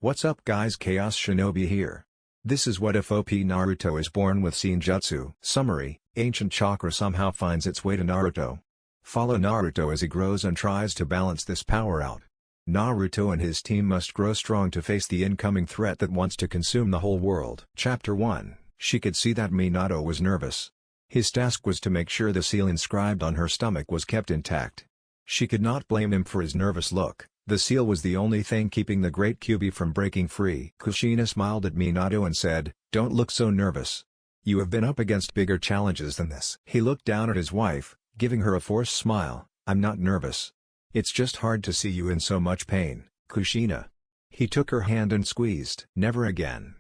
What's up guys, Chaos Shinobi here. This is what if OP Naruto is born with Senjutsu. Summary: ancient chakra somehow finds its way to Naruto. Follow Naruto as he grows and tries to balance this power out. Naruto and his team must grow strong to face the incoming threat that wants to consume the whole world. Chapter 1. She could see that Minato was nervous. His task was to make sure the seal inscribed on her stomach was kept intact. She could not blame him for his nervous look. The seal was the only thing keeping the great Kyuubi from breaking free. Kushina smiled at Minato and said, "Don't look so nervous. You have been up against bigger challenges than this." He looked down at his wife, giving her a forced smile. "I'm not nervous. It's just hard to see you in so much pain, Kushina." He took her hand and squeezed. "Never again."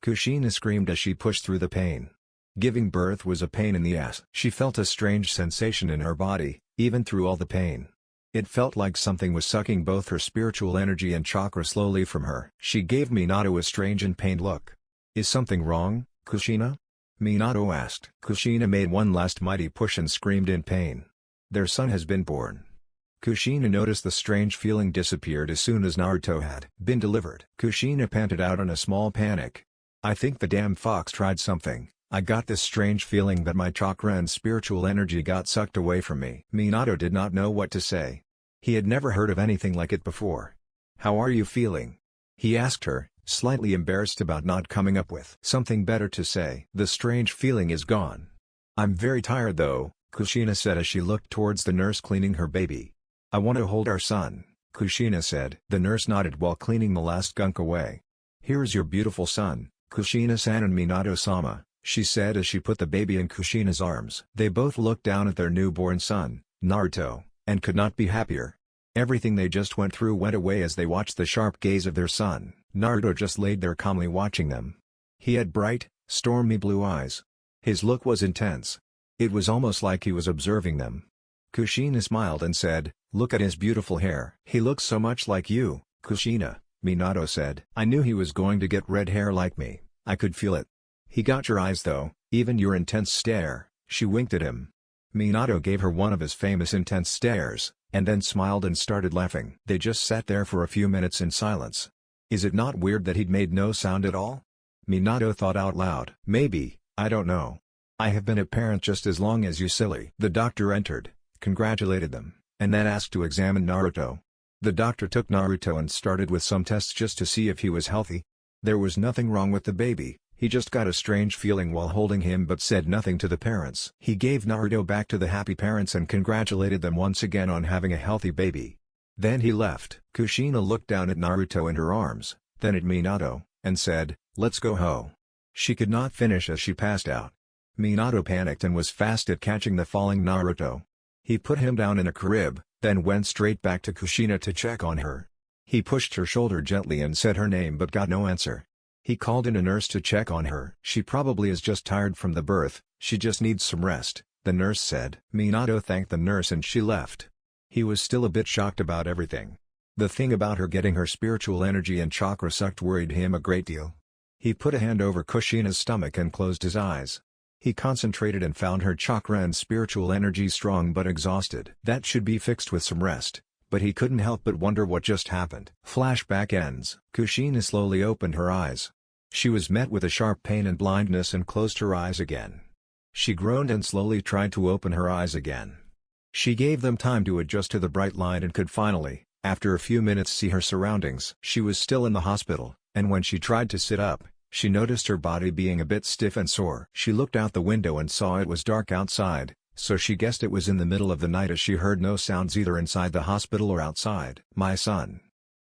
Kushina screamed as she pushed through the pain. Giving birth was a pain in the ass. She felt a strange sensation in her body, even through all the pain. It felt like something was sucking both her spiritual energy and chakra slowly from her. She gave Minato a strange and pained look. "Is something wrong, Kushina?" Minato asked. Kushina made one last mighty push and screamed in pain. "Their son has been born." Kushina noticed the strange feeling disappeared as soon as Naruto had been delivered. Kushina panted out in a small panic. "I think the damn fox tried something. I got this strange feeling that my chakra and spiritual energy got sucked away from me." Minato did not know what to say. He had never heard of anything like it before. "How are you feeling?" he asked her, slightly embarrassed about not coming up with something better to say. "The strange feeling is gone. I'm very tired though," Kushina said as she looked towards the nurse cleaning her baby. "I want to hold our son," Kushina said. The nurse nodded while cleaning the last gunk away. "Here is your beautiful son, Kushina-san and Minato-sama," she said as she put the baby in Kushina's arms. They both looked down at their newborn son, Naruto, and could not be happier. Everything they just went through went away as they watched the sharp gaze of their son. Naruto just laid there calmly watching them. He had bright, stormy blue eyes. His look was intense. It was almost like he was observing them. Kushina smiled and said, "Look at his beautiful hair." "He looks so much like you, Kushina," Minato said. "I knew he was going to get red hair like me. I could feel it." "He got your eyes though, even your intense stare." She winked at him. Minato gave her one of his famous intense stares, and then smiled and started laughing. They just sat there for a few minutes in silence. Is it not weird that he'd made no sound at all? Minato thought out loud. "Maybe, I don't know. I have been a parent just as long as you, silly." The doctor entered, congratulated them, and then asked to examine Naruto. The doctor took Naruto and started with some tests just to see if he was healthy. There was nothing wrong with the baby. He just got a strange feeling while holding him but said nothing to the parents. He gave Naruto back to the happy parents and congratulated them once again on having a healthy baby. Then he left. Kushina looked down at Naruto in her arms, then at Minato, and said, "Let's go home." She could not finish as she passed out. Minato panicked and was fast at catching the falling Naruto. He put him down in a crib, then went straight back to Kushina to check on her. He pushed her shoulder gently and said her name but got no answer. He called in a nurse to check on her. "She probably is just tired from the birth, she just needs some rest," the nurse said. Minato thanked the nurse and she left. He was still a bit shocked about everything. The thing about her getting her spiritual energy and chakra sucked worried him a great deal. He put a hand over Kushina's stomach and closed his eyes. He concentrated and found her chakra and spiritual energy strong but exhausted. That should be fixed with some rest, but he couldn't help but wonder what just happened. Flashback ends. Kushina slowly opened her eyes. She was met with a sharp pain and blindness and closed her eyes again. She groaned and slowly tried to open her eyes again. She gave them time to adjust to the bright light and could finally, after a few minutes, see her surroundings. She was still in the hospital, and when she tried to sit up, she noticed her body being a bit stiff and sore. She looked out the window and saw it was dark outside, so she guessed it was in the middle of the night as she heard no sounds either inside the hospital or outside. "My son,"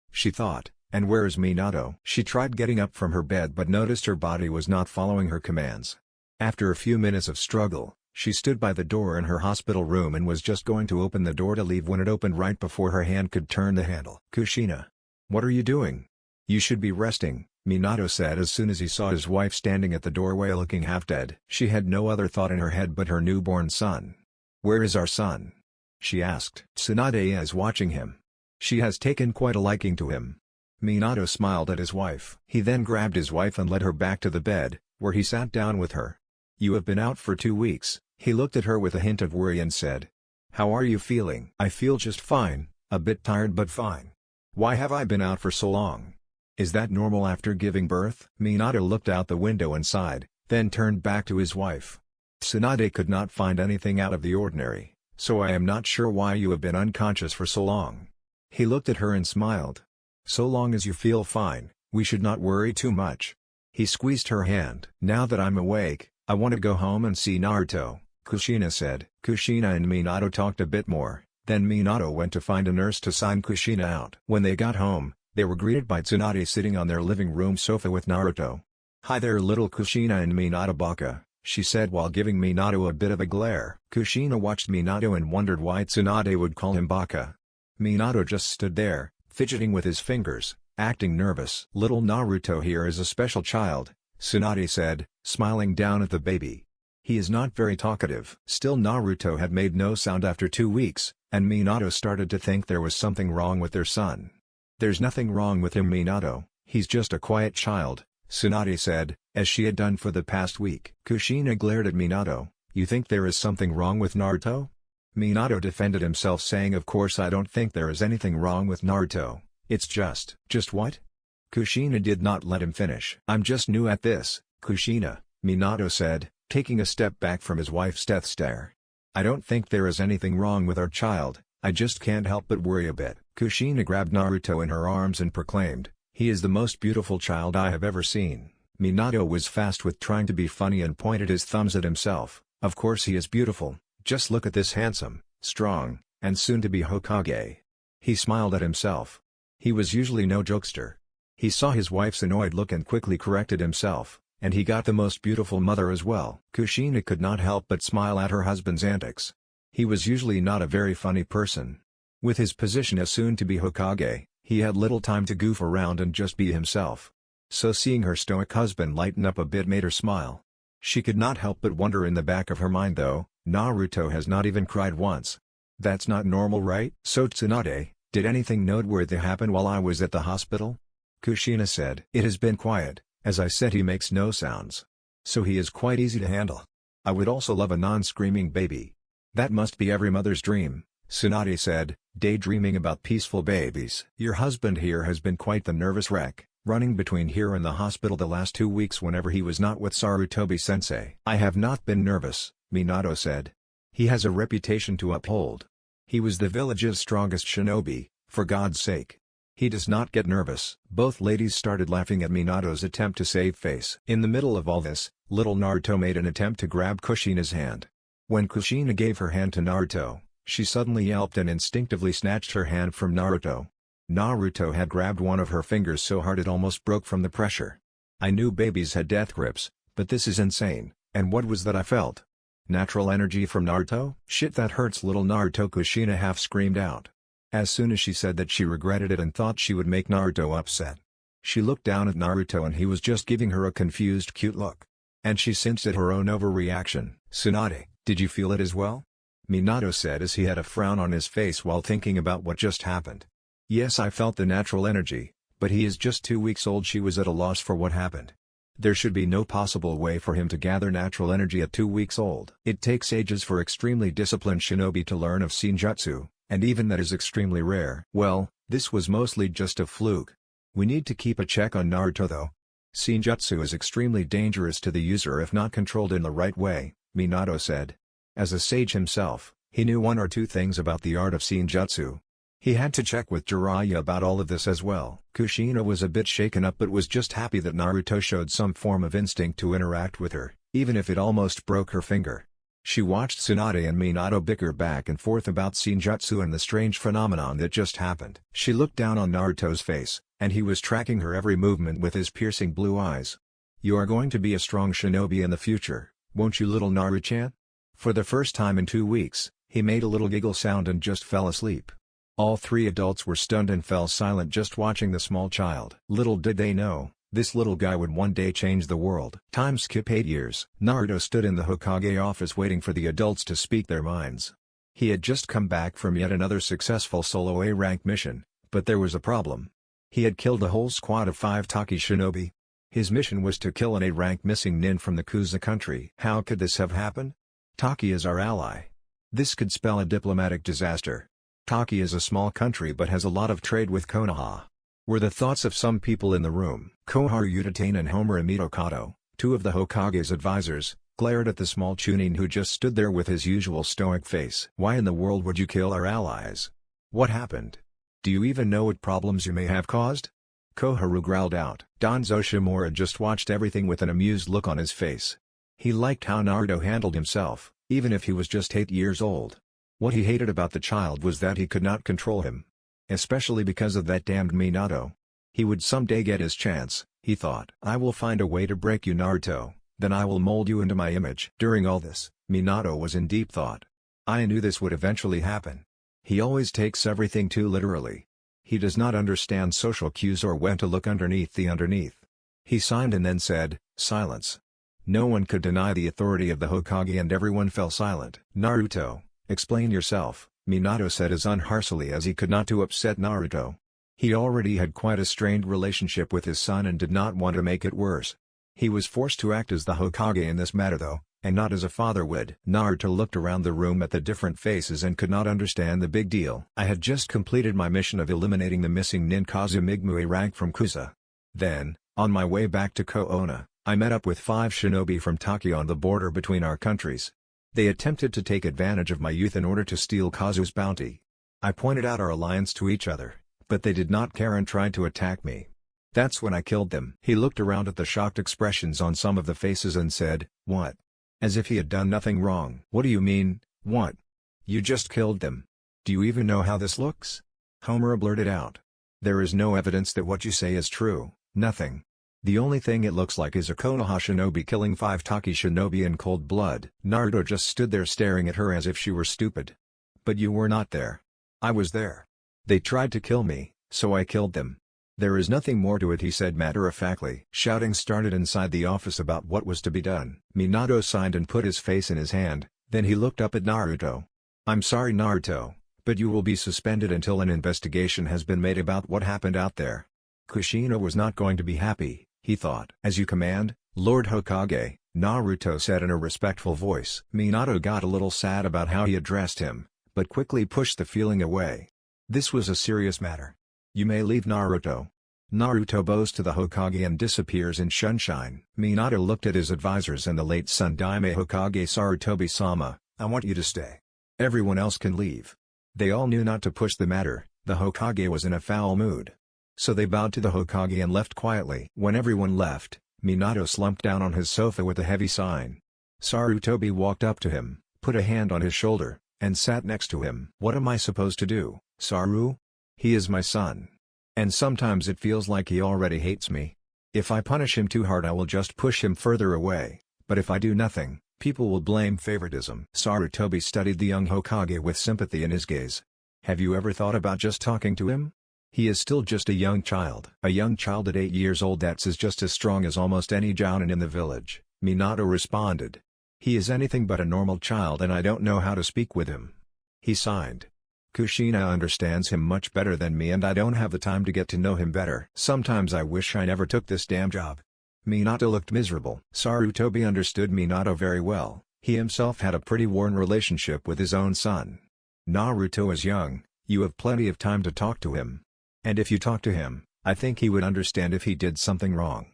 she thought. "And where is Minato?" She tried getting up from her bed but noticed her body was not following her commands. After a few minutes of struggle, she stood by the door in her hospital room and was just going to open the door to leave when it opened right before her hand could turn the handle. "Kushina, what are you doing? You should be resting," Minato said as soon as he saw his wife standing at the doorway looking half dead. She had no other thought in her head but her newborn son. "Where is our son?" she asked. "Tsunade is watching him. She has taken quite a liking to him." Minato smiled at his wife. He then grabbed his wife and led her back to the bed, where he sat down with her. "You have been out for 2 weeks, he looked at her with a hint of worry and said. "How are you feeling?" "I feel just fine, a bit tired but fine." "Why have I been out for so long?" Is that normal after giving birth? Minato looked out the window and sighed, then turned back to his wife. Tsunade could not find anything out of the ordinary, so I am not sure why you have been unconscious for so long. He looked at her and smiled. So long as you feel fine, we should not worry too much. He squeezed her hand. Now that I'm awake, I want to go home and see Naruto, Kushina said. Kushina and Minato talked a bit more, then Minato went to find a nurse to sign Kushina out. When they got home, they were greeted by Tsunade sitting on their living room sofa with Naruto. "Hi there little Kushina and Minato baka," she said while giving Minato a bit of a glare. Kushina watched Minato and wondered why Tsunade would call him baka. Minato just stood there, fidgeting with his fingers, acting nervous. "Little Naruto here is a special child," Tsunade said, smiling down at the baby. "He is not very talkative." Still Naruto had made no sound after 2 weeks, and Minato started to think there was something wrong with their son. "There's nothing wrong with him Minato, he's just a quiet child," Tsunade said, as she had done for the past week. Kushina glared at Minato. "You think there is something wrong with Naruto?" Minato defended himself saying of course I don't think there is anything wrong with Naruto, it's just what? Kushina did not let him finish. "I'm just new at this, Kushina," Minato said, taking a step back from his wife's death stare. "I don't think there is anything wrong with our child, I just can't help but worry a bit." Kushina grabbed Naruto in her arms and proclaimed, "He is the most beautiful child I have ever seen." Minato was fast with trying to be funny and pointed his thumbs at himself. "Of course he is beautiful, just look at this handsome, strong, and soon-to-be Hokage." He smiled at himself. He was usually no jokester. He saw his wife's annoyed look and quickly corrected himself, and he got the most beautiful mother as well. Kushina could not help but smile at her husband's antics. He was usually not a very funny person. With his position as soon-to-be Hokage, he had little time to goof around and just be himself. So seeing her stoic husband lighten up a bit made her smile. She could not help but wonder in the back of her mind though, Naruto has not even cried once. That's not normal right? "So Tsunade, did anything noteworthy happen while I was at the hospital?" Kushina said. "It has been quiet, as I said he makes no sounds. So he is quite easy to handle. I would also love a non-screaming baby." "That must be every mother's dream," Tsunade said, daydreaming about peaceful babies. "Your husband here has been quite the nervous wreck, running between here and the hospital the last 2 weeks whenever he was not with Sarutobi-sensei." "I have not been nervous," Minato said. "He has a reputation to uphold. He was the village's strongest shinobi, for God's sake. He does not get nervous." Both ladies started laughing at Minato's attempt to save face. In the middle of all this, little Naruto made an attempt to grab Kushina's hand. When Kushina gave her hand to Naruto, she suddenly yelped and instinctively snatched her hand from Naruto. Naruto had grabbed one of her fingers so hard it almost broke from the pressure. "I knew babies had death grips, but this is insane." "And what was that I felt? Natural energy from Naruto?" "Shit that hurts little Naruto," Kushina half screamed out. As soon as she said that she regretted it and thought she would make Naruto upset. She looked down at Naruto and he was just giving her a confused cute look. And she sensed at her own overreaction. "Tsunade, did you feel it as well?" Minato said as he had a frown on his face while thinking about what just happened. "Yes, I felt the natural energy, but he is just 2 weeks old." She was at a loss for what happened. There should be no possible way for him to gather natural energy at 2 weeks old. It takes ages for extremely disciplined shinobi to learn of Senjutsu, and even that is extremely rare. Well, this was mostly just a fluke. We need to keep a check on Naruto though. Senjutsu is extremely dangerous to the user if not controlled in the right way, Minato said. As a sage himself, he knew 1 or 2 things about the art of Senjutsu. He had to check with Jiraiya about all of this as well. Kushina was a bit shaken up but was just happy that Naruto showed some form of instinct to interact with her, even if it almost broke her finger. She watched Tsunade and Minato bicker back and forth about Senjutsu and the strange phenomenon that just happened. She looked down on Naruto's face, and he was tracking her every movement with his piercing blue eyes. "You are going to be a strong shinobi in the future, won't you little Naru-chan?" For the first time in 2 weeks, he made a little giggle sound and just fell asleep. All 3 adults were stunned and fell silent just watching the small child. Little did they know, this little guy would one day change the world. Time skip 8 years. Naruto stood in the Hokage office waiting for the adults to speak their minds. He had just come back from yet another successful solo A-rank mission, but there was a problem. He had killed a whole squad of 5 Taki shinobi. His mission was to kill an A-rank missing nin from the Kuza country. How could this have happened? Taki is our ally. This could spell a diplomatic disaster. Taki is a small country but has a lot of trade with Konoha. were the thoughts of some people in the room. Koharu Utatane and Homer Kato, two of the Hokage's advisors, glared at the small Chunin who just stood there with his usual stoic face. Why in the world would you kill our allies? What happened? Do you even know what problems you may have caused? Koharu growled out. Danzo Shimura just watched everything with an amused look on his face. He liked how Naruto handled himself, even if he was just 8 years old. What he hated about the child was that he could not control him. Especially because of that damned Minato. He would someday get his chance, he thought. I will find a way to break you, Naruto, then I will mold you into my image. During all this, Minato was in deep thought. I knew this would eventually happen. He always takes everything too literally. He does not understand social cues or when to look underneath the underneath. He signed and then said, silence. No one could deny the authority of the Hokage and everyone fell silent. Naruto, explain yourself, Minato said as unheartily as he could not to upset Naruto. He already had quite a strained relationship with his son and did not want to make it worse. He was forced to act as the Hokage in this matter though, and not as a father would. Naruto looked around the room at the different faces and could not understand the big deal. I had just completed my mission of eliminating the missing Ninkazu Migmue rank from Kusa. Then, on my way back to Koona, I met up with 5 shinobi from Tokyo on the border between our countries. They attempted to take advantage of my youth in order to steal Kazu's bounty. I pointed out our alliance to each other, but they did not care and tried to attack me. That's when I killed them. He looked around at the shocked expressions on some of the faces and said, what? As if he had done nothing wrong. What do you mean, what? You just killed them. Do you even know how this looks? Homura blurted out. There is no evidence that what you say is true, nothing. The only thing it looks like is a Konoha shinobi killing 5 Taki shinobi in cold blood. Naruto just stood there staring at her as if she were stupid. But you were not there. I was there. They tried to kill me, so I killed them. There is nothing more to it, he said matter-of-factly. Shouting started inside the office about what was to be done. Minato signed and put his face in his hand, then he looked up at Naruto. I'm sorry Naruto, but you will be suspended until an investigation has been made about what happened out there. Kushina was not going to be happy, he thought. As you command, Lord Hokage, Naruto said in a respectful voice. Minato got a little sad about how he addressed him, but quickly pushed the feeling away. This was a serious matter. You may leave Naruto. Naruto bows to the Hokage and disappears in sunshine. Minato looked at his advisors and the late son Daime Hokage Sarutobi-sama. I want you to stay. Everyone else can leave. They all knew not to push the matter, the Hokage was in a foul mood. So they bowed to the Hokage and left quietly. When everyone left, Minato slumped down on his sofa with a heavy sigh. Sarutobi walked up to him, put a hand on his shoulder, and sat next to him. What am I supposed to do, Saru? He is my son. And sometimes it feels like he already hates me. If I punish him too hard I will just push him further away, but if I do nothing, people will blame favoritism. Sarutobi studied the young Hokage with sympathy in his gaze. Have you ever thought about just talking to him? He is still just a young child. A young child at 8 years old that's just as strong as almost any jounin in the village, Minato responded. He is anything but a normal child and I don't know how to speak with him. He sighed. Kushina understands him much better than me and I don't have the time to get to know him better. Sometimes I wish I never took this damn job. Minato looked miserable. Sarutobi understood Minato very well, he himself had a pretty worn relationship with his own son. Naruto is young, you have plenty of time to talk to him. And if you talk to him, I think he would understand if he did something wrong.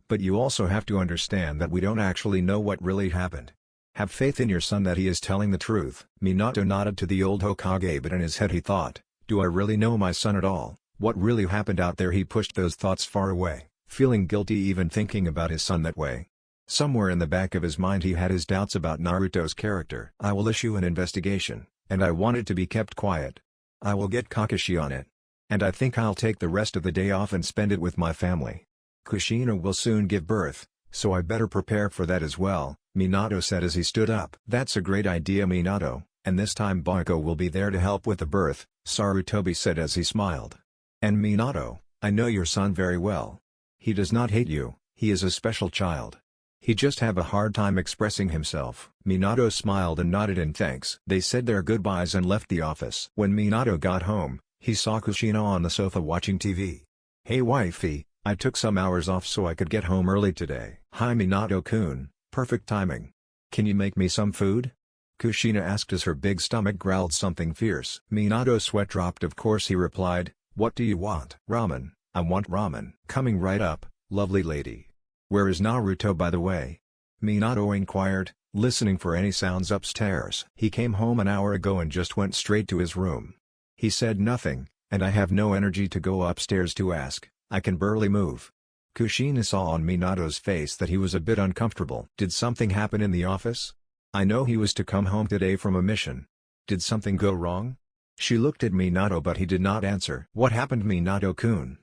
But you also have to understand that we don't actually know what really happened. Have faith in your son that he is telling the truth. Minato nodded to the old Hokage but in his head he thought, do I really know my son at all? What really happened out there? He pushed those thoughts far away, feeling guilty even thinking about his son that way. Somewhere in the back of his mind he had his doubts about Naruto's character. I will issue an investigation, and I want it to be kept quiet. I will get Kakashi on it. And I think I'll take the rest of the day off and spend it with my family. Kushina will soon give birth, so I better prepare for that as well, Minato said as he stood up. That's a great idea Minato, and this time Baiko will be there to help with the birth, Sarutobi said as he smiled. And Minato, I know your son very well. He does not hate you, he is a special child. He just have a hard time expressing himself. Minato smiled and nodded in thanks. They said their goodbyes and left the office. When Minato got home, he saw Kushina on the sofa watching TV. Hey wifey, I took some hours off so I could get home early today. Hi Minato-kun, perfect timing. Can you make me some food? Kushina asked as her big stomach growled something fierce. Minato's sweat dropped. Of course he replied, what do you want? Ramen, I want ramen. Coming right up, lovely lady. Where is Naruto by the way? Minato inquired, listening for any sounds upstairs. He came home an hour ago and just went straight to his room. He said nothing, and I have no energy to go upstairs to ask. I can barely move. Kushina saw on Minato's face that he was a bit uncomfortable. Did something happen in the office? I know he was to come home today from a mission. Did something go wrong? She looked at Minato but he did not answer. What happened Minato-kun?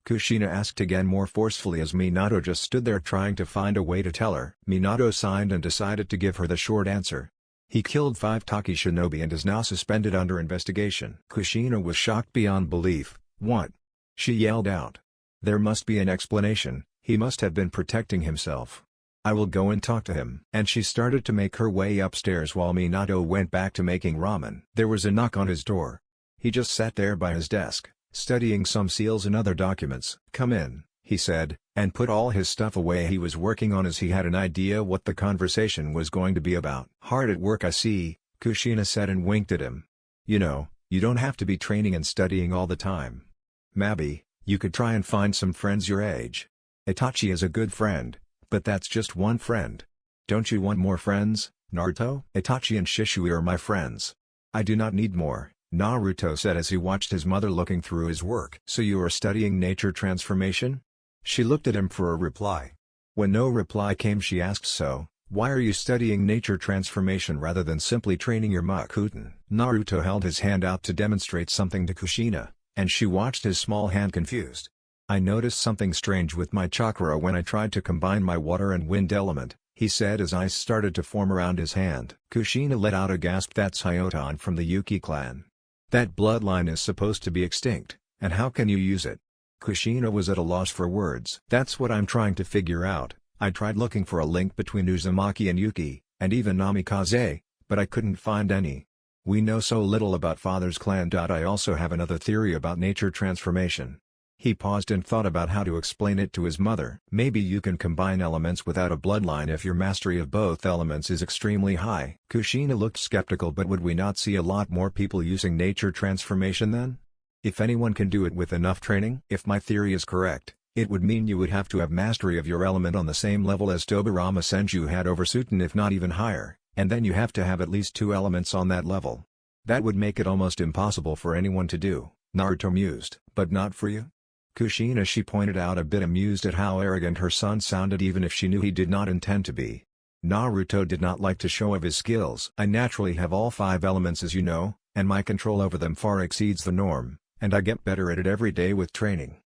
Kushina asked again more forcefully as Minato just stood there trying to find a way to tell her. Minato signed and decided to give her the short answer. He killed 5 Taki shinobi and is now suspended under investigation. Kushina was shocked beyond belief. What? She yelled out. There must be an explanation, he must have been protecting himself. I will go and talk to him. And she started to make her way upstairs while Minato went back to making ramen. There was a knock on his door. He just sat there by his desk, studying some seals and other documents. Come in, he said, and put all his stuff away he was working on as he had an idea what the conversation was going to be about. Hard at work I see, Kushina said and winked at him. You know, you don't have to be training and studying all the time. Maybe, you could try and find some friends your age. Itachi is a good friend, but that's just one friend. Don't you want more friends, Naruto? Itachi and Shisui are my friends. I do not need more, Naruto said as he watched his mother looking through his work. So you are studying nature transformation? She looked at him for a reply. When no reply came she asked so, why are you studying nature transformation rather than simply training your Makuten? Naruto held his hand out to demonstrate something to Kushina, and she watched his small hand confused. I noticed something strange with my chakra when I tried to combine my water and wind element, he said as ice started to form around his hand. Kushina let out a gasp. That's Hyoton from the Yuki clan. That bloodline is supposed to be extinct, and how can you use it? Kushina was at a loss for words. That's what I'm trying to figure out. I tried looking for a link between Uzumaki and Yuki, and even Namikaze, but I couldn't find any. We know so little about Father's clan. I also have another theory about nature transformation. He paused and thought about how to explain it to his mother. Maybe you can combine elements without a bloodline if your mastery of both elements is extremely high. Kushina looked skeptical. But would we not see a lot more people using nature transformation then? If anyone can do it with enough training? If my theory is correct, it would mean you would have to have mastery of your element on the same level as Tobirama Senju had over Suten, if not even higher, and then you have to have at least 2 elements on that level. That would make it almost impossible for anyone to do, Naruto mused. But not for you? Kushina, she pointed out, a bit amused at how arrogant her son sounded even if she knew he did not intend to be. Naruto did not like to show off his skills. I naturally have all 5 elements as you know, and my control over them far exceeds the norm, and I get better at it every day with training.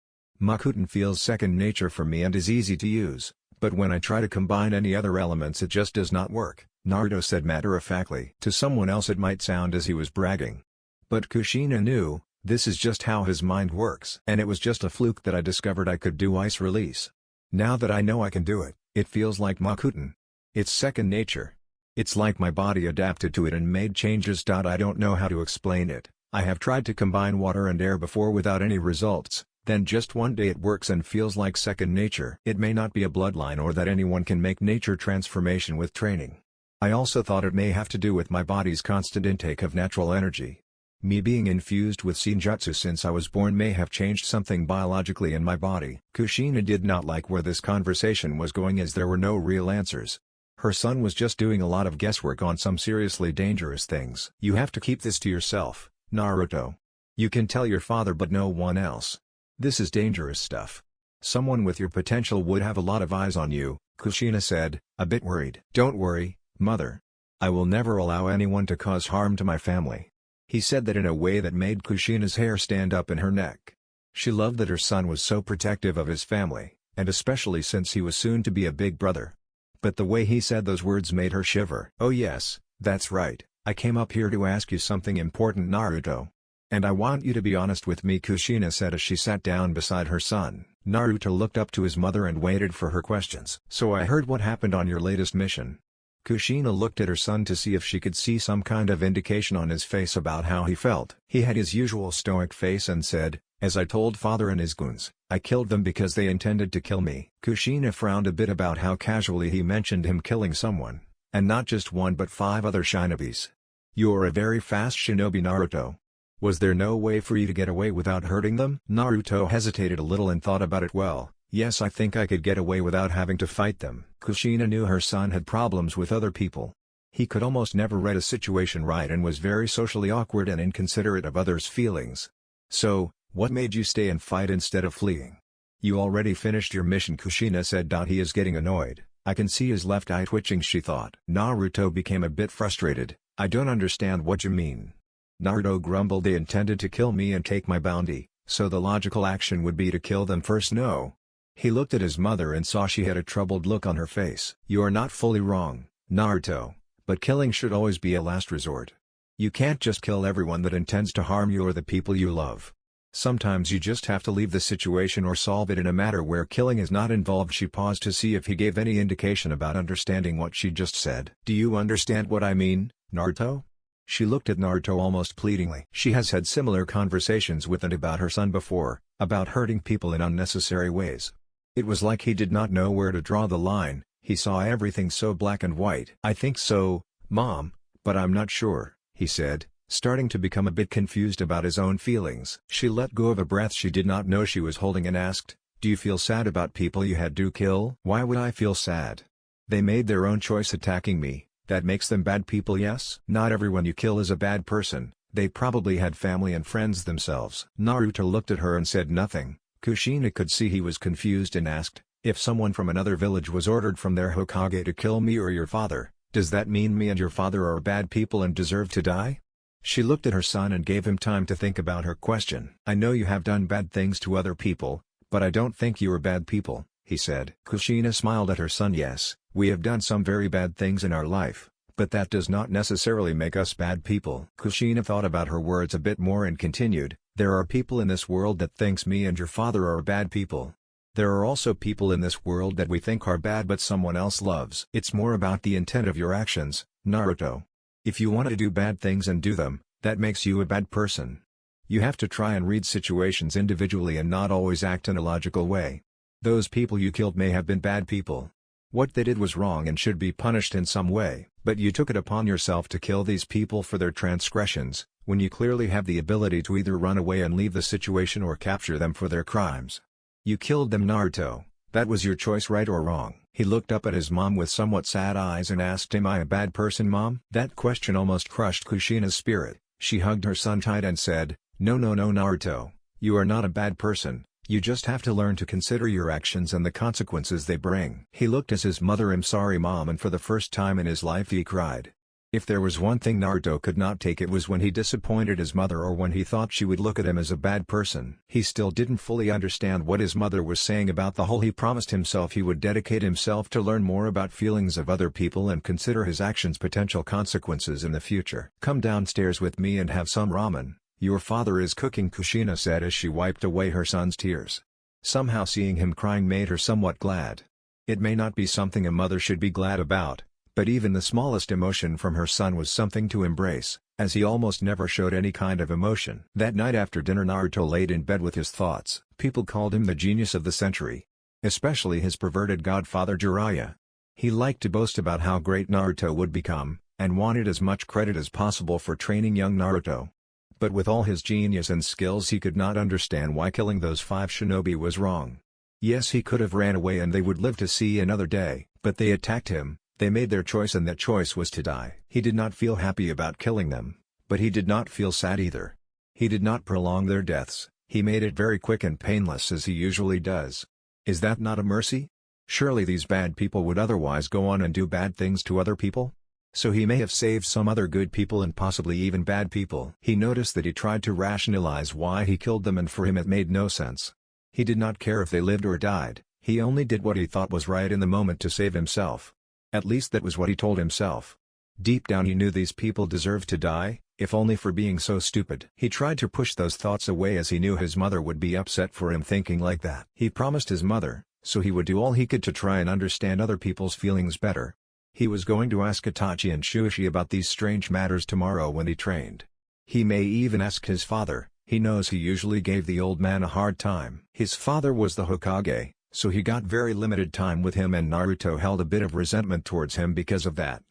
Makuten feels second nature for me and is easy to use, but when I try to combine any other elements it just does not work, Naruto said matter-of-factly. To someone else it might sound as he was bragging. But Kushina knew, this is just how his mind works. And it was just a fluke that I discovered I could do ice release. Now that I know I can do it, it feels like Makuten. It's second nature. It's like my body adapted to it and made changes. I don't know how to explain it. I have tried to combine water and air before without any results, then just one day it works and feels like second nature. It may not be a bloodline or that anyone can make nature transformation with training. I also thought it may have to do with my body's constant intake of natural energy. Me being infused with Senjutsu since I was born may have changed something biologically in my body. Kushina did not like where this conversation was going as there were no real answers. Her son was just doing a lot of guesswork on some seriously dangerous things. You have to keep this to yourself, Naruto. You can tell your father but no one else. This is dangerous stuff. Someone with your potential would have a lot of eyes on you, Kushina said, a bit worried. Don't worry, mother. I will never allow anyone to cause harm to my family. He said that in a way that made Kushina's hair stand up in her neck. She loved that her son was so protective of his family, and especially since he was soon to be a big brother. But the way he said those words made her shiver. Oh yes, that's right, I came up here to ask you something important, Naruto. And I want you to be honest with me, Kushina said as she sat down beside her son. Naruto looked up to his mother and waited for her questions. So I heard what happened on your latest mission. Kushina looked at her son to see if she could see some kind of indication on his face about how he felt. He had his usual stoic face and said, as I told father and his goons, I killed them because they intended to kill me. Kushina frowned a bit about how casually he mentioned him killing someone, and not just one but 5 other shinobis. You are a very fast shinobi, Naruto. Was there no way for you to get away without hurting them? Naruto hesitated a little and thought about it. Well, yes, I think I could get away without having to fight them. Kushina knew her son had problems with other people. He could almost never read a situation right and was very socially awkward and inconsiderate of others' feelings. So, what made you stay and fight instead of fleeing? You already finished your mission, Kushina said. He is getting annoyed. I can see his left eye twitching, she thought. Naruto became a bit frustrated. I don't understand what you mean. Naruto grumbled. They intended to kill me and take my bounty, so the logical action would be to kill them first. No. He looked at his mother and saw she had a troubled look on her face. You are not fully wrong, Naruto, but killing should always be a last resort. You can't just kill everyone that intends to harm you or the people you love. Sometimes you just have to leave the situation or solve it in a matter where killing is not involved. She paused to see if he gave any indication about understanding what she just said. Do you understand what I mean, Naruto? She looked at Naruto almost pleadingly. She has had similar conversations with and about her son before, about hurting people in unnecessary ways. It was like he did not know where to draw the line. He saw everything so black and white. I think so, Mom, but I'm not sure, he said, starting to become a bit confused about his own feelings. She let go of a breath she did not know she was holding and asked, do you feel sad about people you had to kill? Why would I feel sad? They made their own choice attacking me. That makes them bad people, yes? Not everyone you kill is a bad person, they probably had family and friends themselves. Naruto looked at her and said nothing. Kushina could see he was confused and asked, if someone from another village was ordered from their Hokage to kill me or your father, does that mean me and your father are bad people and deserve to die? She looked at her son and gave him time to think about her question. I know you have done bad things to other people, but I don't think you are bad people, he said. Kushina smiled at her son. Yes, we have done some very bad things in our life, but that does not necessarily make us bad people. Kushina thought about her words a bit more and continued, there are people in this world that thinks me and your father are bad people. There are also people in this world that we think are bad but someone else loves. It's more about the intent of your actions, Naruto. If you want to do bad things and do them, that makes you a bad person. You have to try and read situations individually and not always act in a logical way. Those people you killed may have been bad people. What they did was wrong and should be punished in some way, but you took it upon yourself to kill these people for their transgressions, when you clearly have the ability to either run away and leave the situation or capture them for their crimes. You killed them, Naruto. That was your choice, right or wrong? He looked up at his mom with somewhat sad eyes and asked, am I a bad person, Mom? That question almost crushed Kushina's spirit. She hugged her son tight and said, no Naruto, you are not a bad person. You just have to learn to consider your actions and the consequences they bring. He looked at his mother. I'm sorry, Mom, and for the first time in his life he cried. If there was one thing Naruto could not take, it was when he disappointed his mother or when he thought she would look at him as a bad person. He still didn't fully understand what his mother was saying about the whole. He promised himself he would dedicate himself to learn more about feelings of other people and consider his actions' potential consequences in the future. Come downstairs with me and have some ramen. Your father is cooking, Kushina said as she wiped away her son's tears. Somehow seeing him crying made her somewhat glad. It may not be something a mother should be glad about, but even the smallest emotion from her son was something to embrace, as he almost never showed any kind of emotion. That night after dinner, Naruto laid in bed with his thoughts. People called him the genius of the century. Especially his perverted godfather Jiraiya. He liked to boast about how great Naruto would become, and wanted as much credit as possible for training young Naruto. But with all his genius and skills, he could not understand why killing those 5 shinobi was wrong. Yes, he could have ran away and they would live to see another day, but they attacked him. They made their choice and that choice was to die. He did not feel happy about killing them, but he did not feel sad either. He did not prolong their deaths, he made it very quick and painless as he usually does. Is that not a mercy? Surely these bad people would otherwise go on and do bad things to other people? So he may have saved some other good people and possibly even bad people. He noticed that he tried to rationalize why he killed them, and for him it made no sense. He did not care if they lived or died, he only did what he thought was right in the moment to save himself. At least that was what he told himself. Deep down he knew these people deserved to die, if only for being so stupid. He tried to push those thoughts away as he knew his mother would be upset for him thinking like that. He promised his mother, so he would do all he could to try and understand other people's feelings better. He was going to ask Itachi and Shushi about these strange matters tomorrow when he trained. He may even ask his father. He knows he usually gave the old man a hard time. His father was the Hokage, so he got very limited time with him, and Naruto held a bit of resentment towards him because of that.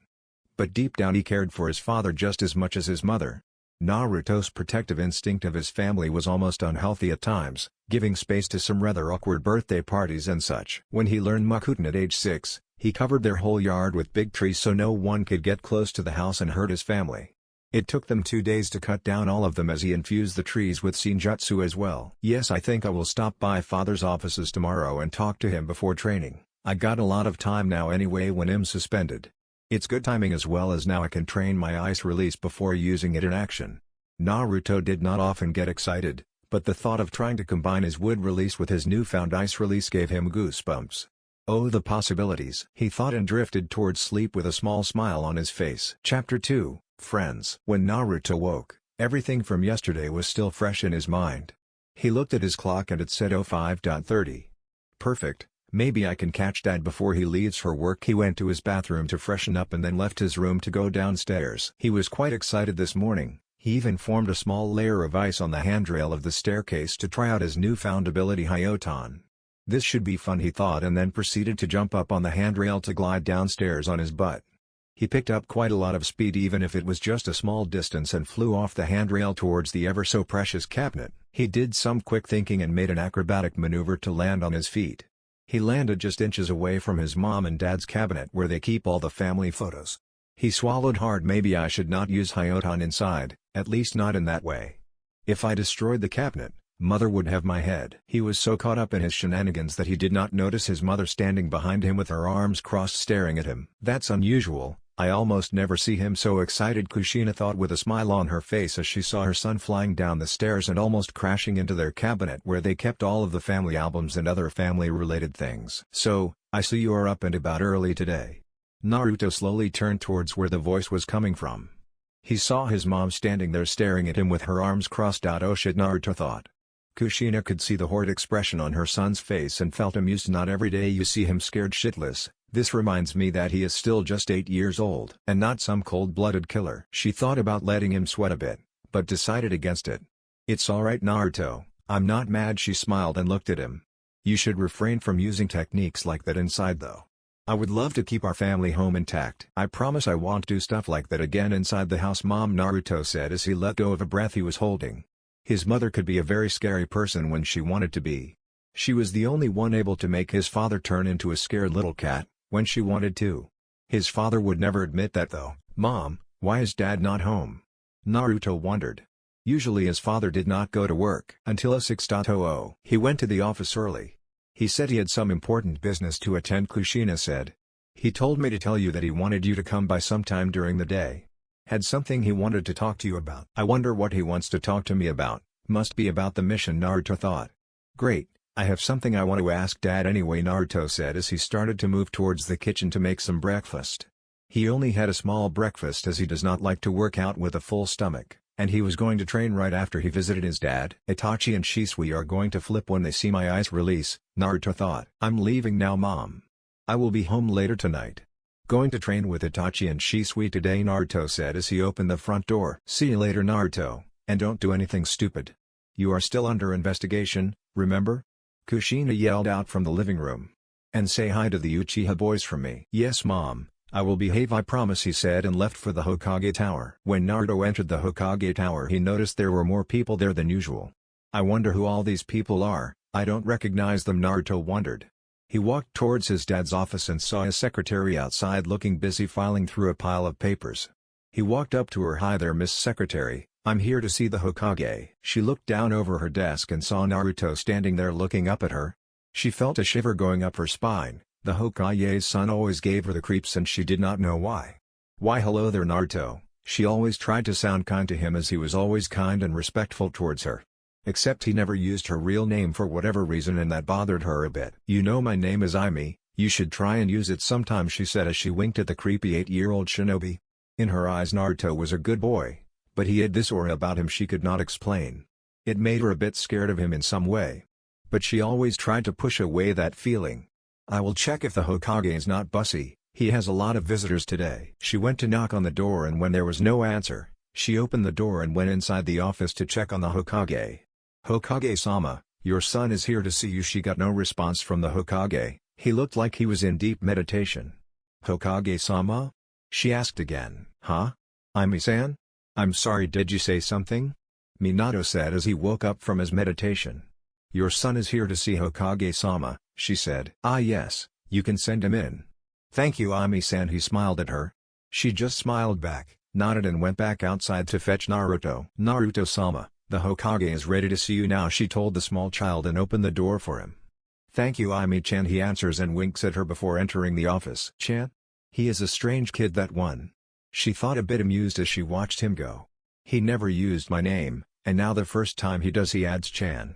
But deep down he cared for his father just as much as his mother. Naruto's protective instinct of his family was almost unhealthy at times, giving space to some rather awkward birthday parties and such. When he learned Makuten at age 6, he covered their whole yard with big trees so no one could get close to the house and hurt his family. It took them 2 days to cut down all of them as he infused the trees with Senjutsu as well. Yes, I think I will stop by father's offices tomorrow and talk to him before training. I got a lot of time now anyway when I'm suspended. It's good timing as well as now I can train my ice release before using it in action. Naruto did not often get excited, but the thought of trying to combine his wood release with his newfound ice release gave him goosebumps. Oh, the possibilities, he thought, and drifted towards sleep with a small smile on his face. Chapter 2, Friends. When Naruto woke, everything from yesterday was still fresh in his mind. He looked at his clock and it said 05:30. Perfect, maybe I can catch Dad before he leaves for work. He went to his bathroom to freshen up and then left his room to go downstairs. He was quite excited this morning. He even formed a small layer of ice on the handrail of the staircase to try out his newfound ability Hyoton. This should be fun, he thought, and then proceeded to jump up on the handrail to glide downstairs on his butt. He picked up quite a lot of speed even if it was just a small distance and flew off the handrail towards the ever-so-precious cabinet. He did some quick thinking and made an acrobatic maneuver to land on his feet. He landed just inches away from his mom and dad's cabinet where they keep all the family photos. He swallowed hard. Maybe I should not use Hyoton inside, at least not in that way. If I destroyed the cabinet, Mother would have my head. He was so caught up in his shenanigans that he did not notice his mother standing behind him with her arms crossed staring at him. That's unusual. I almost never see him so excited, Kushina thought with a smile on her face as she saw her son flying down the stairs and almost crashing into their cabinet where they kept all of the family albums and other family-related things. So, I see you are up and about early today. Naruto slowly turned towards where the voice was coming from. He saw his mom standing there staring at him with her arms crossed out. Oh shit, Naruto thought. Kushina could see the horrid expression on her son's face and felt amused. Not every day you see him scared shitless. This reminds me that he is still just 8 years old and not some cold-blooded killer. She thought about letting him sweat a bit, but decided against it. It's alright, Naruto, I'm not mad. She smiled and looked at him. You should refrain from using techniques like that inside though. I would love to keep our family home intact. I promise I won't do stuff like that again inside the house, Mom, Naruto said as he let go of a breath he was holding. His mother could be a very scary person when she wanted to be. She was the only one able to make his father turn into a scared little cat when she wanted to. His father would never admit that though. Mom, why is Dad not home? Naruto wondered. Usually his father did not go to work until 6:00. He went to the office early. He said he had some important business to attend, Kushina said. He told me to tell you that he wanted you to come by sometime during the day. Had something he wanted to talk to you about. I wonder what he wants to talk to me about. Must be about the mission, Naruto thought. Great. I have something I want to ask Dad anyway, Naruto said as he started to move towards the kitchen to make some breakfast. He only had a small breakfast as he does not like to work out with a full stomach, and he was going to train right after he visited his dad. Itachi and Shisui are going to flip when they see my ice release, Naruto thought. I'm leaving now, Mom. I will be home later tonight. Going to train with Itachi and Shisui today, Naruto said as he opened the front door. See you later, Naruto, and don't do anything stupid. You are still under investigation, remember? Kushina yelled out from the living room. And say hi to the Uchiha boys from me. Yes, Mom, I will behave, I promise, he said and left for the Hokage Tower. When Naruto entered the Hokage Tower, he noticed there were more people there than usual. I wonder who all these people are. I don't recognize them, Naruto wondered. He walked towards his dad's office and saw his secretary outside looking busy filing through a pile of papers. He walked up to her. Hi there, Miss Secretary. I'm here to see the Hokage. She looked down over her desk and saw Naruto standing there looking up at her. She felt a shiver going up her spine. The Hokage's son always gave her the creeps and she did not know why. Why hello there, Naruto. She always tried to sound kind to him as he was always kind and respectful towards her. Except he never used her real name for whatever reason and that bothered her a bit. You know my name is Aimi, you should try and use it sometime, she said as she winked at the creepy 8-year-old shinobi. In her eyes Naruto was a good boy. But he had this aura about him she could not explain. It made her a bit scared of him in some way. But she always tried to push away that feeling. I will check if the Hokage is not bussy, he has a lot of visitors today. She went to knock on the door and when there was no answer, she opened the door and went inside the office to check on the Hokage. Hokage-sama, your son is here to see you. She got no response from the Hokage. He looked like he was in deep meditation. Hokage-sama? She asked again. Huh? Aimi-san? I'm sorry, did you say something? Minato said as he woke up from his meditation. Your son is here to see Hokage-sama, she said. Ah yes, you can send him in. Thank you, Ami-san. He smiled at her. She just smiled back, nodded and went back outside to fetch Naruto. Naruto-sama, the Hokage is ready to see you now, she told the small child and opened the door for him. Thank you, Ami-chan, he answers and winks at her before entering the office. Chan? He is a strange kid, that one. She thought, a bit amused as she watched him go. He never used my name, and now the first time he does he adds Chan.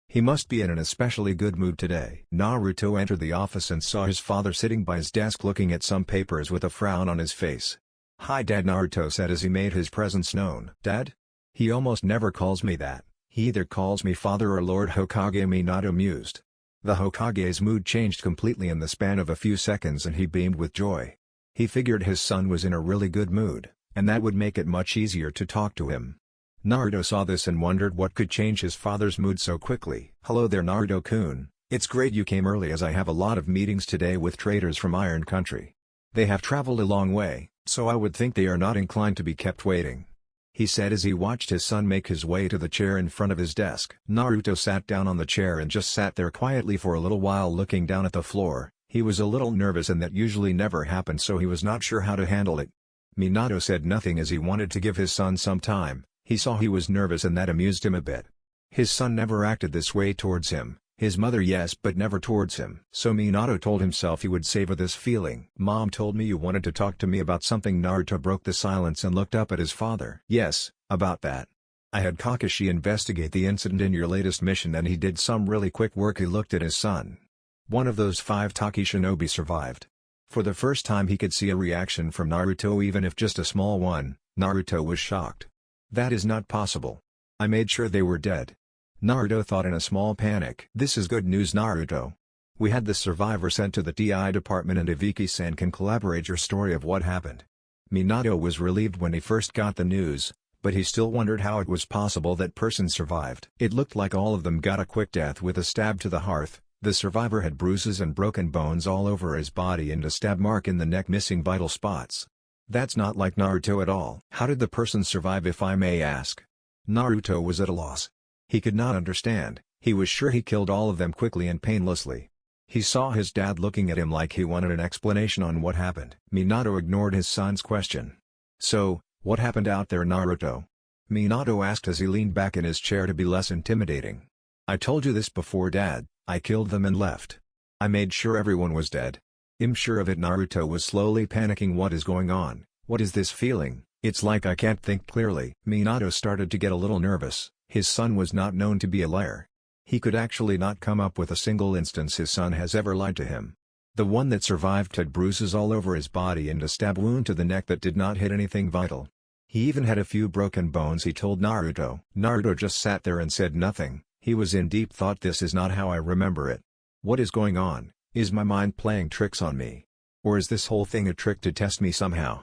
He must be in an especially good mood today. Naruto entered the office and saw his father sitting by his desk looking at some papers with a frown on his face. Hi Dad, Naruto said as he made his presence known. Dad? He almost never calls me that, he either calls me father or Lord Hokage, Minato mused. The Hokage's mood changed completely in the span of a few seconds and he beamed with joy. He figured his son was in a really good mood, and that would make it much easier to talk to him. Naruto saw this and wondered what could change his father's mood so quickly. Hello there, Naruto-kun. It's great you came early as I have a lot of meetings today with traders from Iron Country. They have traveled a long way, so I would think they are not inclined to be kept waiting, he said as he watched his son make his way to the chair in front of his desk. Naruto sat down on the chair and just sat there quietly for a little while looking down at the floor. He was a little nervous and that usually never happened, so he was not sure how to handle it. Minato said nothing as he wanted to give his son some time. He saw he was nervous and that amused him a bit. His son never acted this way towards him, his mother yes, but never towards him. So Minato told himself he would savor this feeling. Mom told me you wanted to talk to me about something. Naruto broke the silence and looked up at his father. Yes, about that. I had Kakashi investigate the incident in your latest mission and he did some really quick work. He looked at his son. One of those 5 Taki shinobi survived. For the first time he could see a reaction from Naruto, even if just a small one. Naruto was shocked. That is not possible. I made sure they were dead. Naruto thought in a small panic. This is good news, Naruto. We had the survivor sent to the TI department and Ibiki-san can collaborate your story of what happened. Minato was relieved when he first got the news, but he still wondered how it was possible that person survived. It looked like all of them got a quick death with a stab to the hearth. The survivor had bruises and broken bones all over his body and a stab mark in the neck missing vital spots. That's not like Naruto at all. How did the person survive, if I may ask? Naruto was at a loss. He could not understand. He was sure he killed all of them quickly and painlessly. He saw his dad looking at him like he wanted an explanation on what happened. Minato ignored his son's question. So, what happened out there, Naruto? Minato asked as he leaned back in his chair to be less intimidating. I told you this before, Dad. I killed them and left. I made sure everyone was dead. I'm sure of it. Naruto was slowly panicking. What is going on? What is this feeling? It's like I can't think clearly. Minato started to get a little nervous. His son was not known to be a liar. He could actually not come up with a single instance his son has ever lied to him. The one that survived had bruises all over his body and a stab wound to the neck that did not hit anything vital. He even had a few broken bones, he told Naruto. Naruto just sat there and said nothing. He was in deep thought. This is not how I remember it. What is going on? Is my mind playing tricks on me? Or is this whole thing a trick to test me somehow?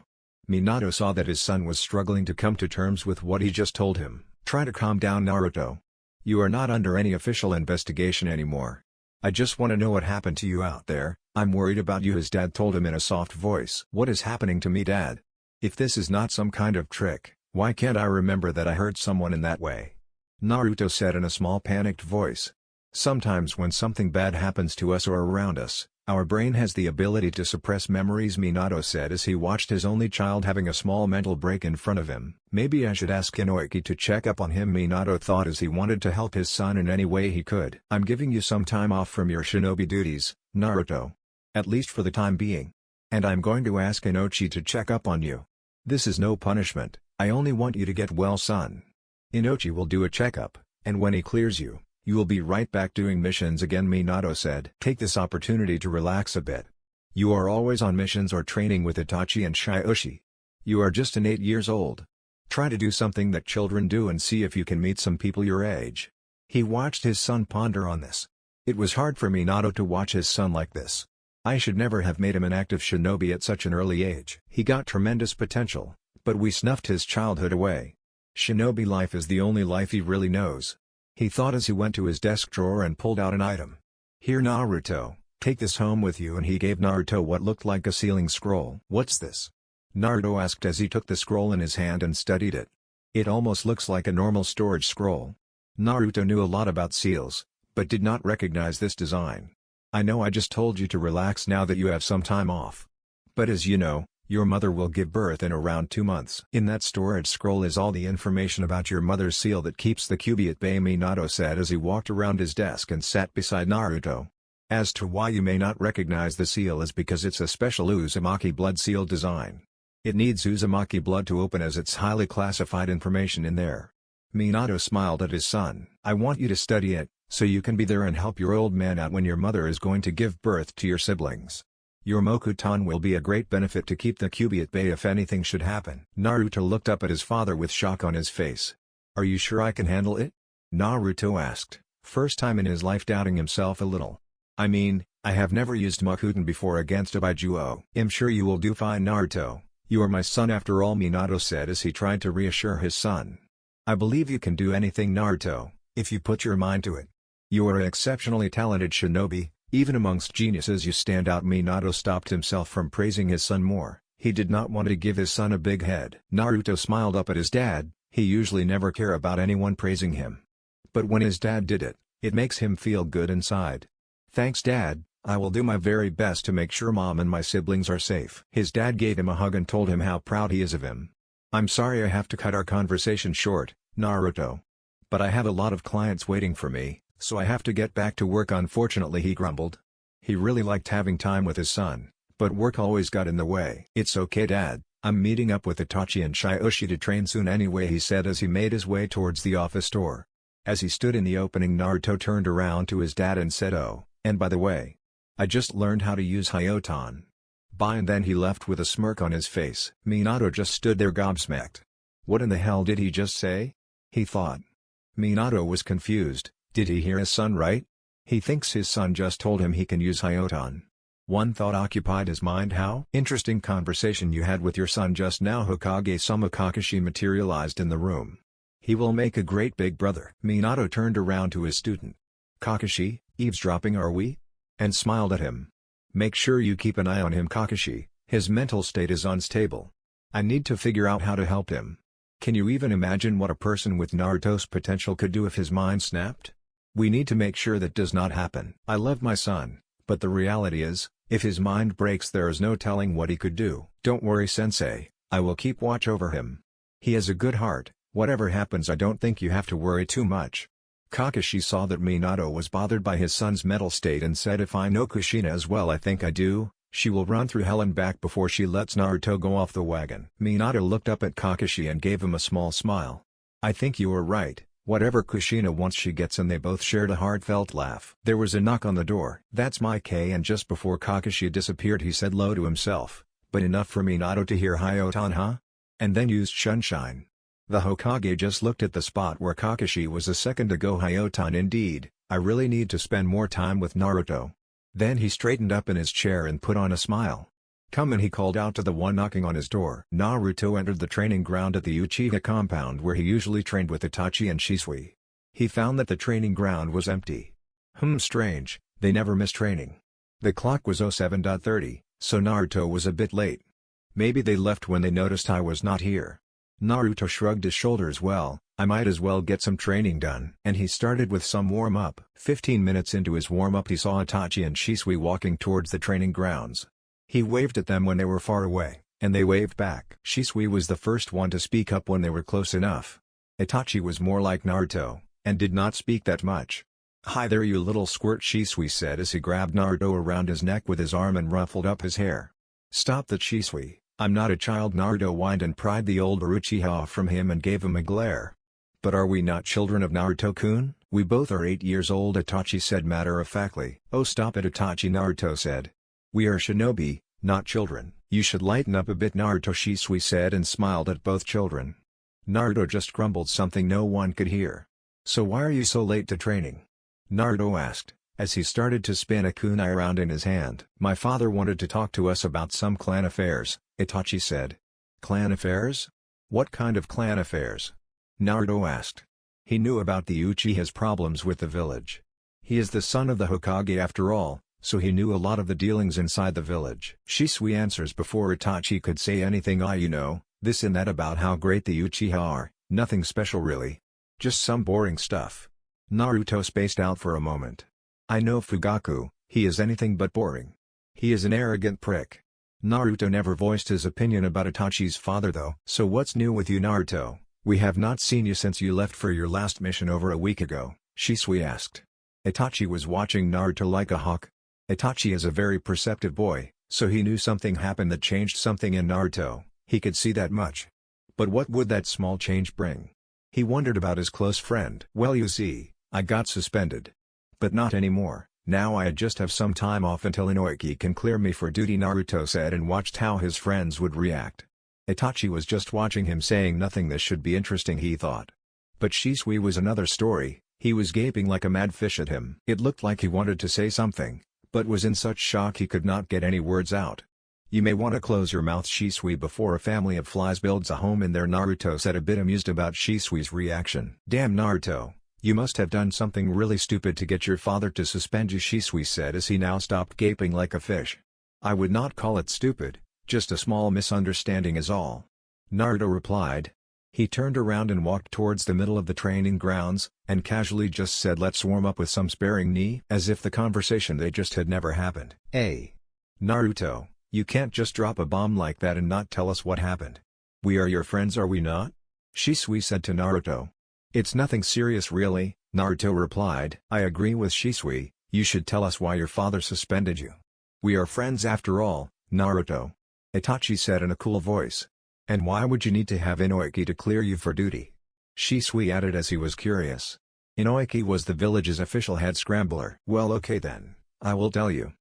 Minato saw that his son was struggling to come to terms with what he just told him. Try to calm down, Naruto. You are not under any official investigation anymore. I just want to know what happened to you out there. I'm worried about you, his dad told him in a soft voice. What is happening to me, Dad? If this is not some kind of trick, why can't I remember that I hurt someone in that way? Naruto said in a small panicked voice. Sometimes when something bad happens to us or around us, our brain has the ability to suppress memories, Minato said as he watched his only child having a small mental break in front of him. Maybe I should ask Inoiki to check up on him, Minato thought as he wanted to help his son in any way he could. I'm giving you some time off from your shinobi duties, Naruto. At least for the time being. And I'm going to ask Inochi to check up on you. This is no punishment, I only want you to get well, son. Inochi will do a checkup, and when he clears you, you will be right back doing missions again, Minato said. Take this opportunity to relax a bit. You are always on missions or training with Itachi and Shiushi. You are just 8 years old. Try to do something that children do and see if you can meet some people your age. He watched his son ponder on this. It was hard for Minato to watch his son like this. I should never have made him an active shinobi at such an early age. He got tremendous potential, but we snuffed his childhood away. Shinobi life is the only life he really knows. He thought as he went to his desk drawer and pulled out an item. Here, Naruto, take this home with you, and he gave Naruto what looked like a sealing scroll. What's this? Naruto asked as he took the scroll in his hand and studied it. It almost looks like a normal storage scroll. Naruto knew a lot about seals, but did not recognize this design. I know I just told you to relax now that you have some time off. But as you know, your mother will give birth in around 2 months. In that storage scroll is all the information about your mother's seal that keeps the Kyuubi at bay, Minato said as he walked around his desk and sat beside Naruto. As to why you may not recognize the seal is because it's a special Uzumaki blood seal design. It needs Uzumaki blood to open as it's highly classified information in there. Minato smiled at his son. I want you to study it, so you can be there and help your old man out when your mother is going to give birth to your siblings. Your Mokuton will be a great benefit to keep the Kyuubi at bay if anything should happen. Naruto looked up at his father with shock on his face. Are you sure I can handle it? Naruto asked, first time in his life doubting himself a little. I mean, I have never used Mokuton before against a Baijuo. I'm sure you will do fine, Naruto. You are my son after all, Minato said as he tried to reassure his son. I believe you can do anything, Naruto, if you put your mind to it. You are an exceptionally talented shinobi. Even amongst geniuses you stand out. Minato stopped himself from praising his son more. He did not want to give his son a big head. Naruto smiled up at his dad. He usually never cared about anyone praising him. But when his dad did it, it makes him feel good inside. Thanks, Dad, I will do my very best to make sure Mom and my siblings are safe. His dad gave him a hug and told him how proud he is of him. I'm sorry I have to cut our conversation short, Naruto. But I have a lot of clients waiting for me, so I have to get back to work, unfortunately, he grumbled. He really liked having time with his son, but work always got in the way. It's okay, Dad, I'm meeting up with Itachi and Shiyoshi to train soon anyway, he said as he made his way towards the office door. As he stood in the opening, Naruto turned around to his dad and said, oh, and by the way, I just learned how to use Hyoton. Bye, and then he left with a smirk on his face. Minato just stood there gobsmacked. What in the hell did he just say? He thought. Minato was confused. Did he hear his son right? He thinks his son just told him he can use Hyoton. One thought occupied his mind. How interesting conversation you had with your son just now. Hokage-sama Kakashi materialized in the room. He will make a great big brother. Minato turned around to his student. Kakashi, eavesdropping are we? And smiled at him. Make sure you keep an eye on him, Kakashi, his mental state is unstable. I need to figure out how to help him. Can you even imagine what a person with Naruto's potential could do if his mind snapped? We need to make sure that does not happen. I love my son, but the reality is, if his mind breaks there is no telling what he could do. Don't worry, Sensei, I will keep watch over him. He has a good heart, whatever happens I don't think you have to worry too much. Kakashi saw that Minato was bothered by his son's mental state and said, if I know Kushina as well I think I do, she will run through hell and back before she lets Naruto go off the wagon. Minato looked up at Kakashi and gave him a small smile. I think you are right. Whatever Kushina wants she gets, and they both shared a heartfelt laugh. There was a knock on the door. That's my K, and just before Kakashi disappeared he said low to himself, but enough for Minato to hear Hyoton, huh? And then used Sunshine. The Hokage just looked at the spot where Kakashi was a second ago. Hyoton indeed, I really need to spend more time with Naruto. Then he straightened up in his chair and put on a smile. Come in, he called out to the one knocking on his door. Naruto entered the training ground at the Uchiha compound where he usually trained with Itachi and Shisui. He found that the training ground was empty. Strange, they never miss training. The clock was 07:30, so Naruto was a bit late. Maybe they left when they noticed I was not here. Naruto shrugged his shoulders. Well, I might as well get some training done. And he started with some warm-up. 15 minutes into his warm-up he saw Itachi and Shisui walking towards the training grounds. He waved at them when they were far away, and they waved back. Shisui was the first one to speak up when they were close enough. Itachi was more like Naruto, and did not speak that much. Hi there, you little squirt, Shisui said as he grabbed Naruto around his neck with his arm and ruffled up his hair. Stop that, Shisui, I'm not a child, Naruto whined and pried the older Uchiha off from him and gave him a glare. But are we not children of Naruto-kun? We both are 8 years old, Itachi said matter-of-factly. Oh, stop it, Itachi, Naruto said. We are shinobi, not children. You should lighten up a bit, Naruto, Shisui said and smiled at both children. Naruto just grumbled something no one could hear. So why are you so late to training? Naruto asked, as he started to spin a kunai around in his hand. My father wanted to talk to us about some clan affairs, Itachi said. Clan affairs? What kind of clan affairs? Naruto asked. He knew about the Uchiha's problems with the village. He is the son of the Hokage after all, so he knew a lot of the dealings inside the village. Shisui answers before Itachi could say anything. You know, this and that about how great the Uchiha are, Nothing special really. Just some boring stuff. Naruto spaced out for a moment. I know Fugaku, he is anything but boring. He is an arrogant prick. Naruto never voiced his opinion about Itachi's father though. So what's new with you, Naruto? We have not seen you since you left for your last mission over a week ago, Shisui asked. Itachi was watching Naruto like a hawk. Itachi is a very perceptive boy, so he knew something happened that changed something in Naruto, he could see that much. But what would that small change bring? He wondered about his close friend. Well, you see, I got suspended. But not anymore, now I just have some time off until Inoiki can clear me for duty, Naruto said, and watched how his friends would react. Itachi was just watching him, saying nothing. This should be interesting, he thought. But Shisui was another story. He was gaping like a mad fish at him. It looked like he wanted to say something, but was in such shock he could not get any words out. You may want to close your mouth, Shisui, before a family of flies builds a home in there, Naruto said, a bit amused about Shisui's reaction. Damn, Naruto, you must have done something really stupid to get your father to suspend you, Shisui said as he now stopped gaping like a fish. I would not call it stupid, just a small misunderstanding is all. Naruto replied. He turned around and walked towards the middle of the training grounds, and casually just said, let's warm up with some sparing knee, as if the conversation they just had never happened. Hey, Naruto, you can't just drop a bomb like that and not tell us what happened. We are your friends, are we not? Shisui said to Naruto. It's nothing serious really, Naruto replied. I agree with Shisui, you should tell us why your father suspended you. We are friends after all, Naruto. Itachi said in a cool voice. And why would you need to have Inoiki to clear you for duty? Shisui added as he was curious. Inoiki was the village's official head scrambler. Well, okay then, I will tell you.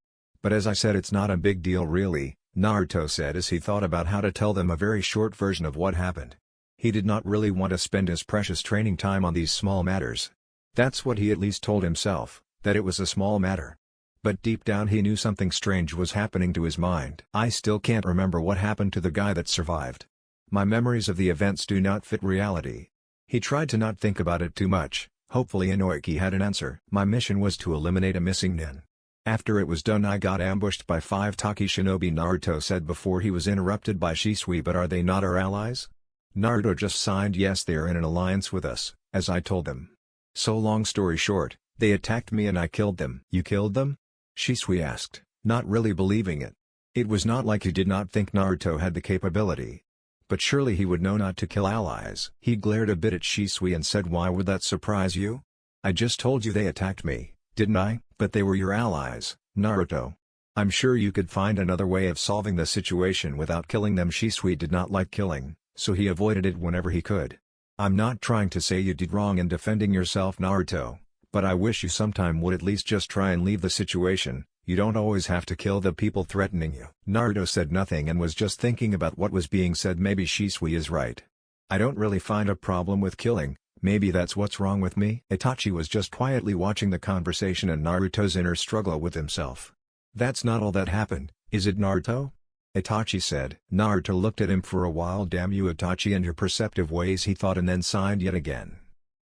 But as I said, it's not a big deal really, Naruto said as he thought about how to tell them a very short version of what happened. He did not really want to spend his precious training time on these small matters. That's what he at least told himself, that it was a small matter. But deep down he knew something strange was happening to his mind. I still can't remember what happened to the guy that survived. My memories of the events do not fit reality. He tried to not think about it too much. Hopefully Inoiki had an answer. My mission was to eliminate a missing nin. After it was done, I got ambushed by 5 Taki shinobi, Naruto said before he was interrupted by Shisui. But are they not our allies? Naruto just sighed. Yes, they are in an alliance with us, as I told them. So long story short, they attacked me and I killed them. You killed them? Shisui asked, not really believing it. It was not like he did not think Naruto had the capability. But surely he would know not to kill allies. He glared a bit at Shisui and said, why would that surprise you? I just told you they attacked me, didn't I? But they were your allies, Naruto. I'm sure you could find another way of solving the situation without killing them. Shisui did not like killing, so he avoided it whenever he could. I'm not trying to say you did wrong in defending yourself, Naruto, but I wish you sometime would at least just try and leave the situation. You don't always have to kill the people threatening you. Naruto said nothing and was just thinking about what was being said. Maybe Shisui is right. I don't really find a problem with killing, maybe that's what's wrong with me. Itachi was just quietly watching the conversation and Naruto's inner struggle with himself. That's not all that happened, is it, Naruto? Itachi said. Naruto looked at him for a while. Damn you, Itachi, and your perceptive ways, he thought, and then sighed yet again.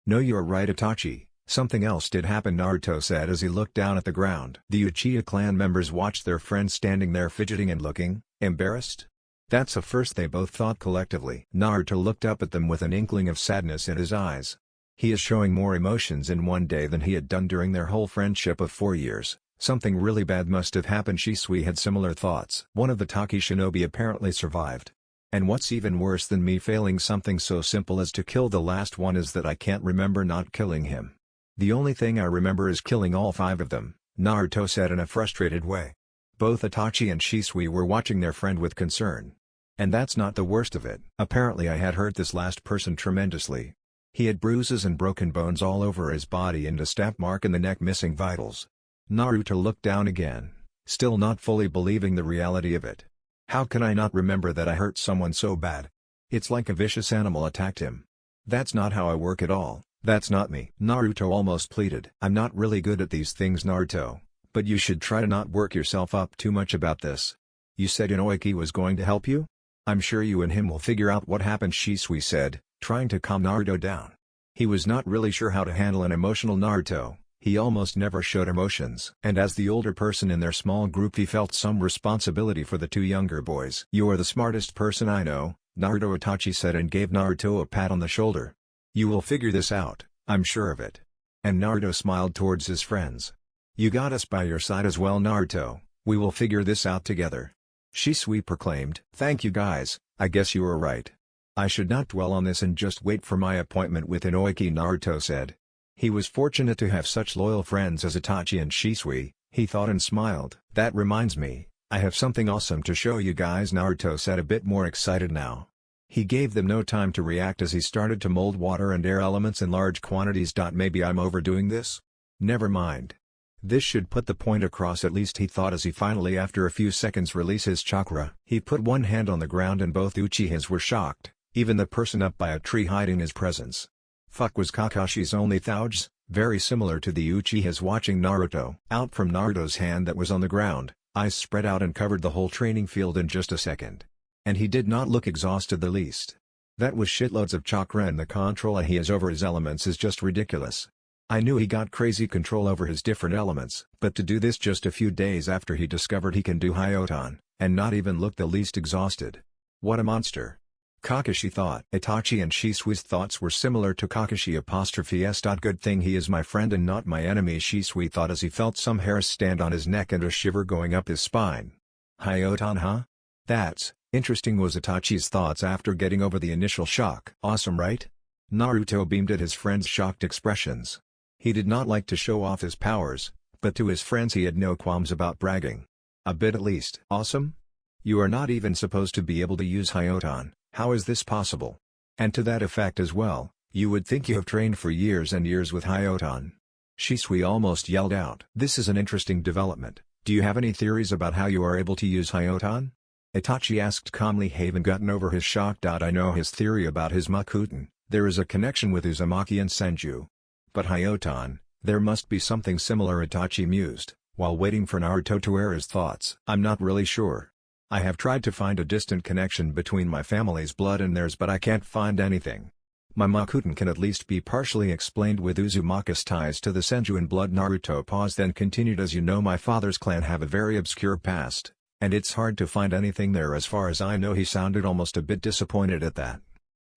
No, you're right, Itachi. Something else did happen, Naruto said as he looked down at the ground. The Uchiha clan members watched their friend standing there fidgeting and looking embarrassed. That's a first, they both thought collectively. Naruto looked up at them with an inkling of sadness in his eyes. He is showing more emotions in one day than he had done during their whole friendship of 4 years. Something really bad must have happened. Shisui had similar thoughts. One of the Taki shinobi apparently survived. And what's even worse than me failing something so simple as to kill the last one is that I can't remember not killing him. The only thing I remember is killing all 5 of them, Naruto said in a frustrated way. Both Itachi and Shisui were watching their friend with concern. And that's not the worst of it. Apparently I had hurt this last person tremendously. He had bruises and broken bones all over his body and a stab mark in the neck, missing vitals. Naruto looked down again, still not fully believing the reality of it. How can I not remember that I hurt someone so bad? It's like a vicious animal attacked him. That's not how I work at all. That's not me. Naruto almost pleaded. I'm not really good at these things, Naruto, but you should try to not work yourself up too much about this. You said Inoiki was going to help you? I'm sure you and him will figure out what happened, Shisui said, trying to calm Naruto down. He was not really sure how to handle an emotional Naruto. He almost never showed emotions. And as the older person in their small group, he felt some responsibility for the 2 younger boys. You are the smartest person I know, Naruto, Itachi said and gave Naruto a pat on the shoulder. You will figure this out, I'm sure of it. And Naruto smiled towards his friends. You got us by your side as well, Naruto, we will figure this out together. Shisui proclaimed. Thank you guys, I guess you were right. I should not dwell on this and just wait for my appointment with Inoki, Naruto said. He was fortunate to have such loyal friends as Itachi and Shisui, he thought and smiled. That reminds me, I have something awesome to show you guys, Naruto said, a bit more excited now. He gave them no time to react as he started to mold water and air elements in large quantities. Maybe I'm overdoing this? Never mind. This should put the point across at least, he thought as he finally after a few seconds released his chakra. He put one hand on the ground and both Uchihas were shocked, even the person up by a tree hiding his presence. Fuck, was Kakashi's only thoughts, very similar to the Uchihas watching Naruto. Out from Naruto's hand that was on the ground, ice spread out and covered the whole training field in just a second. And he did not look exhausted the least. That was shitloads of chakra, and the control he has over his elements is just ridiculous. I knew he got crazy control over his different elements, but to do this just a few days after he discovered he can do Hyoton, and not even look the least exhausted. What a monster. Kakashi thought. Itachi and Shisui's thoughts were similar to Kakashi''s. Good thing he is my friend and not my enemy, Shisui thought as he felt some hairs stand on his neck and a shiver going up his spine. Hyoton, huh? That's interesting, was Itachi's thoughts after getting over the initial shock. Awesome, right? Naruto beamed at his friend's shocked expressions. He did not like to show off his powers, but to his friends he had no qualms about bragging. A bit at least. Awesome? You are not even supposed to be able to use Hyoton, how is this possible? And to that effect as well, you would think you have trained for years and years with Hyoton. Shisui almost yelled out. This is an interesting development. Do you have any theories about how you are able to use Hyoton? Itachi asked calmly, having gotten over his shock. I know his theory about his Makuten, there is a connection with Uzumaki and Senju. But Hyoton, there must be something similar, Itachi mused, while waiting for Naruto to air his thoughts. I'm not really sure. I have tried to find a distant connection between my family's blood and theirs, but I can't find anything. My Makuten can at least be partially explained with Uzumaki's ties to the Senju in blood. Naruto paused, then continued, as you know, my father's clan have a very obscure past, and it's hard to find anything there as far as I know. He sounded almost a bit disappointed at that.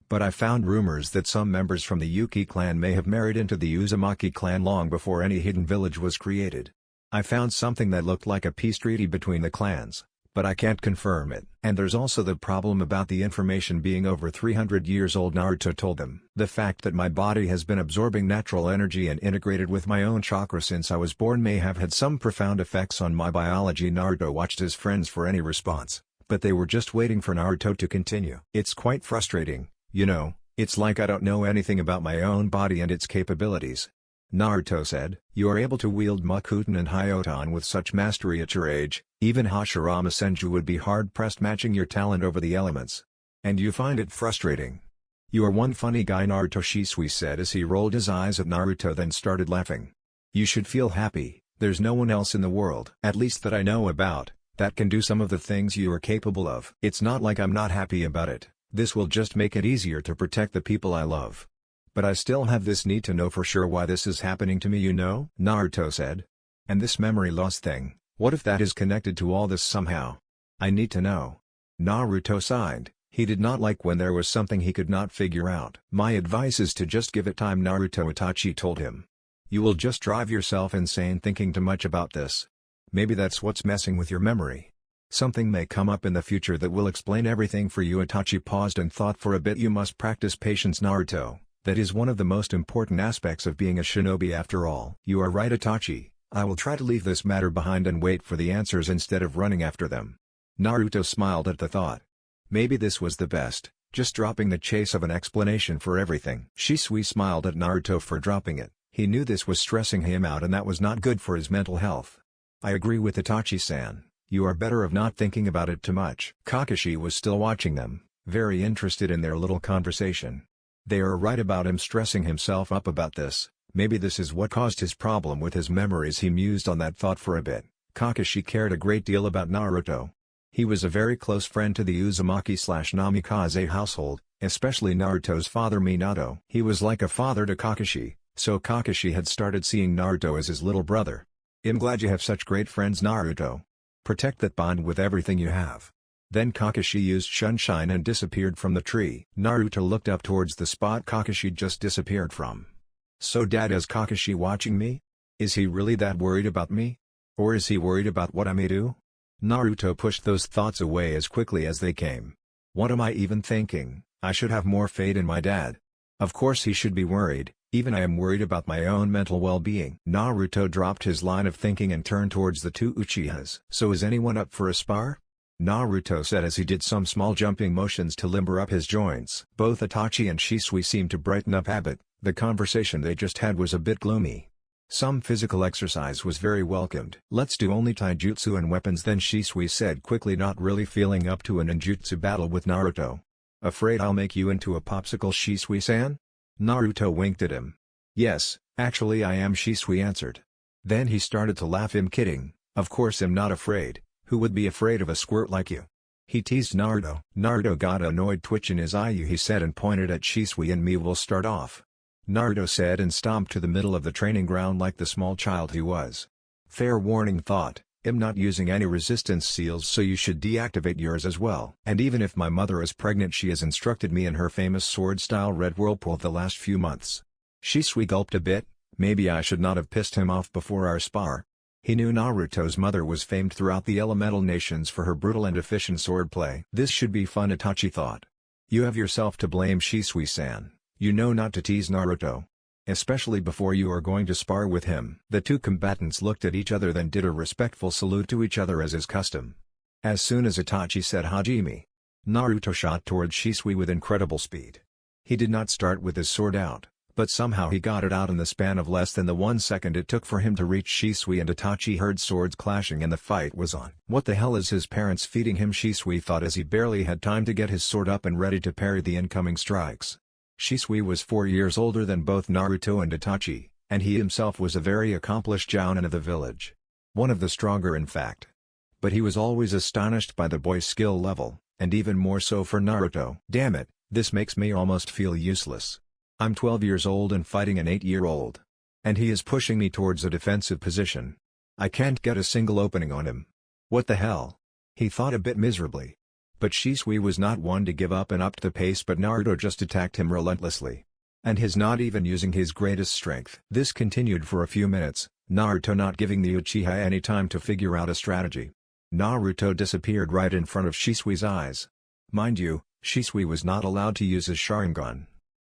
But I found rumors that some members from the Yuki clan may have married into the Uzumaki clan long before any hidden village was created. I found something that looked like a peace treaty between the clans, but I can't confirm it. And there's also the problem about the information being over 300 years old, Naruto told them. The fact that my body has been absorbing natural energy and integrated with my own chakra since I was born may have had some profound effects on my biology. Naruto watched his friends for any response, but they were just waiting for Naruto to continue. It's quite frustrating. You know, it's like I don't know anything about my own body and its capabilities. Naruto said. You are able to wield Makuten and Hyoton with such mastery at your age, even Hashirama Senju would be hard-pressed matching your talent over the elements. And you find it frustrating. You are one funny guy, Naruto, Shisui said as he rolled his eyes at Naruto, then started laughing. You should feel happy, there's no one else in the world, at least that I know about, that can do some of the things you are capable of. It's not like I'm not happy about it. This will just make it easier to protect the people I love. But I still have this need to know for sure why this is happening to me, you know? Naruto said. And this memory loss thing, what if that is connected to all this somehow? I need to know. Naruto sighed. He did not like when there was something he could not figure out. My advice is to just give it time, Naruto, Itachi told him. You will just drive yourself insane thinking too much about this. Maybe that's what's messing with your memory. Something may come up in the future that will explain everything for you. Itachi paused and thought for a bit. You must practice patience, Naruto. That is one of the most important aspects of being a shinobi after all. You are right, Itachi. I will try to leave this matter behind and wait for the answers instead of running after them. Naruto smiled at the thought. Maybe this was the best, just dropping the chase of an explanation for everything. Shisui smiled at Naruto for dropping it. He knew this was stressing him out and that was not good for his mental health. I agree with Itachi-san. You are better of not thinking about it too much. Kakashi was still watching them, very interested in their little conversation. They are right about him stressing himself up about this. Maybe this is what caused his problem with his memories. He mused on that thought for a bit. Kakashi cared a great deal about Naruto. He was a very close friend to the Uzumaki/Namikaze household, especially Naruto's father Minato. He was like a father to Kakashi, so Kakashi had started seeing Naruto as his little brother. I'm glad you have such great friends, Naruto. Protect that bond with everything you have. Then Kakashi used Sunshine and disappeared from the tree. Naruto looked up towards the spot Kakashi just disappeared from. So Dad, is Kakashi watching me? Is he really that worried about me? Or is he worried about what I may do? Naruto pushed those thoughts away as quickly as they came. What am I even thinking? I should have more faith in my dad. Of course he should be worried, even I am worried about my own mental well-being. Naruto dropped his line of thinking and turned towards the two Uchihas. So is anyone up for a spar? Naruto said as he did some small jumping motions to limber up his joints. Both Itachi and Shisui seemed to brighten up a bit. The conversation they just had was a bit gloomy. Some physical exercise was very welcomed. Let's do only taijutsu and weapons then, Shisui said quickly, not really feeling up to a ninjutsu battle with Naruto. Afraid I'll make you into a popsicle, Shisui-san? Naruto winked at him. Yes, actually I am, Shisui answered. Then he started to laugh. I'm kidding, of course I'm not afraid. Who would be afraid of a squirt like you? He teased Naruto. Naruto got an annoyed twitch in his eye, he said, and pointed at Shisui and me. We'll start off. Naruto said and stomped to the middle of the training ground like the small child he was. Fair warning, thought, I'm not using any resistance seals, so you should deactivate yours as well. And even if my mother is pregnant, she has instructed me in her famous sword-style red whirlpool the last few months. Shisui gulped a bit. Maybe I should not have pissed him off before our spar. He knew Naruto's mother was famed throughout the elemental nations for her brutal and efficient swordplay. This should be fun, Itachi thought. You have yourself to blame, Shisui-san. You know not to tease Naruto. Especially before you are going to spar with him. The two combatants looked at each other, then did a respectful salute to each other as is custom. As soon as Itachi said Hajime, Naruto shot towards Shisui with incredible speed. He did not start with his sword out, but somehow he got it out in the span of less than the 1 second it took for him to reach Shisui, and Itachi heard swords clashing and the fight was on. What the hell is his parents feeding him, Shisui thought as he barely had time to get his sword up and ready to parry the incoming strikes. Shisui was 4 years older than both Naruto and Itachi, and he himself was a very accomplished jounin of the village. One of the stronger, in fact. But he was always astonished by the boy's skill level, and even more so for Naruto. Damn it, this makes me almost feel useless. I'm 12 years old and fighting an 8-year-old. And he is pushing me towards a defensive position. I can't get a single opening on him. What the hell? He thought a bit miserably. But Shisui was not one to give up and upped the pace, but Naruto just attacked him relentlessly. And his not even using his greatest strength. This continued for a few minutes, Naruto not giving the Uchiha any time to figure out a strategy. Naruto disappeared right in front of Shisui's eyes. Mind you, Shisui was not allowed to use his Sharingan.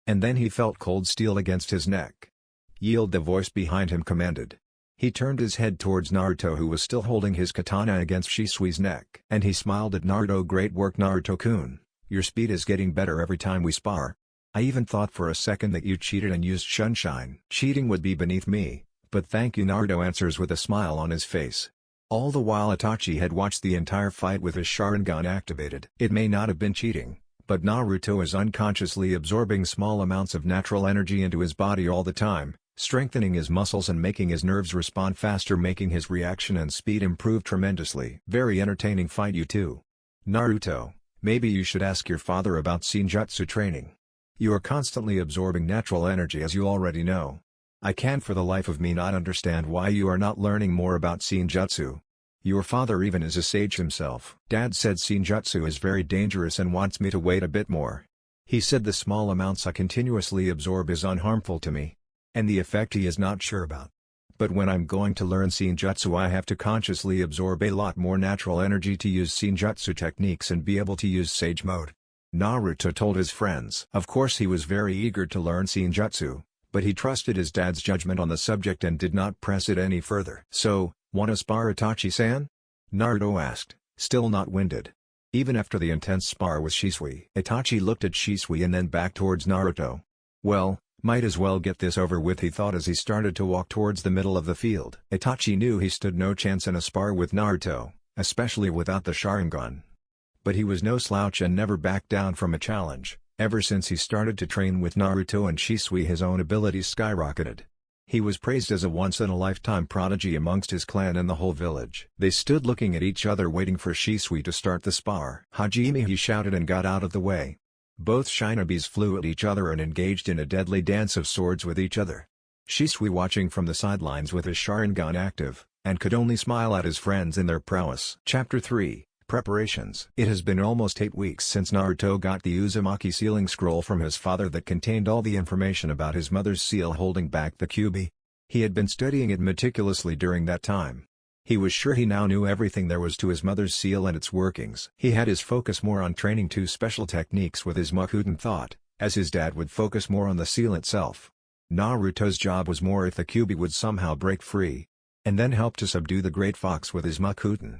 And then he felt cold steel against his neck. Yield, the voice behind him commanded. He turned his head towards Naruto, who was still holding his katana against Shisui's neck. And he smiled at Naruto. Great work, Naruto-kun. Your speed is getting better every time we spar. I even thought for a second that you cheated and used Sunshine. Cheating would be beneath me, but thank you, Naruto answers with a smile on his face. All the while Itachi had watched the entire fight with his Sharingan activated. It may not have been cheating, but Naruto is unconsciously absorbing small amounts of natural energy into his body all the time, strengthening his muscles and making his nerves respond faster, making his reaction and speed improve tremendously. Very entertaining fight, you two. Naruto, maybe you should ask your father about Senjutsu training. You are constantly absorbing natural energy, as you already know. I can't for the life of me not understand why you are not learning more about Senjutsu. Your father even is a sage himself. Dad said Senjutsu is very dangerous and wants me to wait a bit more. He said the small amounts I continuously absorb is unharmful to me. And the effect he is not sure about. But when I'm going to learn Senjutsu, I have to consciously absorb a lot more natural energy to use Senjutsu techniques and be able to use Sage Mode. Naruto told his friends. Of course he was very eager to learn Senjutsu, but he trusted his dad's judgment on the subject and did not press it any further. So, wanna spar, Itachi-san? Naruto asked, still not winded. Even after the intense spar with Shisui. Itachi looked at Shisui and then back towards Naruto. Well, might as well get this over with, he thought as he started to walk towards the middle of the field. Itachi knew he stood no chance in a spar with Naruto, especially without the Sharingan. But he was no slouch and never backed down from a challenge. Ever since he started to train with Naruto and Shisui, his own abilities skyrocketed. He was praised as a once-in-a-lifetime prodigy amongst his clan and the whole village. They stood looking at each other waiting for Shisui to start the spar. Hajime, he shouted and got out of the way. Both shinobis flew at each other and engaged in a deadly dance of swords with each other. Shisui watching from the sidelines with his Sharingan active, and could only smile at his friends in their prowess. Chapter 3, Preparations. It has been almost 8 weeks since Naruto got the Uzumaki sealing scroll from his father that contained all the information about his mother's seal holding back the Kyuubi. He had been studying it meticulously during that time. He was sure he now knew everything there was to his mother's seal and its workings. He had his focus more on training 2 special techniques with his Makuten thought, as his dad would focus more on the seal itself. Naruto's job was more if the Kyuubi would somehow break free, and then help to subdue the Great Fox with his Makuten.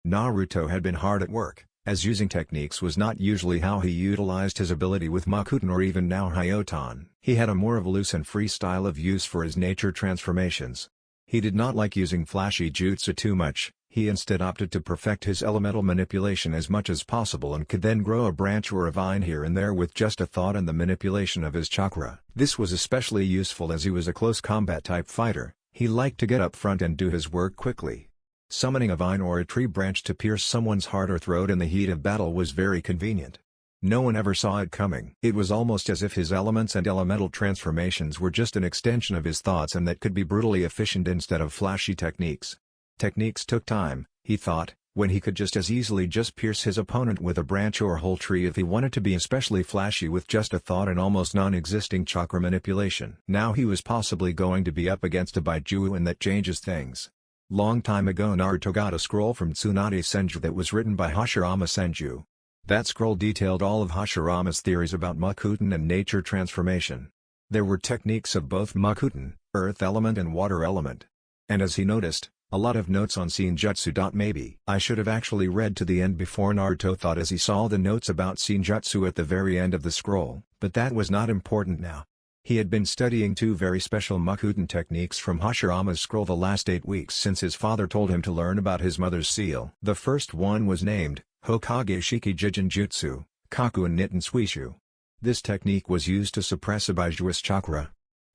Naruto had been hard at work, as using techniques was not usually how he utilized his ability with Makuten or even now Hyoton. He had a more of a loose and free style of use for his nature transformations. He did not like using flashy jutsu too much, he instead opted to perfect his elemental manipulation as much as possible and could then grow a branch or a vine here and there with just a thought and the manipulation of his chakra. This was especially useful as he was a close combat type fighter. He liked to get up front and do his work quickly. Summoning a vine or a tree branch to pierce someone's heart or throat in the heat of battle was very convenient. No one ever saw it coming. It was almost as if his elements and elemental transformations were just an extension of his thoughts and that could be brutally efficient instead of flashy techniques. Techniques took time, he thought, when he could just as easily just pierce his opponent with a branch or whole tree if he wanted to be especially flashy with just a thought and almost non-existing chakra manipulation. Now he was possibly going to be up against a Baijuin that changes things. Long time ago Naruto got a scroll from Tsunade Senju that was written by Hashirama Senju. That scroll detailed all of Hashirama's theories about Makuten and nature transformation. There were techniques of both Makuten, earth element and water element. And as he noticed, a lot of notes on Senjutsu. Maybe I should have actually read to the end before Naruto thought as he saw the notes about Senjutsu at the very end of the scroll, but that was not important now. He had been studying 2 very special Makuten techniques from Hashirama's scroll the last 8 weeks since his father told him to learn about his mother's seal. The first one was named Hokage Shiki Jijin Jutsu, Kakuen Nitten Suishu. This technique was used to suppress a Baiju's chakra.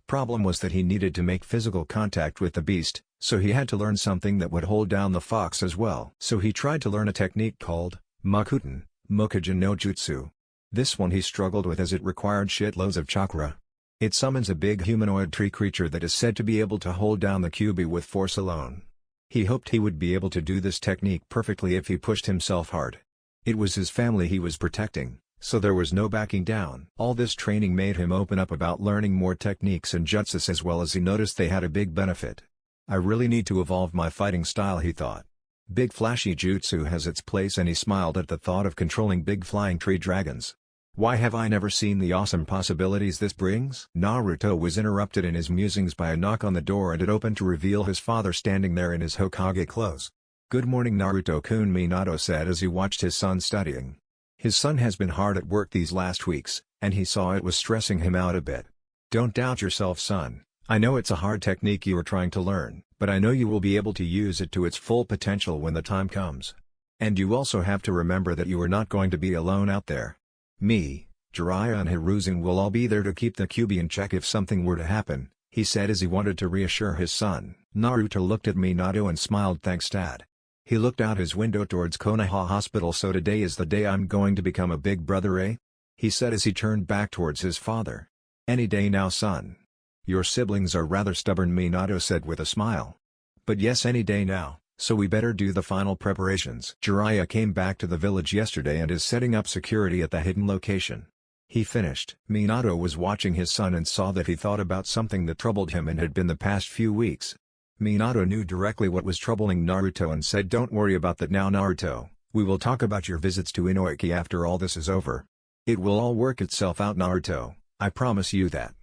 Problem was that he needed to make physical contact with the beast, so he had to learn something that would hold down the fox as well. So he tried to learn a technique called Makuten, Mukujin no Jutsu. This one he struggled with as it required shitloads of chakra. It summons a big humanoid tree creature that is said to be able to hold down the Kyuubi with force alone. He hoped he would be able to do this technique perfectly if he pushed himself hard. It was his family he was protecting, so there was no backing down. All this training made him open up about learning more techniques and jutsus as well as he noticed they had a big benefit. I really need to evolve my fighting style, he thought. Big flashy jutsu has its place, and he smiled at the thought of controlling big flying tree dragons. Why have I never seen the awesome possibilities this brings? Naruto was interrupted in his musings by a knock on the door, and it opened to reveal his father standing there in his Hokage clothes. "Good morning Naruto-kun," Minato said as he watched his son studying. His son has been hard at work these last weeks, and he saw it was stressing him out a bit. "Don't doubt yourself, son. I know it's a hard technique you are trying to learn, but I know you will be able to use it to its full potential when the time comes. And you also have to remember that you are not going to be alone out there. Me, Jiraiya and Hiruzen will all be there to keep the Kyuubi in check if something were to happen," he said as he wanted to reassure his son. Naruto looked at Minato and smiled. "Thanks, Dad." He looked out his window towards Konoha Hospital. "So today is the day I'm going to become a big brother, eh?" he said as he turned back towards his father. "Any day now, son. Your siblings are rather stubborn," Minato said with a smile. "But yes, any day now. So we better do the final preparations." Jiraiya came back to the village yesterday and is setting up security at the hidden location. He finished. Minato was watching his son and saw that he thought about something that troubled him and had been the past few weeks. Minato knew directly what was troubling Naruto and said, "Don't worry about that now, Naruto. We will talk about your visits to Inoiki after all this is over. It will all work itself out, Naruto, I promise you that.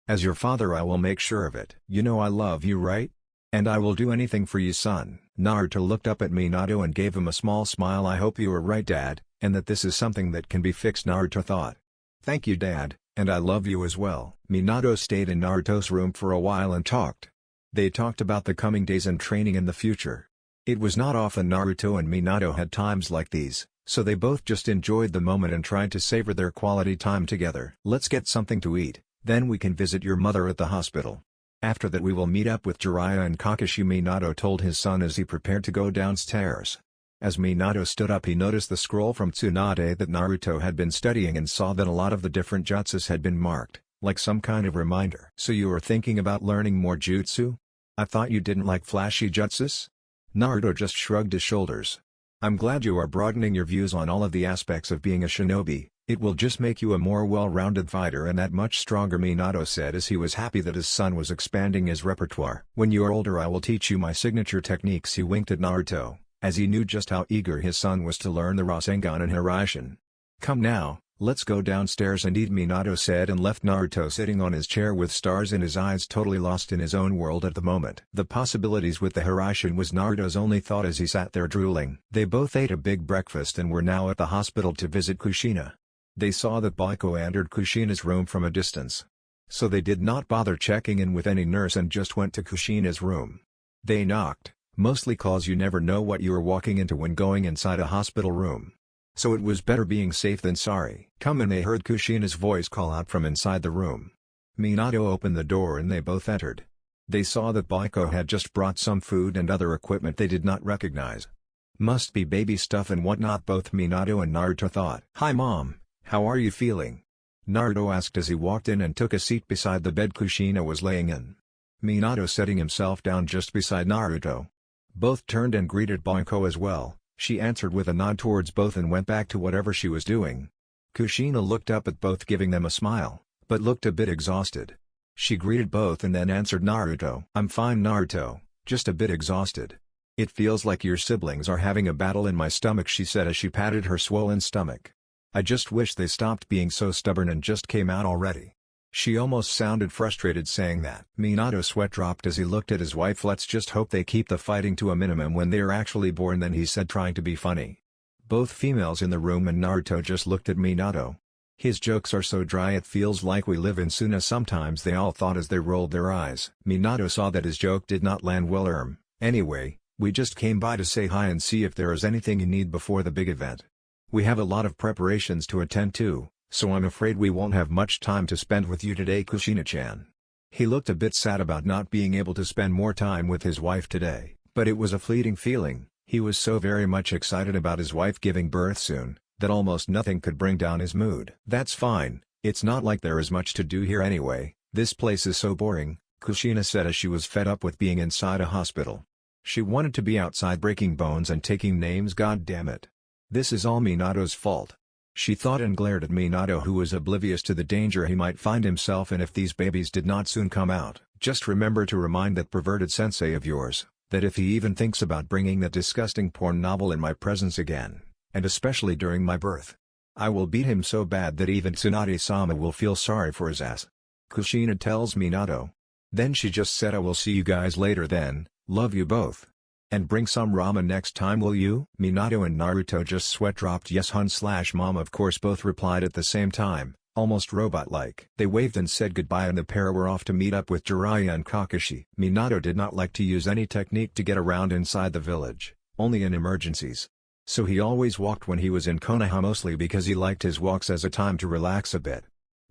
As your father I will make sure of it. You know I love you, right? And I will do anything for you, son." Naruto looked up at Minato and gave him a small smile. "I hope you are right, Dad, and that this is something that can be fixed," Naruto thought. "Thank you, Dad, and I love you as well." Minato stayed in Naruto's room for a while and talked. They talked about the coming days and training in the future. It was not often Naruto and Minato had times like these, so they both just enjoyed the moment and tried to savor their quality time together. "Let's get something to eat, then we can visit your mother at the hospital. After that we will meet up with Jiraiya and Kakashi," Minato told his son as he prepared to go downstairs. As Minato stood up, he noticed the scroll from Tsunade that Naruto had been studying and saw that a lot of the different jutsus had been marked, like some kind of reminder. "So you are thinking about learning more jutsu? I thought you didn't like flashy jutsus?" Naruto just shrugged his shoulders. I'm glad you are broadening your views on all of the aspects of being a shinobi. It will just make you a more well-rounded fighter and that much stronger, Minato said as he was happy that his son was expanding his repertoire. When you are older I will teach you my signature techniques, he winked at Naruto, as he knew just how eager his son was to learn the Rasengan and Hiraishin. Come now, let's go downstairs and eat, Minato said and left Naruto sitting on his chair with stars in his eyes, totally lost in his own world at the moment. The possibilities with the Hiraishin was Naruto's only thought as he sat there drooling. They both ate a big breakfast and were now at the hospital to visit Kushina. They saw that Baiko entered Kushina's room from a distance. So they did not bother checking in with any nurse and just went to Kushina's room. They knocked, mostly cause you never know what you are walking into when going inside a hospital room. So it was better being safe than sorry. Come in, they heard Kushina's voice call out from inside the room. Minato opened the door and they both entered. They saw that Baiko had just brought some food and other equipment they did not recognize. Must be baby stuff and whatnot, both Minato and Naruto thought. Hi mom, how are you feeling? Naruto asked as he walked in and took a seat beside the bed Kushina was laying in. Minato setting himself down just beside Naruto. Both turned and greeted Baiko as well. She answered with a nod towards both and went back to whatever she was doing. Kushina looked up at both, giving them a smile, but looked a bit exhausted. She greeted both and then answered Naruto. I'm fine Naruto, just a bit exhausted. It feels like your siblings are having a battle in my stomach, she said as she patted her swollen stomach. I just wish they stopped being so stubborn and just came out already. She almost sounded frustrated saying that. Minato's sweat dropped as he looked at his wife. Let's just hope they keep the fighting to a minimum when they are actually born, then he said, trying to be funny. Both females in the room and Naruto just looked at Minato. His jokes are so dry it feels like we live in Suna, sometimes they all thought as they rolled their eyes. Minato saw that his joke did not land well. Anyway, we just came by to say hi and see if there is anything you need before the big event. We have a lot of preparations to attend to, so I'm afraid we won't have much time to spend with you today, Kushina-chan. He looked a bit sad about not being able to spend more time with his wife today, but it was a fleeting feeling. He was so very much excited about his wife giving birth soon, that almost nothing could bring down his mood. That's fine, it's not like there is much to do here anyway, this place is so boring, Kushina said as she was fed up with being inside a hospital. She wanted to be outside breaking bones and taking names, god damn it. This is all Minato's fault. She thought and glared at Minato, who was oblivious to the danger he might find himself in if these babies did not soon come out. Just remember to remind that perverted sensei of yours, that if he even thinks about bringing that disgusting porn novel in my presence again, and especially during my birth, I will beat him so bad that even Tsunade-sama will feel sorry for his ass. Kushina tells Minato. Then she just said, I will see you guys later then, love you both. And bring some ramen next time, will you? Minato and Naruto just sweat dropped. Yes hun/mom, of course, both replied at the same time, almost robot-like. They waved and said goodbye and the pair were off to meet up with Jiraiya and Kakashi. Minato did not like to use any technique to get around inside the village, only in emergencies. So he always walked when he was in Konoha, mostly because he liked his walks as a time to relax a bit.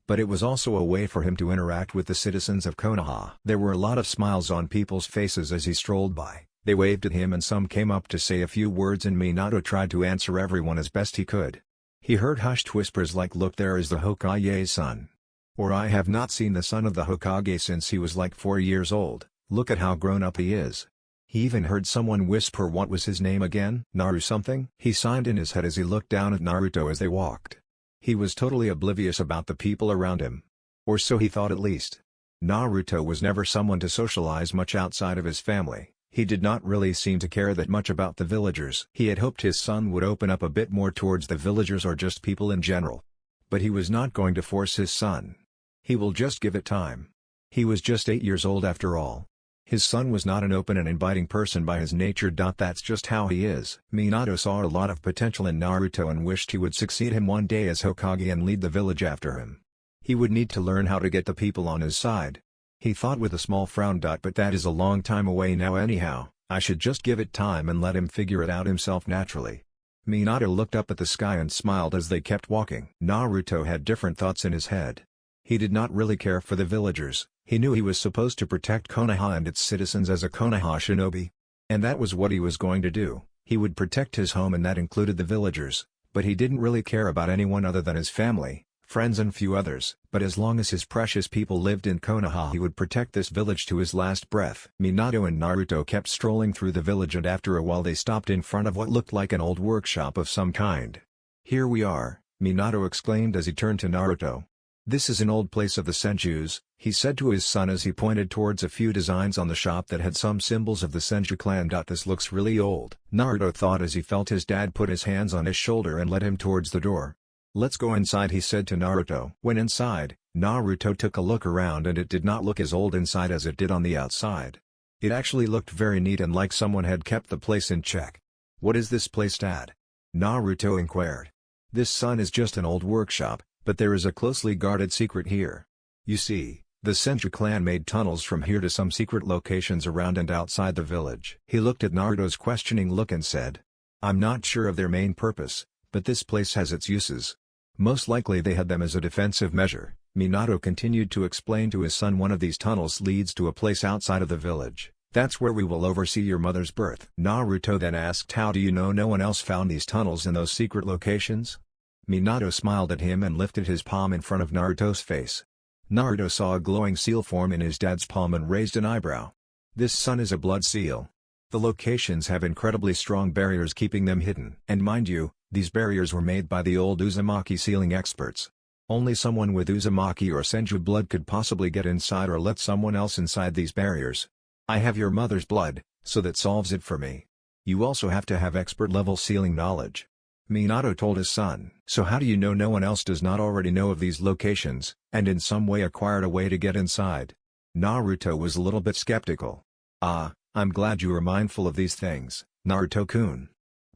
But it was also a way for him to interact with the citizens of Konoha. There were a lot of smiles on people's faces as he strolled by. They waved at him and some came up to say a few words and Minato tried to answer everyone as best he could. He heard hushed whispers like, look, there is the Hokage's son. Or I have not seen the son of the Hokage since he was like 4 years old, look at how grown up he is. He even heard someone whisper, what was his name again? Naru something? He signed in his head as he looked down at Naruto as they walked. He was totally oblivious about the people around him. Or so he thought at least. Naruto was never someone to socialize much outside of his family. He did not really seem to care that much about the villagers. He had hoped his son would open up a bit more towards the villagers or just people in general. But he was not going to force his son. He will just give it time. He was just 8 years old after all. His son was not an open and inviting person by his nature. That's just how he is. Minato saw a lot of potential in Naruto and wished he would succeed him one day as Hokage and lead the village after him. He would need to learn how to get the people on his side. He thought with a small frown. But that is a long time away now anyhow, I should just give it time and let him figure it out himself naturally. Minato looked up at the sky and smiled as they kept walking. Naruto had different thoughts in his head. He did not really care for the villagers, he knew he was supposed to protect Konoha and its citizens as a Konoha shinobi. And that was what he was going to do, he would protect his home and that included the villagers, but he didn't really care about anyone other than his family. friends and few others. But as long as his precious people lived in Konoha, he would protect this village to his last breath. Minato and Naruto kept strolling through the village, and after a while they stopped in front of what looked like an old workshop of some kind. "Here we are," Minato exclaimed as he turned to Naruto. "This is an old place of the Senjus," he said to his son as he pointed towards a few designs on the shop that had some symbols of the Senju clan. "This looks really old," Naruto thought as he felt his dad put his hands on his shoulder and led him towards the door. "Let's go inside," he said to Naruto. When inside, Naruto took a look around, and it did not look as old inside as it did on the outside. It actually looked very neat and like someone had kept the place in check. "What is this place, Dad?" Naruto inquired. "This, son, is just an old workshop, but there is a closely guarded secret here. You see, the Senju clan made tunnels from here to some secret locations around and outside the village." He looked at Naruto's questioning look and said, "I'm not sure of their main purpose, but this place has its uses. Most likely they had them as a defensive measure." Minato continued to explain to his son, "One of these tunnels leads to a place outside of the village. That's where we will oversee your mother's birth." Naruto then asked, "How do you know no one else found these tunnels in those secret locations?" Minato smiled at him and lifted his palm in front of Naruto's face. Naruto saw a glowing seal form in his dad's palm and raised an eyebrow. "This, son, is a blood seal. The locations have incredibly strong barriers keeping them hidden. And mind you, these barriers were made by the old Uzumaki sealing experts. Only someone with Uzumaki or Senju blood could possibly get inside or let someone else inside these barriers. I have your mother's blood, so that solves it for me. You also have to have expert-level sealing knowledge," Minato told his son. "So how do you know no one else does not already know of these locations, and in some way acquired a way to get inside?" Naruto was a little bit skeptical. "Ah, I'm glad you are mindful of these things, Naruto-kun.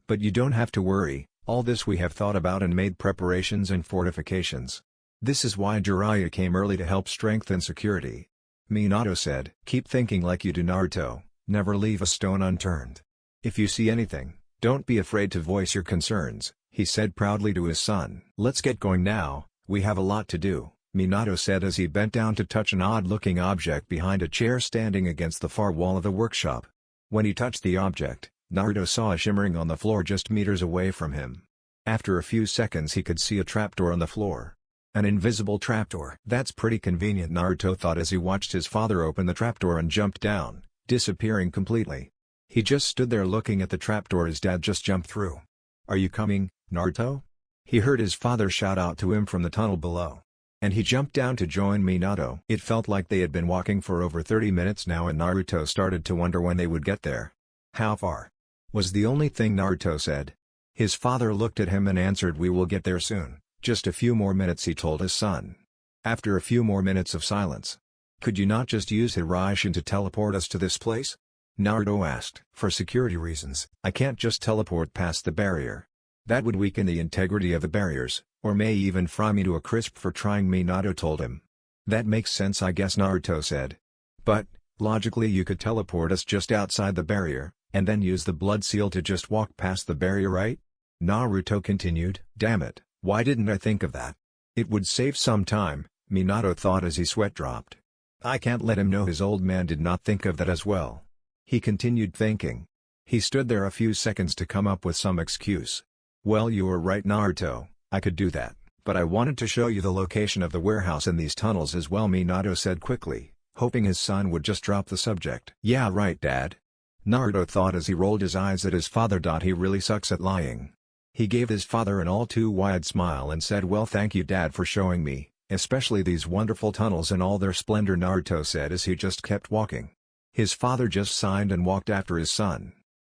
But you don't have to worry, all this we have thought about and made preparations and fortifications. This is why Jiraiya came early to help strengthen security," Minato said. "Keep thinking like you do, Naruto, never leave a stone unturned. If you see anything, don't be afraid to voice your concerns," he said proudly to his son. "Let's get going now, we have a lot to do," Minato said as he bent down to touch an odd-looking object behind a chair standing against the far wall of the workshop. When he touched the object, Naruto saw a shimmering on the floor just meters away from him. After a few seconds he could see a trapdoor on the floor. An invisible trapdoor. "That's pretty convenient," Naruto thought as he watched his father open the trapdoor and jumped down, disappearing completely. He just stood there looking at the trapdoor his dad just jumped through. "Are you coming, Naruto?" he heard his father shout out to him from the tunnel below. And he jumped down to join Minato. It felt like they had been walking for over 30 minutes now, and Naruto started to wonder when they would get there. "How far?" was the only thing Naruto said. His father looked at him and answered, "We will get there soon, just a few more minutes," he told his son. After a few more minutes of silence, "Could you not just use Hiraishin to teleport us to this place?" Naruto asked. "For security reasons, I can't just teleport past the barrier. That would weaken the integrity of the barriers, or may even fry me to a crisp for trying," Minato told him. "That makes sense, I guess," Naruto said. "But, logically you could teleport us just outside the barrier, and then use the blood seal to just walk past the barrier, right?" Naruto continued. "Damn it, why didn't I think of that? It would save some time," Minato thought as his sweat dropped. I can't let him know his old man did not think of that as well. He continued thinking. He stood there a few seconds to come up with some excuse. "Well, you are right, Naruto, I could do that, but I wanted to show you the location of the warehouse and these tunnels as well," Minato said quickly, hoping his son would just drop the subject. "Yeah, right, Dad," Naruto thought as he rolled his eyes at his father. "He really sucks at lying." He gave his father an all-too-wide smile and said, "Well, thank you, Dad, for showing me, especially these wonderful tunnels in all their splendor," Naruto said as he just kept walking. His father just sighed and walked after his son.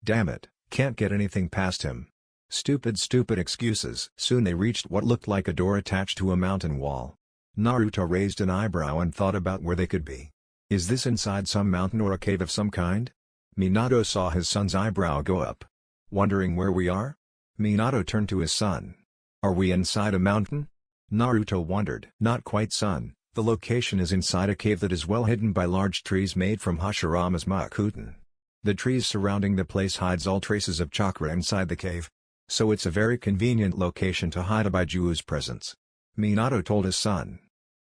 Damn it, can't get anything past him. Stupid excuses. Soon they reached what looked like a door attached to a mountain wall. Naruto raised an eyebrow and thought about where they could be. Is this inside some mountain or a cave of some kind? Minato saw his son's eyebrow go up. Wondering where we are? Minato turned to his son. Are we inside a mountain? Naruto wondered. Not quite, son. The location is inside a cave that is well hidden by large trees made from Hashirama's Makuten. The trees surrounding the place hides all traces of chakra inside the cave. So it's a very convenient location to hide Abaiju's presence. Minato told his son.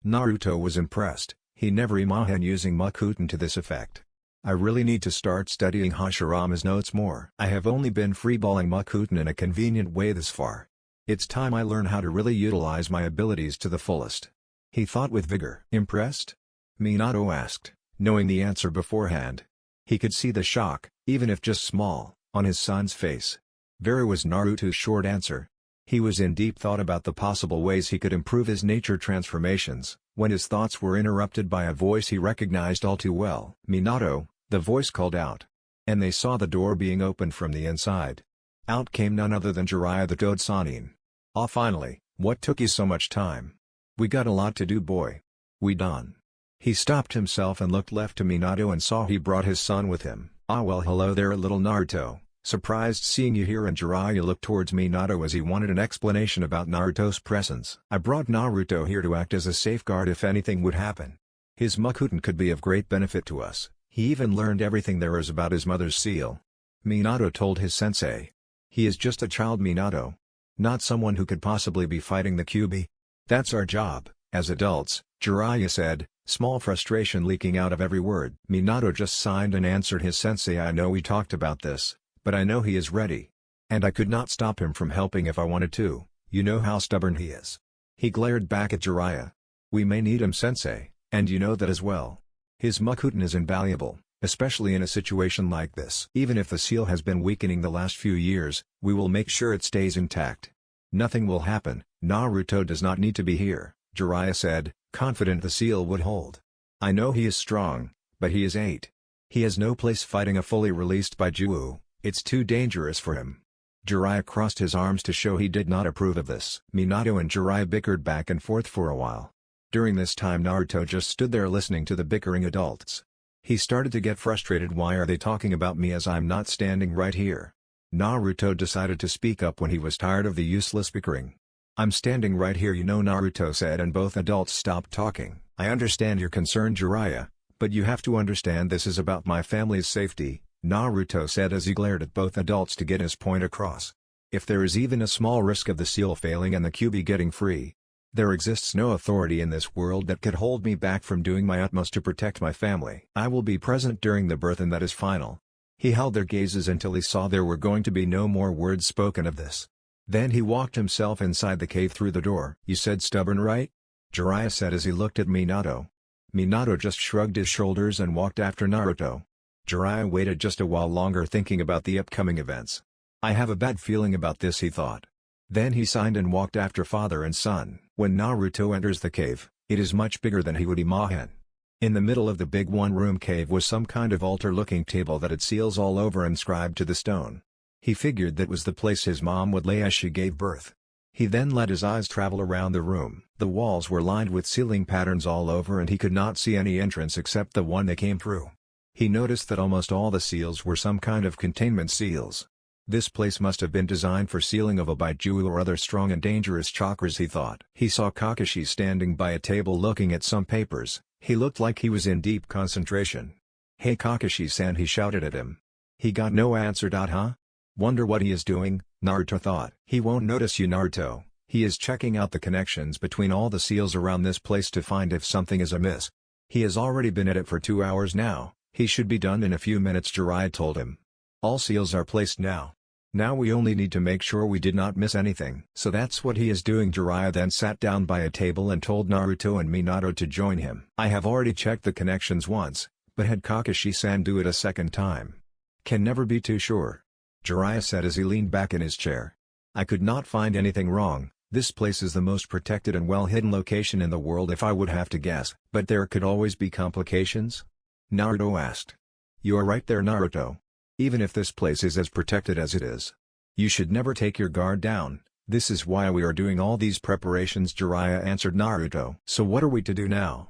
Naruto was impressed. He never imagined using Makuten to this effect. I really need to start studying Hashirama's notes more. I have only been freeballing Makuten in a convenient way this far. It's time I learn how to really utilize my abilities to the fullest. He thought with vigor. Impressed? Minato asked, knowing the answer beforehand. He could see the shock, even if just small, on his son's face. Very was Naruto's short answer. He was in deep thought about the possible ways he could improve his nature transformations, when his thoughts were interrupted by a voice he recognized all too well. Minato, the voice called out. And they saw the door being opened from the inside. Out came none other than Jiraiya the Toad Sannin. "Ah, finally, what took you so much time? We got a lot to do, boy. We done." He stopped himself and looked left to Minato and saw he brought his son with him. "Ah, well, hello there, little Naruto. Surprised seeing you here." And Jiraiya looked towards Minato as he wanted an explanation about Naruto's presence. "I brought Naruto here to act as a safeguard if anything would happen. His Makuten could be of great benefit to us. He even learned everything there is about his mother's seal." Minato told his sensei. "He is just a child, Minato. Not someone who could possibly be fighting the Kyuubi. That's our job, as adults," Jiraiya said, small frustration leaking out of every word. Minato just signed and answered his sensei. "I know we talked about this, but I know he is ready. And I could not stop him from helping if I wanted to, you know how stubborn he is." He glared back at Jiraiya. "We may need him, sensei, and you know that as well. His Makuten is invaluable, especially in a situation like this. Even if the seal has been weakening the last few years, we will make sure it stays intact. Nothing will happen. Naruto does not need to be here," Jiraiya said, confident the seal would hold. "I know he is strong, but he is 8. He has no place fighting a fully released Baijuo. It's too dangerous for him." Jiraiya crossed his arms to show he did not approve of this. Minato and Jiraiya bickered back and forth for a while. During this time Naruto just stood there listening to the bickering adults. He started to get frustrated. "Why are they talking about me as I'm not standing right here?" Naruto decided to speak up when he was tired of the useless bickering. "I'm standing right here, you know," Naruto said, and both adults stopped talking. "I understand your concern, Jiraiya, but you have to understand this is about my family's safety," Naruto said as he glared at both adults to get his point across. "If there is even a small risk of the seal failing and the Kyuubi getting free, there exists no authority in this world that could hold me back from doing my utmost to protect my family. I will be present during the birth, and that is final." He held their gazes until he saw there were going to be no more words spoken of this. Then he walked himself inside the cave through the door. "You said stubborn, right?" Jiraiya said as he looked at Minato. Minato just shrugged his shoulders and walked after Naruto. Jiraiya waited just a while longer, thinking about the upcoming events. "I have a bad feeling about this," he thought. Then he signed and walked after father and son. When Naruto enters the cave, it is much bigger than he would imagine. In the middle of the big one-room cave was some kind of altar-looking table that had seals all over inscribed to the stone. He figured that was the place his mom would lay as she gave birth. He then let his eyes travel around the room. The walls were lined with sealing patterns all over and he could not see any entrance except the one they came through. He noticed that almost all the seals were some kind of containment seals. This place must have been designed for sealing of a Baijuo or other strong and dangerous chakras, he thought. He saw Kakashi standing by a table looking at some papers. He looked like he was in deep concentration. "Hey Kakashi-san," he shouted at him. He got no answer. "Huh? Wonder what he is doing," Naruto thought. "He won't notice you, Naruto. He is checking out the connections between all the seals around this place to find if something is amiss. He has already been at it for 2 hours now. He should be done in a few minutes," Jiraiya told him. "All seals are placed now. Now we only need to make sure we did not miss anything." "So that's what he is doing." Jiraiya then sat down by a table and told Naruto and Minato to join him. "I have already checked the connections once, but had Kakashi-san do it a second time. Can never be too sure," Jiraiya said as he leaned back in his chair. "I could not find anything wrong. This place is the most protected and well-hidden location in the world if I would have to guess." "But there could always be complications?" Naruto asked. "You are right there, Naruto. Even if this place is as protected as it is, you should never take your guard down. This is why we are doing all these preparations," Jiraiya answered Naruto. "So what are we to do now?"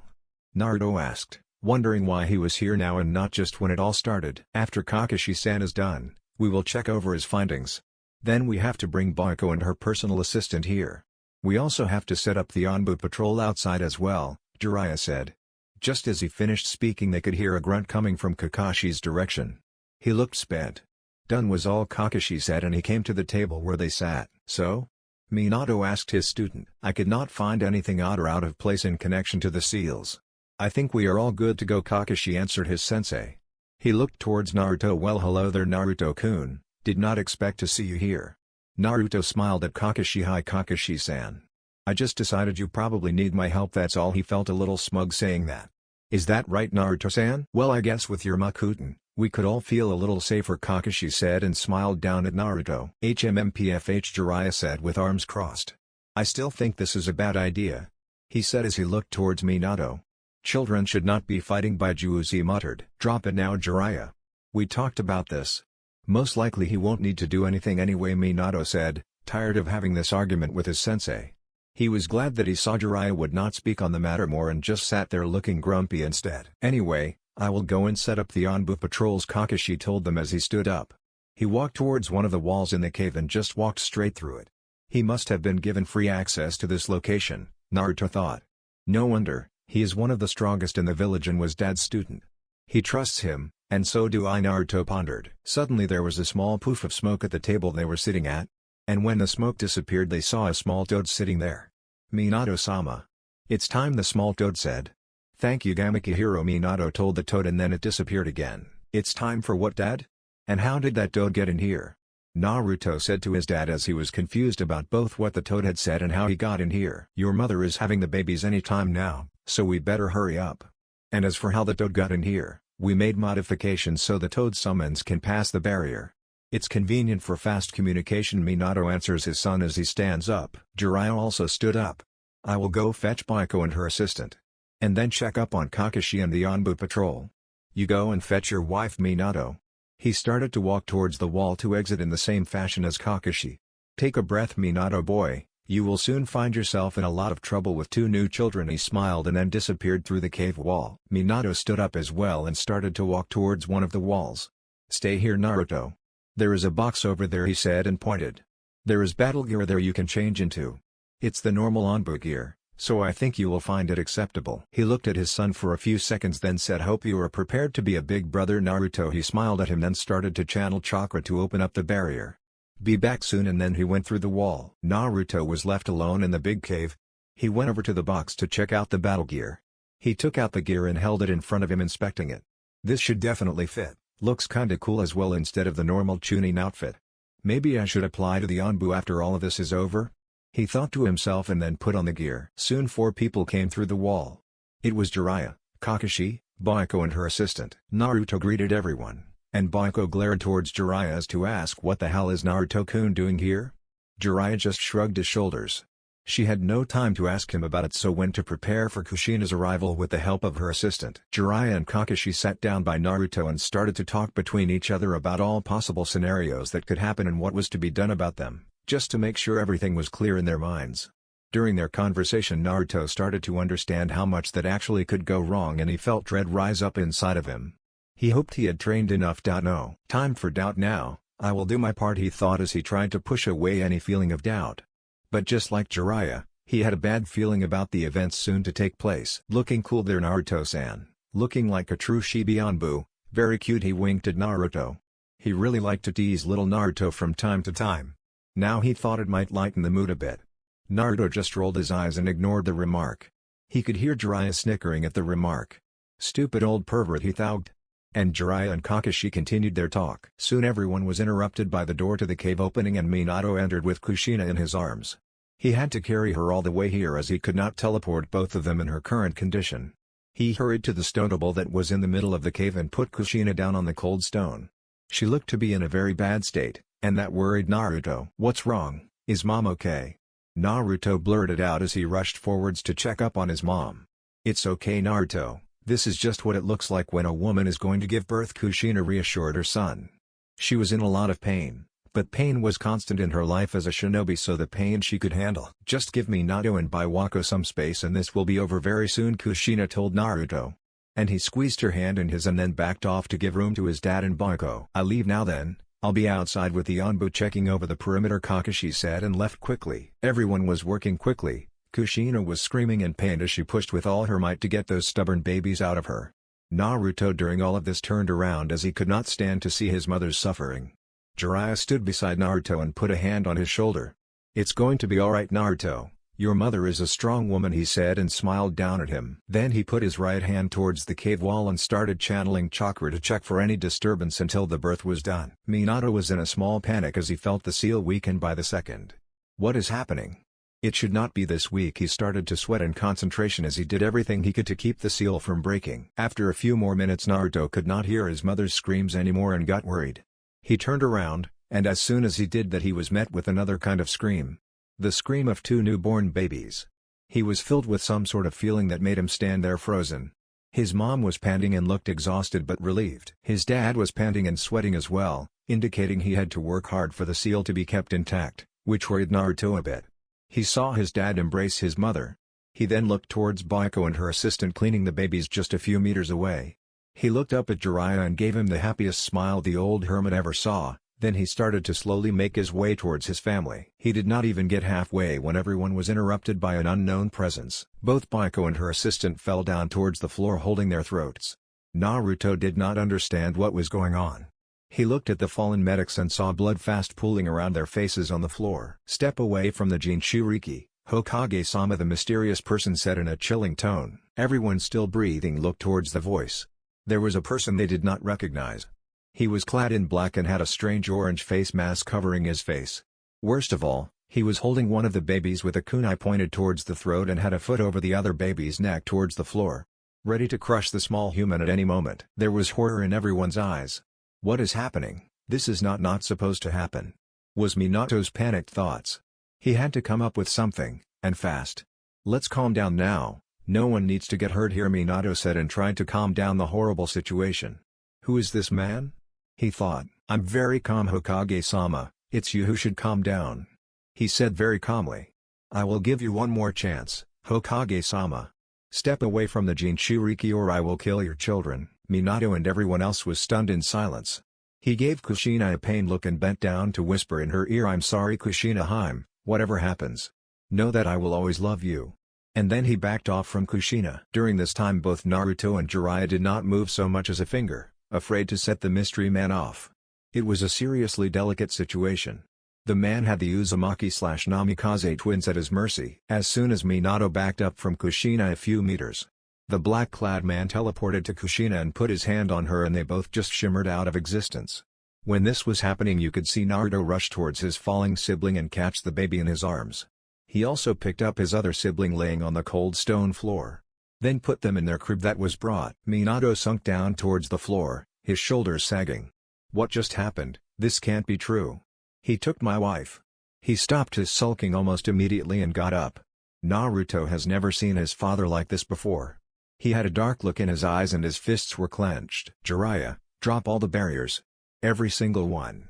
Naruto asked, wondering why he was here now and not just when it all started. "After Kakashi-san is done, we will check over his findings. Then we have to bring Baiko and her personal assistant here. We also have to set up the Anbu patrol outside as well," Jiraiya said. Just as he finished speaking they could hear a grunt coming from Kakashi's direction. He looked spent. "Done," was all Kakashi said, and he came to the table where they sat. "So?" Minato asked his student. "I could not find anything odd or out of place in connection to the seals. I think we are all good to go," Kakashi answered his sensei. He looked towards Naruto. "Well, hello there, Naruto-kun. Did not expect to see you here." Naruto smiled at Kakashi. Hi Kakashi-san. I just decided you probably need my help, that's all. He felt a little smug saying that. Is that right Naruto-san? Well, I guess with your Makuten, we could all feel a little safer, Kakashi said and smiled down at Naruto. HMMPFH, Jiraiya said with arms crossed. I still think this is a bad idea, he said as he looked towards Minato. Children should not be fighting, by Juicy muttered. Drop it now Jiraiya. We talked about this. Most likely he won't need to do anything anyway, Minato said, tired of having this argument with his sensei. He was glad that he saw Jiraiya would not speak on the matter more and just sat there looking grumpy instead. Anyway, I will go and set up the Anbu patrols, Kakashi told them as he stood up. He walked towards one of the walls in the cave and just walked straight through it. He must have been given free access to this location, Naruto thought. No wonder, he is one of the strongest in the village and was Dad's student. He trusts him, and so do I, Naruto pondered. Suddenly there was a small poof of smoke at the table they were sitting at. And when the smoke disappeared they saw a small toad sitting there. Minato-sama. It's time, the small toad said. Thank you Gamaki-hiro, Minato told the toad, and then it disappeared again. It's time for what, Dad? And how did that toad get in here? Naruto said to his dad as he was confused about both what the toad had said and how he got in here. Your mother is having the babies any time now, so we better hurry up. And as for how the toad got in here, we made modifications so the toad summons can pass the barrier. It's convenient for fast communication, Minato answers his son as he stands up. Jiraiya also stood up. I will go fetch Baiko and her assistant. And then check up on Kakashi and the Anbu patrol. You go and fetch your wife, Minato. He started to walk towards the wall to exit in the same fashion as Kakashi. Take a breath, Minato boy, you will soon find yourself in a lot of trouble with two new children. He smiled and then disappeared through the cave wall. Minato stood up as well and started to walk towards one of the walls. Stay here Naruto. There is a box over there, he said and pointed. There is battle gear there you can change into. It's the normal Anbu gear, so I think you will find it acceptable. He looked at his son for a few seconds then said, hope you are prepared to be a big brother Naruto. He smiled at him then started to channel chakra to open up the barrier. Be back soon, and then he went through the wall. Naruto was left alone in the big cave. He went over to the box to check out the battle gear. He took out the gear and held it in front of him, inspecting it. This should definitely fit. Looks kinda cool as well instead of the normal Chunin outfit. Maybe I should apply to the Anbu after all of this is over? He thought to himself and then put on the gear. Soon 4 people came through the wall. It was Jiraiya, Kakashi, Baiko and her assistant. Naruto greeted everyone, and Baiko glared towards Jiraiya as to ask what the hell is Naruto-kun doing here? Jiraiya just shrugged his shoulders. She had no time to ask him about it, so went to prepare for Kushina's arrival with the help of her assistant. Jiraiya and Kakashi sat down by Naruto and started to talk between each other about all possible scenarios that could happen and what was to be done about them, just to make sure everything was clear in their minds. During their conversation Naruto started to understand how much that actually could go wrong, and he felt dread rise up inside of him. He hoped he had trained enough. No time for doubt now, I will do my part, he thought as he tried to push away any feeling of doubt. But just like Jiraiya, he had a bad feeling about the events soon to take place. Looking cool there Naruto-san, looking like a true Shibi Anbu, very cute, he winked at Naruto. He really liked to tease little Naruto from time to time. Now he thought it might lighten the mood a bit. Naruto just rolled his eyes and ignored the remark. He could hear Jiraiya snickering at the remark. Stupid old pervert, he thought. And Jiraiya and Kakashi continued their talk. Soon everyone was interrupted by the door to the cave opening and Minato entered with Kushina in his arms. He had to carry her all the way here as he could not teleport both of them in her current condition. He hurried to the stone table that was in the middle of the cave and put Kushina down on the cold stone. She looked to be in a very bad state, and that worried Naruto. What's wrong, is Mom okay? Naruto blurted out as he rushed forwards to check up on his mom. It's okay Naruto. This is just what it looks like when a woman is going to give birth, Kushina reassured her son. She was in a lot of pain, but pain was constant in her life as a shinobi, so the pain she could handle. Just give Minato and Baiko some space and this will be over very soon, Kushina told Naruto. And he squeezed her hand in his and then backed off to give room to his dad and Baiko. I leave now then, I'll be outside with the Anbu checking over the perimeter, Kakashi said and left quickly. Everyone was working quickly. Kushina was screaming in pain as she pushed with all her might to get those stubborn babies out of her. Naruto during all of this turned around as he could not stand to see his mother's suffering. Jiraiya stood beside Naruto and put a hand on his shoulder. It's going to be alright Naruto, "Your mother is a strong woman," he said and smiled down at him. Then he put his right hand towards the cave wall and started channeling chakra to check for any disturbance until the birth was done. Minato was in a small panic as he felt the seal weaken by the second. What is happening? It should not be this weak. He started to sweat in concentration as he did everything he could to keep the seal from breaking. After a few more minutes, Naruto could not hear his mother's screams anymore and got worried. He turned around, and as soon as he did that he was met with another kind of scream. The scream of two newborn babies. He was filled with some sort of feeling that made him stand there frozen. His mom was panting and looked exhausted but relieved. His dad was panting and sweating as well, indicating he had to work hard for the seal to be kept intact, which worried Naruto a bit. He saw his dad embrace his mother. He then looked towards Baiko and her assistant cleaning the babies just a few meters away. He looked up at Jiraiya and gave him the happiest smile the old hermit ever saw, then he started to slowly make his way towards his family. He did not even get halfway when everyone was interrupted by an unknown presence. Both Baiko and her assistant fell down towards the floor holding their throats. Naruto did not understand what was going on. He looked at the fallen medics and saw blood fast pooling around their faces on the floor. "Step away from the Jinchuriki, Hokage-sama," the mysterious person said in a chilling tone. Everyone still breathing looked towards the voice. There was a person they did not recognize. He was clad in black and had a strange orange face mask covering his face. Worst of all, he was holding one of the babies with a kunai pointed towards the throat and had a foot over the other baby's neck towards the floor. Ready to crush the small human at any moment. There was horror in everyone's eyes. What is happening? This is not supposed to happen. Was Minato's panicked thoughts. He had to come up with something, and fast. "Let's calm down now, no one needs to get hurt here," Minato said and tried to calm down the horrible situation. Who is this man? He thought. "I'm very calm, Hokage-sama, it's you who should calm down," he said very calmly. "I will give you one more chance, Hokage-sama. Step away from the Jinchuriki or I will kill your children." Minato and everyone else was stunned in silence. He gave Kushina a pained look and bent down to whisper in her ear, "I'm sorry Kushina-hime, whatever happens. Know that I will always love you." And then he backed off from Kushina. During this time both Naruto and Jiraiya did not move so much as a finger, afraid to set the mystery man off. It was a seriously delicate situation. The man had the Uzumaki/Namikaze twins at his mercy. As soon as Minato backed up from Kushina a few meters, the black-clad man teleported to Kushina and put his hand on her and they both just shimmered out of existence. When this was happening you could see Naruto rush towards his falling sibling and catch the baby in his arms. He also picked up his other sibling laying on the cold stone floor. Then put them in their crib that was brought. Minato sunk down towards the floor, his shoulders sagging. What just happened? This can't be true. He took my wife. He stopped his sulking almost immediately and got up. Naruto has never seen his father like this before. He had a dark look in his eyes and his fists were clenched. "Jiraiya, drop all the barriers. Every single one.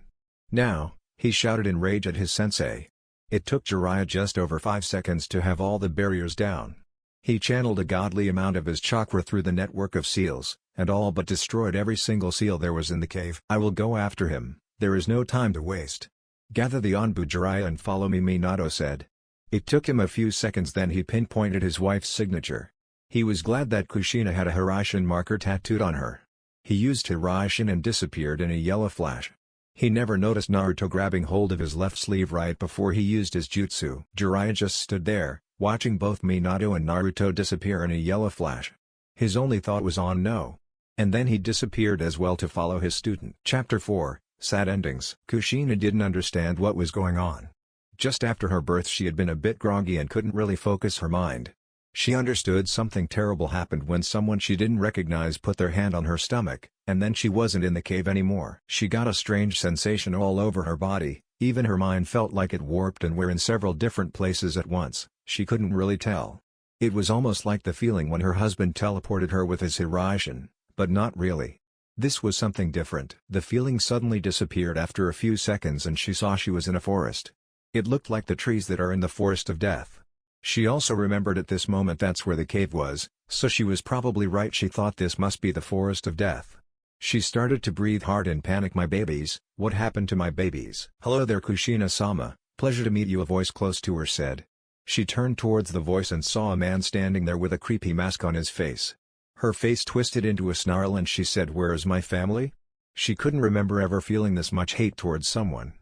Now," he shouted in rage at his sensei. It took Jiraiya just over 5 seconds to have all the barriers down. He channeled a godly amount of his chakra through the network of seals, and all but destroyed every single seal there was in the cave. "I will go after him, there is no time to waste. Gather the Anbu, Jiraiya, and follow me," Minato said. It took him a few seconds, then he pinpointed his wife's signature. He was glad that Kushina had a Hiraishin marker tattooed on her. He used Hiraishin and disappeared in a yellow flash. He never noticed Naruto grabbing hold of his left sleeve right before he used his jutsu. Jiraiya just stood there, watching both Minato and Naruto disappear in a yellow flash. His only thought was on no. And then he disappeared as well to follow his student. Chapter 4, Sad Endings. Kushina didn't understand what was going on. Just after her birth she had been a bit groggy and couldn't really focus her mind. She understood something terrible happened when someone she didn't recognize put their hand on her stomach, and then she wasn't in the cave anymore. She got a strange sensation all over her body, even her mind felt like it warped and were in several different places at once, she couldn't really tell. It was almost like the feeling when her husband teleported her with his Hiraishin, but not really. This was something different. The feeling suddenly disappeared after a few seconds and she saw she was in a forest. It looked like the trees that are in the forest of death. She also remembered at this moment that's where the cave was, so she was probably right. She thought this must be the forest of death. She started to breathe hard in panic. "My babies, what happened to my babies?" "Hello there Kushina-sama, pleasure to meet you," a voice close to her said. She turned towards the voice and saw a man standing there with a creepy mask on his face. Her face twisted into a snarl and she said, "Where is my family?" She couldn't remember ever feeling this much hate towards someone.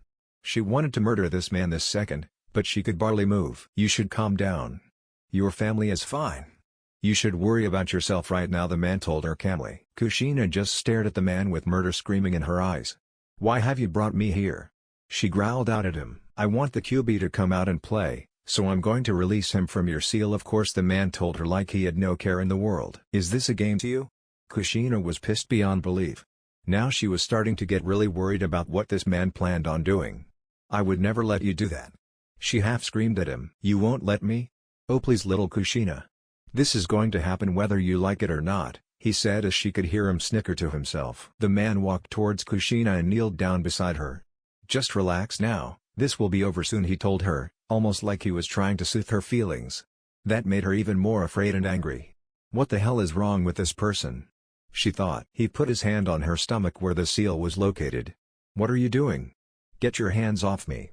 She wanted to murder this man this second, but she could barely move. "You should calm down. Your family is fine. You should worry about yourself right now," the man told her calmly. Kushina just stared at the man with murder screaming in her eyes. "Why have you brought me here?" She growled out at him. "I want the QB to come out and play, so I'm going to release him from your seal." "Of course," the man told her like he had no care in the world. "Is this a game to you?" Kushina was pissed beyond belief. Now she was starting to get really worried about what this man planned on doing. "I would never let you do that." She half screamed at him. "You won't let me? Oh please, little Kushina. This is going to happen whether you like it or not," he said as she could hear him snicker to himself. The man walked towards Kushina and kneeled down beside her. "Just relax now, this will be over soon," he told her, almost like he was trying to soothe her feelings. That made her even more afraid and angry. What the hell is wrong with this person? She thought. He put his hand on her stomach where the seal was located. "What are you doing? Get your hands off me."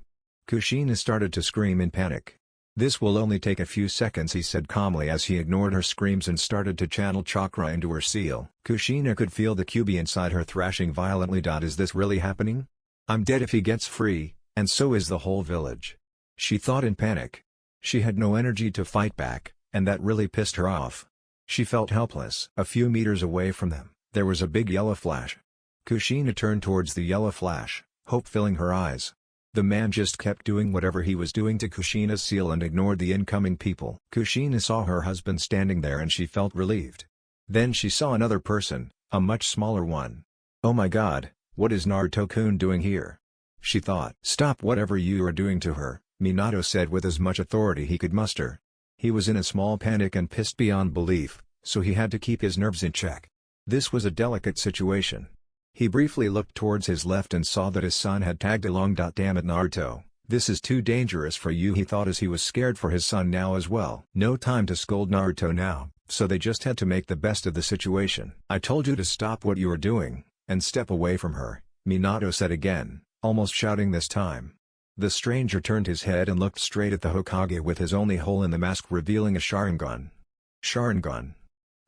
Kushina started to scream in panic. "This will only take a few seconds," he said calmly as he ignored her screams and started to channel chakra into her seal. Kushina could feel the QB inside her thrashing violently. "Is this really happening? I'm dead if he gets free, and so is the whole village," she thought in panic. She had no energy to fight back, and that really pissed her off. She felt helpless. A few meters away from them, there was a big yellow flash. Kushina turned towards the yellow flash, hope filling her eyes. The man just kept doing whatever he was doing to Kushina's seal and ignored the incoming people. Kushina saw her husband standing there and she felt relieved. Then she saw another person, a much smaller one. "Oh my god, what is Naruto-kun doing here?" she thought. "Stop whatever you are doing to her," Minato said with as much authority he could muster. He was in a small panic and pissed beyond belief, so he had to keep his nerves in check. This was a delicate situation. He briefly looked towards his left and saw that his son had tagged along. "Damn it, Naruto, this is too dangerous for you," he thought as he was scared for his son now as well. No time to scold Naruto now, so they just had to make the best of the situation. "I told you to stop what you were doing, and step away from her," Minato said again, almost shouting this time. The stranger turned his head and looked straight at the Hokage with his only hole in the mask revealing a Sharingan. Sharingan?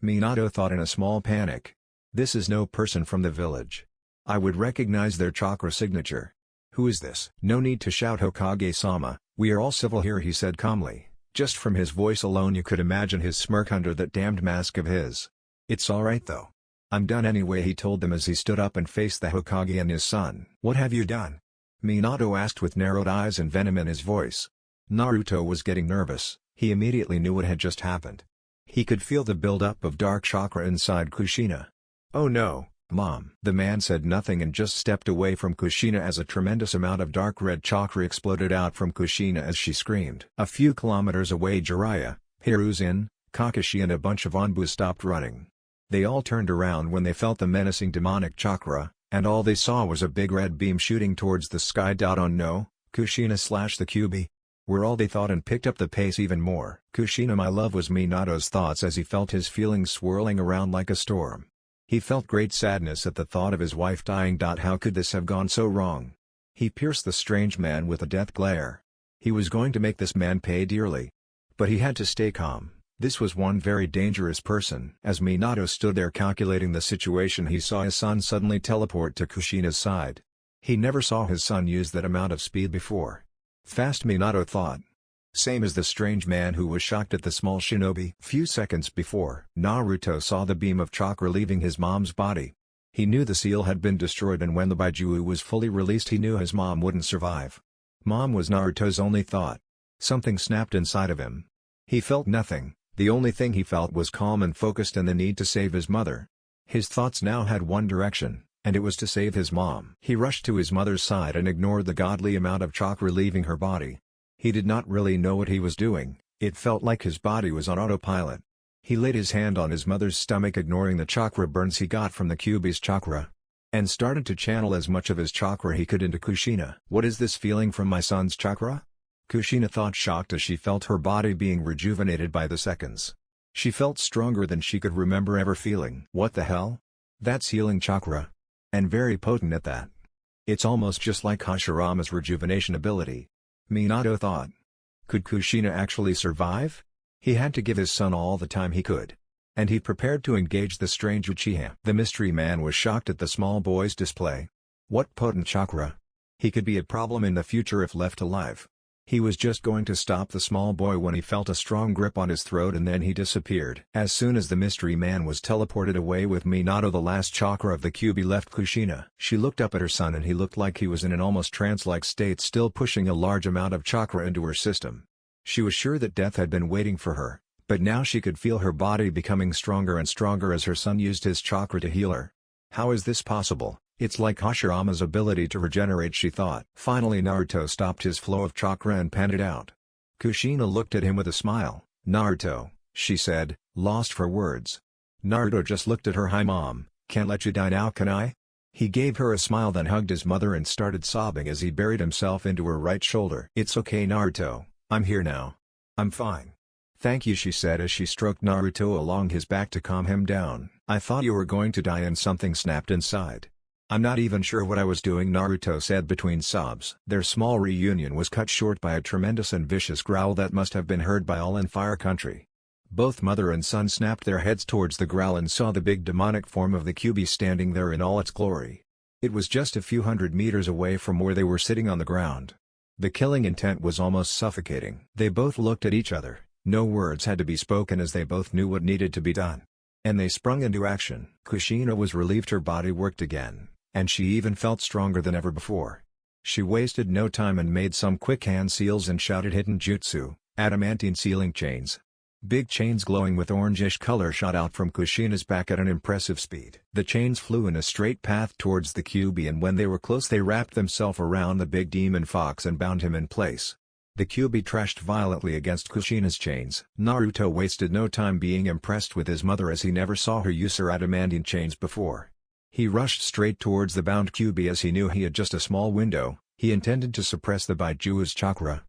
Minato thought in a small panic. This is no person from the village. I would recognize their chakra signature. Who is this? "No need to shout, Hokage-sama, we are all civil here," he said calmly. Just from his voice alone you could imagine his smirk under that damned mask of his. "It's alright though. I'm done anyway," he told them as he stood up and faced the Hokage and his son. "What have you done?" Minato asked with narrowed eyes and venom in his voice. Naruto was getting nervous. He immediately knew what had just happened. He could feel the build-up of dark chakra inside Kushina. "Oh no, Mom." The man said nothing and just stepped away from Kushina as a tremendous amount of dark red chakra exploded out from Kushina as she screamed. A few kilometers away, Jiraiya, Hiruzen, Kakashi and a bunch of Anbu stopped running. They all turned around when they felt the menacing demonic chakra, and all they saw was a big red beam shooting towards the sky. "Oh no, Kushina/the QB. Were all they thought and picked up the pace even more. "Kushina my love," was Minato's thoughts as he felt his feelings swirling around like a storm. He felt great sadness at the thought of his wife dying. How could this have gone so wrong? He pierced the strange man with a death glare. He was going to make this man pay dearly. But he had to stay calm. This was one very dangerous person. As Minato stood there calculating the situation, he saw his son suddenly teleport to Kushina's side. He never saw his son use that amount of speed before. Fast, Minato thought. Same as the strange man who was shocked at the small shinobi. Few seconds before, Naruto saw the beam of chakra leaving his mom's body. He knew the seal had been destroyed, and when the Baijiu was fully released he knew his mom wouldn't survive. Mom was Naruto's only thought. Something snapped inside of him. He felt nothing. The only thing he felt was calm and focused and the need to save his mother. His thoughts now had one direction, and it was to save his mom. He rushed to his mother's side and ignored the godly amount of chakra leaving her body. He did not really know what he was doing. It felt like his body was on autopilot. He laid his hand on his mother's stomach, ignoring the chakra burns he got from the Kyuubi's chakra, and started to channel as much of his chakra he could into Kushina. What is this feeling from my son's chakra? Kushina thought, shocked as she felt her body being rejuvenated by the seconds. She felt stronger than she could remember ever feeling. What the hell? That's healing chakra. And very potent at that. It's almost just like Hashirama's rejuvenation ability. Minato thought. Could Kushina actually survive? He had to give his son all the time he could. And he prepared to engage the strange Uchiha. The mystery man was shocked at the small boy's display. What potent chakra! He could be a problem in the future if left alive. He was just going to stop the small boy when he felt a strong grip on his throat and then he disappeared. As soon as the mystery man was teleported away with Minato, the last chakra of the Kyuubi left Kushina. She looked up at her son and he looked like he was in an almost trance-like state, still pushing a large amount of chakra into her system. She was sure that death had been waiting for her, but now she could feel her body becoming stronger and stronger as her son used his chakra to heal her. How is this possible? It's like Hashirama's ability to regenerate, she thought. Finally Naruto stopped his flow of chakra and panted out. Kushina looked at him with a smile. "Naruto," she said, lost for words. Naruto just looked at her. "Hi mom, can't let you die now, can I?" He gave her a smile, then hugged his mother and started sobbing as he buried himself into her right shoulder. "It's okay Naruto, I'm here now. I'm fine." "Thank you," she said as she stroked Naruto along his back to calm him down. "I thought you were going to die," and something snapped inside. "I'm not even sure what I was doing," Naruto said between sobs. Their small reunion was cut short by a tremendous and vicious growl that must have been heard by all in Fire Country. Both mother and son snapped their heads towards the growl and saw the big demonic form of the Kyuubi standing there in all its glory. It was just a few hundred meters away from where they were sitting on the ground. The killing intent was almost suffocating. They both looked at each other. No words had to be spoken as they both knew what needed to be done. And they sprung into action. Kushina was relieved her body worked again, and she even felt stronger than ever before. She wasted no time and made some quick hand seals and shouted hidden jutsu, adamantine sealing chains. Big chains glowing with orangish color shot out from Kushina's back at an impressive speed. The chains flew in a straight path towards the Kyuubi, and when they were close they wrapped themselves around the big demon fox and bound him in place. The Kyuubi trashed violently against Kushina's chains. Naruto wasted no time being impressed with his mother as he never saw her use her adamantine chains before. He rushed straight towards the bound Kyuubi as he knew he had just a small window. He intended to suppress the Baiju's chakra,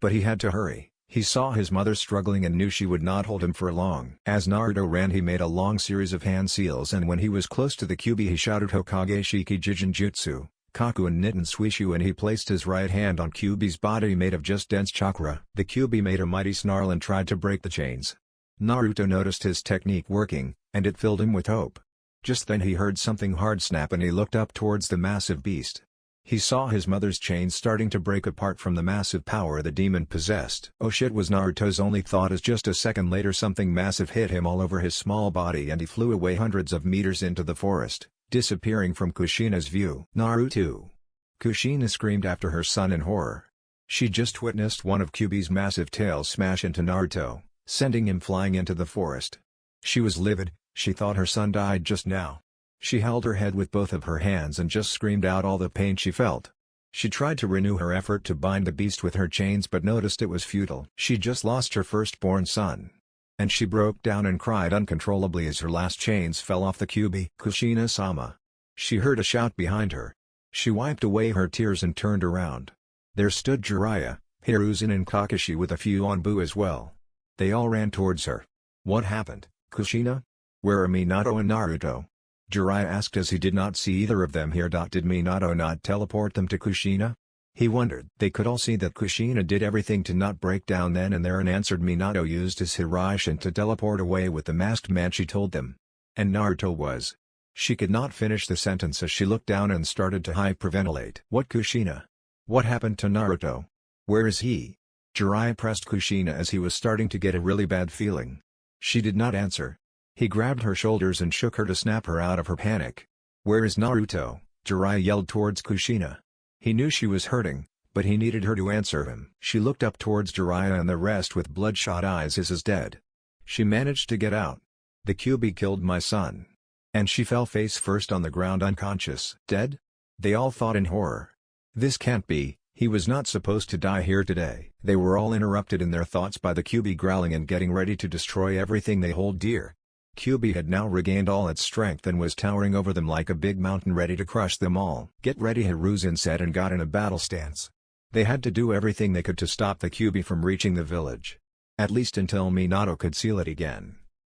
but he had to hurry. He saw his mother struggling and knew she would not hold him for long. As Naruto ran he made a long series of hand seals, and when he was close to the Kyuubi he shouted Hokage Shiki Jijin Jutsu, Kaku and Nitten Suishu, and he placed his right hand on Kyuubi's body made of just dense chakra. The Kyuubi made a mighty snarl and tried to break the chains. Naruto noticed his technique working, and it filled him with hope. Just then he heard something hard snap and he looked up towards the massive beast. He saw his mother's chains starting to break apart from the massive power the demon possessed. "Oh shit," was Naruto's only thought as just a second later something massive hit him all over his small body and he flew away hundreds of meters into the forest, disappearing from Kushina's view. "Naruto!" Kushina screamed after her son in horror. She just witnessed one of Kyuubi's massive tails smash into Naruto, sending him flying into the forest. She was livid. She thought her son died just now. She held her head with both of her hands and just screamed out all the pain she felt. She tried to renew her effort to bind the beast with her chains but noticed it was futile. She just lost her firstborn son. And she broke down and cried uncontrollably as her last chains fell off the Kyuubi. "Kushina-sama!" She heard a shout behind her. She wiped away her tears and turned around. There stood Jiraiya, Hiruzen and Kakashi with a few Onbu as well. They all ran towards her. "What happened, Kushina? Where are Minato and Naruto?" Jiraiya asked as he did not see either of them here. Did Minato not teleport them to Kushina? He wondered. They could all see that Kushina did everything to not break down then and there and answered Minato used his Hiraishin to teleport away with the masked man, she told them. And Naruto was. She could not finish the sentence as she looked down and started to hyperventilate. "What Kushina? What happened to Naruto? Where is he?" Jiraiya pressed Kushina as he was starting to get a really bad feeling. She did not answer. He grabbed her shoulders and shook her to snap her out of her panic. "Where is Naruto?" Jiraiya yelled towards Kushina. He knew she was hurting, but he needed her to answer him. She looked up towards Jiraiya and the rest with bloodshot eyes. "Is dead. She managed to get out. The Kyuubi killed my son." And she fell face first on the ground unconscious. "Dead?" They all thought in horror. This can't be, he was not supposed to die here today. They were all interrupted in their thoughts by the Kyuubi growling and getting ready to destroy everything they hold dear. Kyuubi had now regained all its strength and was towering over them like a big mountain ready to crush them all. "Get ready," Hiruzen said and got in a battle stance. They had to do everything they could to stop the Kyuubi from reaching the village. At least until Minato could seal it again.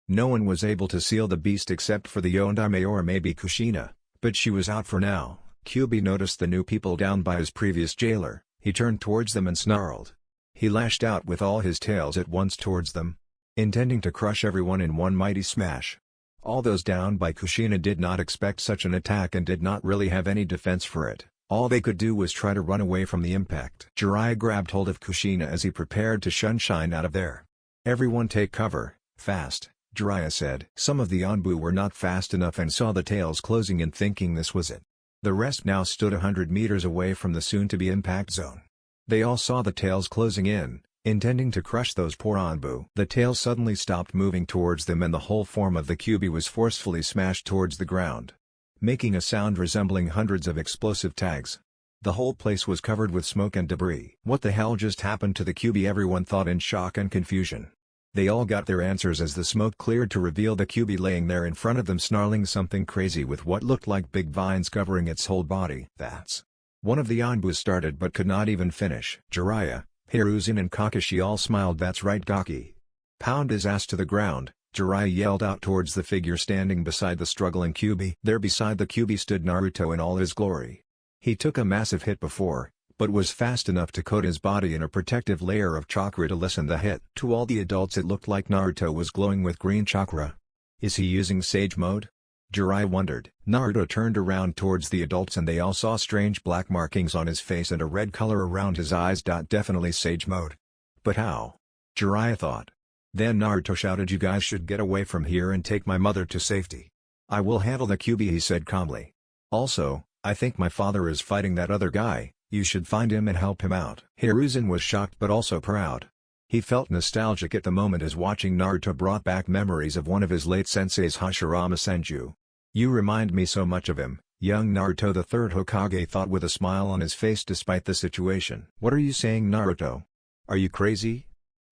No one was able to seal the beast except for the Yondaime or maybe Kushina, but she was out for now. Kyuubi noticed the new people down by his previous jailer. He turned towards them and snarled. He lashed out with all his tails at once towards them, intending to crush everyone in one mighty smash. All those down by Kushina did not expect such an attack and did not really have any defense for it. All they could do was try to run away from the impact. Jiraiya grabbed hold of Kushina as he prepared to shine out of there. "Everyone take cover, fast," Jiraiya said. Some of the Anbu were not fast enough and saw the tails closing in, thinking this was it. The rest now stood 100 meters away from the soon-to-be impact zone. They all saw the tails closing in, intending to crush those poor Anbu. The tails suddenly stopped moving towards them and the whole form of the Kyuubi was forcefully smashed towards the ground, making a sound resembling hundreds of explosive tags. The whole place was covered with smoke and debris. What the hell just happened to the Kyuubi? Everyone thought in shock and confusion. They all got their answers as the smoke cleared to reveal the Kyuubi laying there in front of them, snarling something crazy with what looked like big vines covering its whole body. That's... One of the Anbu started but could not even finish. Jiraiya, Hiruzen and Kakashi all smiled. "That's right, Gaki. Pound his ass to the ground," Jiraiya yelled out towards the figure standing beside the struggling Kyuubi. There beside the Kyuubi stood Naruto in all his glory. He took a massive hit before, but was fast enough to coat his body in a protective layer of chakra to lessen the hit. To all the adults it looked like Naruto was glowing with green chakra. Is he using Sage Mode? Jiraiya wondered. Naruto turned around towards the adults and they all saw strange black markings on his face and a red color around his eyes. Definitely Sage Mode. But how? Jiraiya thought. Then Naruto shouted, "You guys should get away from here and take my mother to safety. I will handle the Kyuubi," he said calmly. "Also, I think my father is fighting that other guy. You should find him and help him out." Hiruzen was shocked but also proud. He felt nostalgic at the moment as watching Naruto brought back memories of one of his late senseis, Hashirama Senju. "You remind me so much of him," young Naruto the third Hokage thought with a smile on his face despite the situation. "What are you saying, Naruto? Are you crazy?"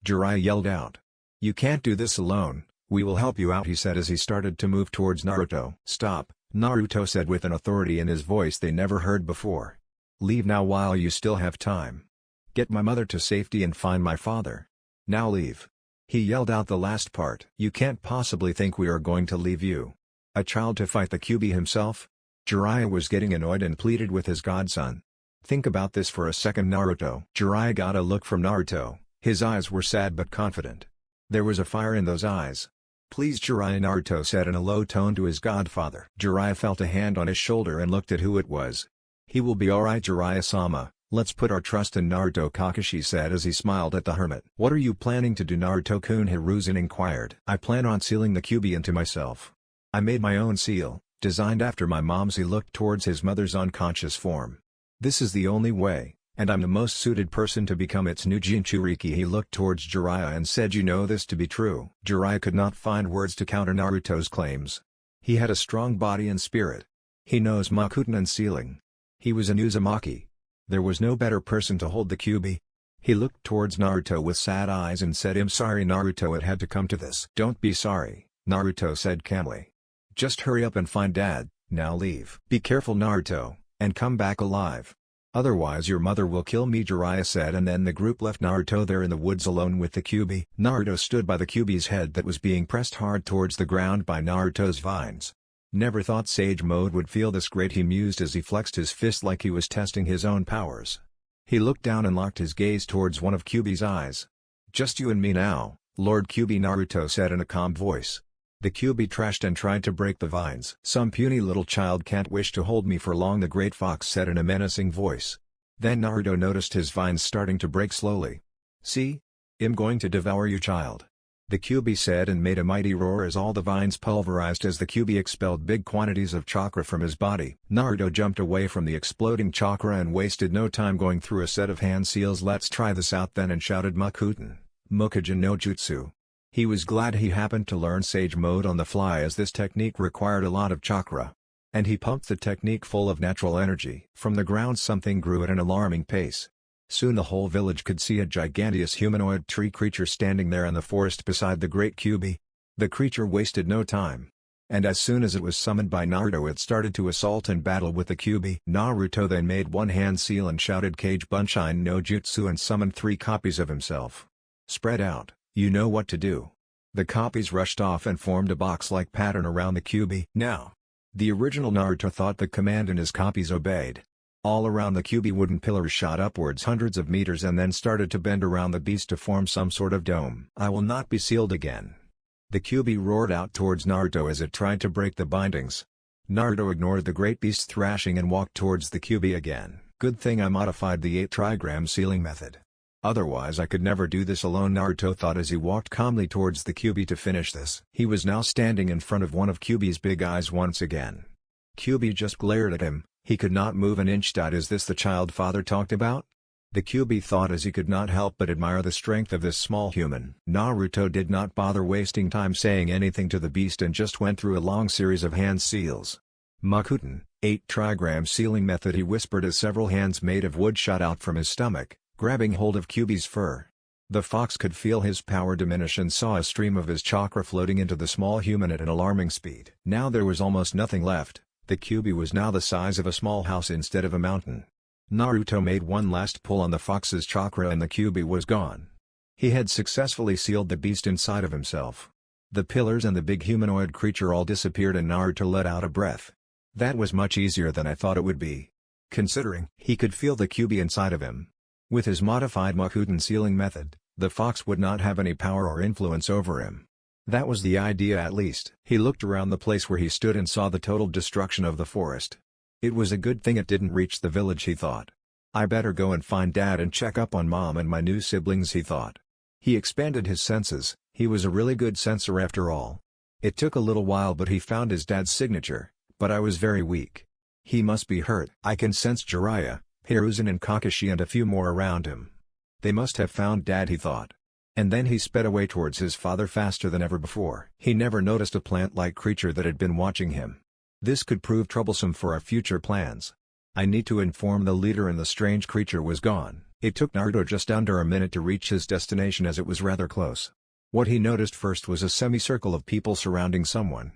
Jiraiya yelled out. "You can't do this alone, we will help you out," he said as he started to move towards Naruto. "Stop," Naruto said with an authority in his voice they never heard before. "Leave now while you still have time. Get my mother to safety and find my father. Now leave." He yelled out the last part. "You can't possibly think we are going to leave you. A child to fight the Kyuubi himself?" Jiraiya was getting annoyed and pleaded with his godson. "Think about this for a second, Naruto." Jiraiya got a look from Naruto. His eyes were sad but confident. There was a fire in those eyes. "Please, Jiraiya," Naruto said in a low tone to his godfather. Jiraiya felt a hand on his shoulder and looked at who it was. "He will be alright, Jiraiya-sama, let's put our trust in Naruto," Kakashi said as he smiled at the hermit. "What are you planning to do, Naruto-kun?" Hiruzen inquired. "I plan on sealing the Kyuubi into myself. I made my own seal, designed after my mom's." He looked towards his mother's unconscious form. "This is the only way, and I'm the most suited person to become its new Jinchuriki." He looked towards Jiraiya and said, "You know this to be true." Jiraiya could not find words to counter Naruto's claims. He had a strong body and spirit. He knows Makuten and sealing. He was an Uzumaki. There was no better person to hold the Kyuubi. He looked towards Naruto with sad eyes and said, "I'm sorry, Naruto, it had to come to this." "Don't be sorry," Naruto said calmly. "Just hurry up and find Dad, now leave. Be careful, Naruto, and come back alive. Otherwise your mother will kill me," Jiraiya said, and then the group left Naruto there in the woods alone with the Kyuubi. Naruto stood by the Kyuubi's head that was being pressed hard towards the ground by Naruto's vines. "Never thought Sage Mode would feel this great," he mused as he flexed his fist like he was testing his own powers. He looked down and locked his gaze towards one of Kyuubi's eyes. "Just you and me now, Lord Kyuubi," Naruto said in a calm voice. The Kyuubi trashed and tried to break the vines. "Some puny little child can't wish to hold me for long," the great fox said in a menacing voice. Then Naruto noticed his vines starting to break slowly. "See? I'm going to devour you, child," the Kyuubi said and made a mighty roar as all the vines pulverized as the Kyuubi expelled big quantities of chakra from his body. Naruto jumped away from the exploding chakra and wasted no time going through a set of hand seals. "Let's try this out then," and shouted Makuten, Mokujin no Jutsu. He was glad he happened to learn Sage Mode on the fly as this technique required a lot of chakra. And he pumped the technique full of natural energy. From the ground something grew at an alarming pace. Soon the whole village could see a gigantic humanoid tree creature standing there in the forest beside the great Kyuubi. The creature wasted no time. And as soon as it was summoned by Naruto it started to assault and battle with the Kyuubi. Naruto then made one hand seal and shouted Kage Bunshin no Jutsu and summoned 3 copies of himself. "Spread out. You know what to do." The copies rushed off and formed a box-like pattern around the Kyuubi. Now, the original Naruto thought the command and his copies obeyed. All around the Kyuubi wooden pillars shot upwards hundreds of meters and then started to bend around the beast to form some sort of dome. "I will not be sealed again." The Kyuubi roared out towards Naruto as it tried to break the bindings. Naruto ignored the great beast's thrashing and walked towards the Kyuubi again. Good thing I modified the 8-trigram sealing method. Otherwise I could never do this alone, Naruto thought as he walked calmly towards the Kyuubi to finish this. He was now standing in front of one of Kyuubi's big eyes once again. Kyuubi just glared at him, he could not move an inch. Is this the child father talked about? The Kyuubi thought as he could not help but admire the strength of this small human. Naruto did not bother wasting time saying anything to the beast and just went through a long series of hand seals. Makuten, 8-trigram sealing method, he whispered as several hands made of wood shot out from his stomach, grabbing hold of Kyuubi's fur. The fox could feel his power diminish and saw a stream of his chakra floating into the small human at an alarming speed. Now there was almost nothing left, the Kyuubi was now the size of a small house instead of a mountain. Naruto made one last pull on the fox's chakra and the Kyuubi was gone. He had successfully sealed the beast inside of himself. The pillars and the big humanoid creature all disappeared and Naruto let out a breath. That was much easier than I thought it would be. Considering he could feel the Kyuubi inside of him. With his modified Makuten sealing method, the fox would not have any power or influence over him. That was the idea at least. He looked around the place where he stood and saw the total destruction of the forest. It was a good thing it didn't reach the village, he thought. I better go and find Dad and check up on Mom and my new siblings, he thought. He expanded his senses, he was a really good sensor after all. It took a little while but he found his dad's signature, but I was very weak. He must be hurt. I can sense Jiraiya, Hiruzen and Kakashi and a few more around him. They must have found Dad, he thought. And then he sped away towards his father faster than ever before. He never noticed a plant-like creature that had been watching him. This could prove troublesome for our future plans. I need to inform the leader, and the strange creature was gone. It took Naruto just under a minute to reach his destination as it was rather close. What he noticed first was a semicircle of people surrounding someone.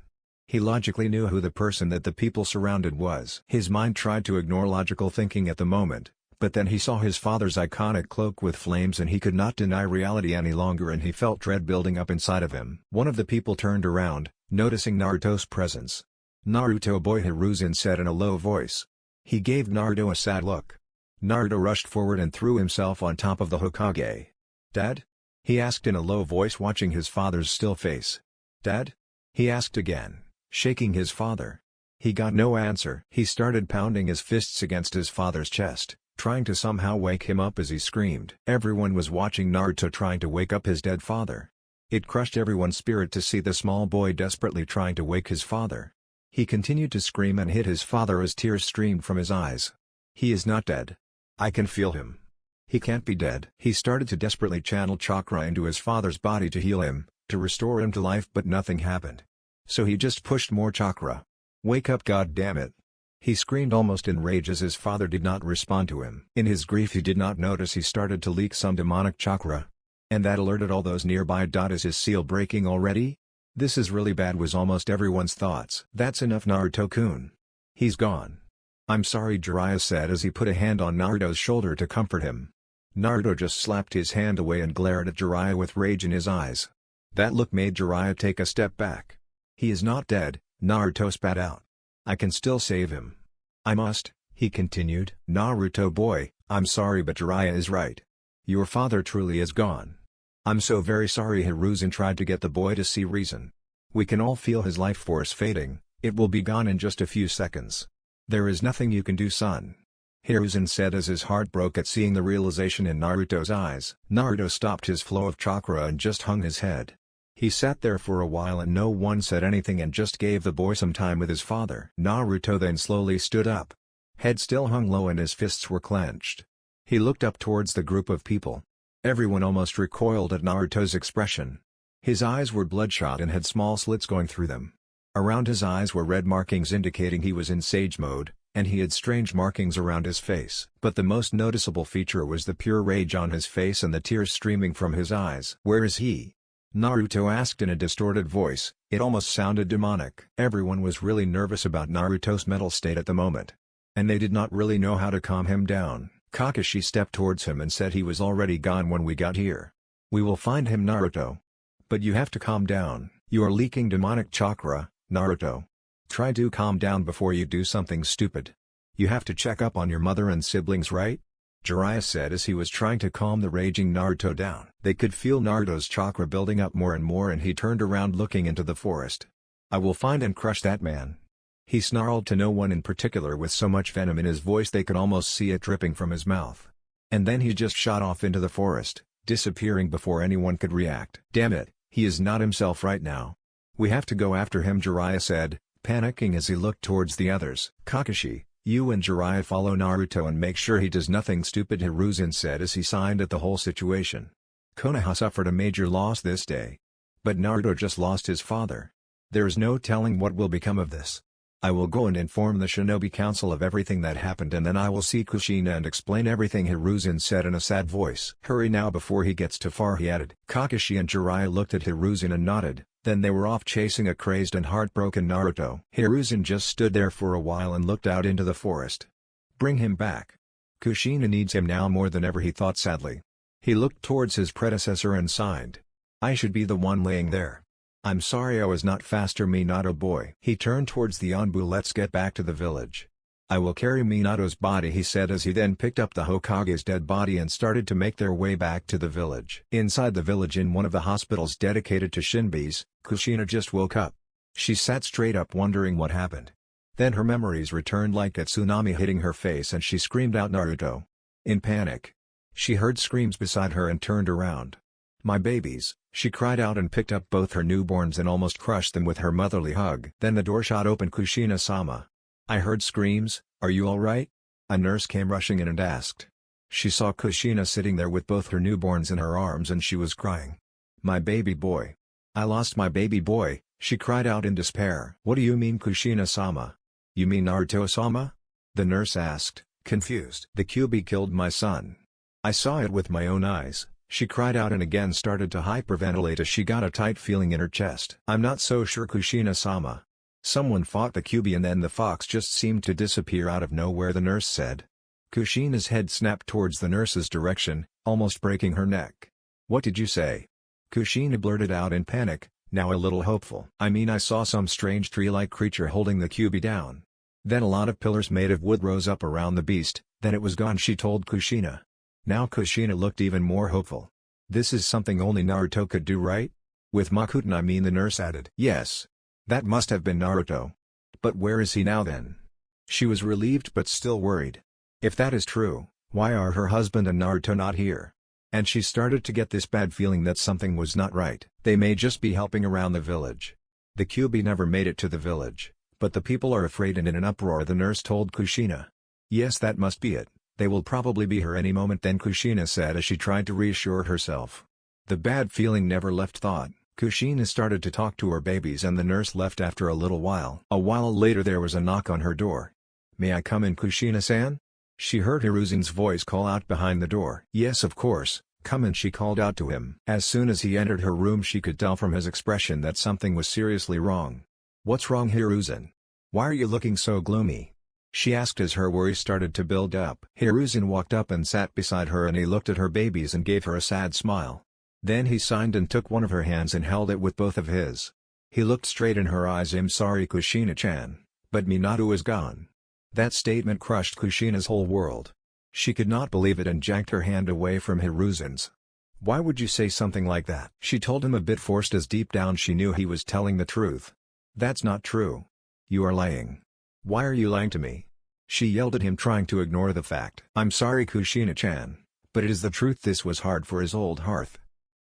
He logically knew who the person that the people surrounded was. His mind tried to ignore logical thinking at the moment, but then he saw his father's iconic cloak with flames and he could not deny reality any longer and he felt dread building up inside of him. One of the people turned around, noticing Naruto's presence. "Naruto boy," Hiruzen said in a low voice. He gave Naruto a sad look. Naruto rushed forward and threw himself on top of the Hokage. "Dad?" he asked in a low voice, watching his father's still face. "Dad?" he asked again, shaking his father. He got no answer. He started pounding his fists against his father's chest, trying to somehow wake him up as he screamed. Everyone was watching Naruto trying to wake up his dead father. It crushed everyone's spirit to see the small boy desperately trying to wake his father. He continued to scream and hit his father as tears streamed from his eyes. "He is not dead. I can feel him. He can't be dead." He started to desperately channel chakra into his father's body to heal him, to restore him to life, but nothing happened. So he just pushed more chakra. "Wake up, goddammit!" he screamed almost in rage as his father did not respond to him. In his grief he did not notice he started to leak some demonic chakra. And that alerted all those nearby. "Is his seal breaking already? This is really bad," was almost everyone's thoughts. "That's enough, Naruto-kun. He's gone." "I'm sorry," Jiraiya said as he put a hand on Naruto's shoulder to comfort him. Naruto just slapped his hand away and glared at Jiraiya with rage in his eyes. That look made Jiraiya take a step back. "He is not dead," Naruto spat out. "I can still save him. I must," he continued. "Naruto boy, I'm sorry, but Jiraiya is right. Your father truly is gone. I'm so very sorry." Hiruzen tried to get the boy to see reason. "We can all feel his life force fading, it will be gone in just a few seconds. There is nothing you can do, son," Hiruzen said as his heart broke at seeing the realization in Naruto's eyes. Naruto stopped his flow of chakra and just hung his head. He sat there for a while and no one said anything and just gave the boy some time with his father. Naruto then slowly stood up. Head still hung low and his fists were clenched. He looked up towards the group of people. Everyone almost recoiled at Naruto's expression. His eyes were bloodshot and had small slits going through them. Around his eyes were red markings indicating he was in sage mode, and he had strange markings around his face. But the most noticeable feature was the pure rage on his face and the tears streaming from his eyes. "Where is he?" Naruto asked in a distorted voice. It almost sounded demonic. Everyone was really nervous about Naruto's mental state at the moment. And they did not really know how to calm him down. Kakashi stepped towards him and said he was already gone when we got here. "We will find him, Naruto. But you have to calm down. You are leaking demonic chakra, Naruto. Try to calm down before you do something stupid. You have to check up on your mother and siblings, right?" Jiraiya said as he was trying to calm the raging Naruto down. They could feel Naruto's chakra building up more and more and he turned around looking into the forest. "I will find and crush that man. He snarled to no one in particular with so much venom in his voice they could almost see it dripping from his mouth. And then he just shot off into the forest, disappearing before anyone could react. Damn it, he is not himself right now. We have to go after him, Jiraiya said, panicking as he looked towards the others. Kakashi, you and Jiraiya follow Naruto and make sure he does nothing stupid, Hiruzen said as he signed at the whole situation. Konoha suffered a major loss this day. But Naruto just lost his father. There is no telling what will become of this. I will go and inform the Shinobi Council of everything that happened and then I will see Kushina and explain everything, Hiruzen said in a sad voice. Hurry now before he gets too far, he added. Kakashi and Jiraiya looked at Hiruzen and nodded, then they were off chasing a crazed and heartbroken Naruto. Hiruzen just stood there for a while and looked out into the forest. Bring him back. Kushina needs him now more than ever, he thought sadly. He looked towards his predecessor and sighed. I should be the one laying there. I'm sorry I was not faster, Minato boy. He turned towards the Anbu. Let's get back to the village. I will carry Minato's body, he said as he then picked up the Hokage's dead body and started to make their way back to the village. Inside the village in one of the hospitals dedicated to Shinbis, Kushina just woke up. She sat straight up wondering what happened. Then her memories returned like a tsunami hitting her face and she screamed out Naruto. In panic. She heard screams beside her and turned around. My babies, she cried out and picked up both her newborns and almost crushed them with her motherly hug. Then the door shot open. Kushina-sama. I heard screams, are you alright? A nurse came rushing in and asked. She saw Kushina sitting there with both her newborns in her arms and she was crying. My baby boy. I lost my baby boy, she cried out in despair. What do you mean, Kushina-sama? You mean Naruto-sama? The nurse asked, confused. The Kyuubi killed my son. I saw it with my own eyes. She cried out and again started to hyperventilate as she got a tight feeling in her chest. I'm not so sure, Kushina-sama. Someone fought the Kyuubi and then the fox just seemed to disappear out of nowhere, the nurse said. Kushina's head snapped towards the nurse's direction, almost breaking her neck. What did you say? Kushina blurted out in panic, now a little hopeful. I mean, I saw some strange tree-like creature holding the Kyuubi down. Then a lot of pillars made of wood rose up around the beast, then it was gone, she told Kushina. Now Kushina looked even more hopeful. This is something only Naruto could do, right? With Makuten, I mean, the nurse added. Yes. That must have been Naruto. But where is he now then? She was relieved but still worried. If that is true, why are her husband and Naruto not here? And she started to get this bad feeling that something was not right. They may just be helping around the village. The Kyuubi never made it to the village, but the people are afraid and in an uproar, the nurse told Kushina. Yes, that must be it. They will probably be here any moment then, Kushina said as she tried to reassure herself. The bad feeling never left thought. Kushina started to talk to her babies and the nurse left after a little while. A while later there was a knock on her door. May I come in, Kushina-san? She heard Hiruzen's voice call out behind the door. Yes, of course, come in, she called out to him. As soon as he entered her room she could tell from his expression that something was seriously wrong. What's wrong, Hiruzen? Why are you looking so gloomy? She asked as her worry started to build up. Hiruzen walked up and sat beside her and he looked at her babies and gave her a sad smile. Then he signed and took one of her hands and held it with both of his. He looked straight in her eyes. I'm sorry, Kushina-chan, but Minato is gone. That statement crushed Kushina's whole world. She could not believe it and yanked her hand away from Hiruzen's. Why would you say something like that? She told him a bit forced as deep down she knew he was telling the truth. That's not true. You are lying. Why are you lying to me? She yelled at him, trying to ignore the fact. I'm sorry, Kushina-chan, but it is the truth. This was hard for his old hearth.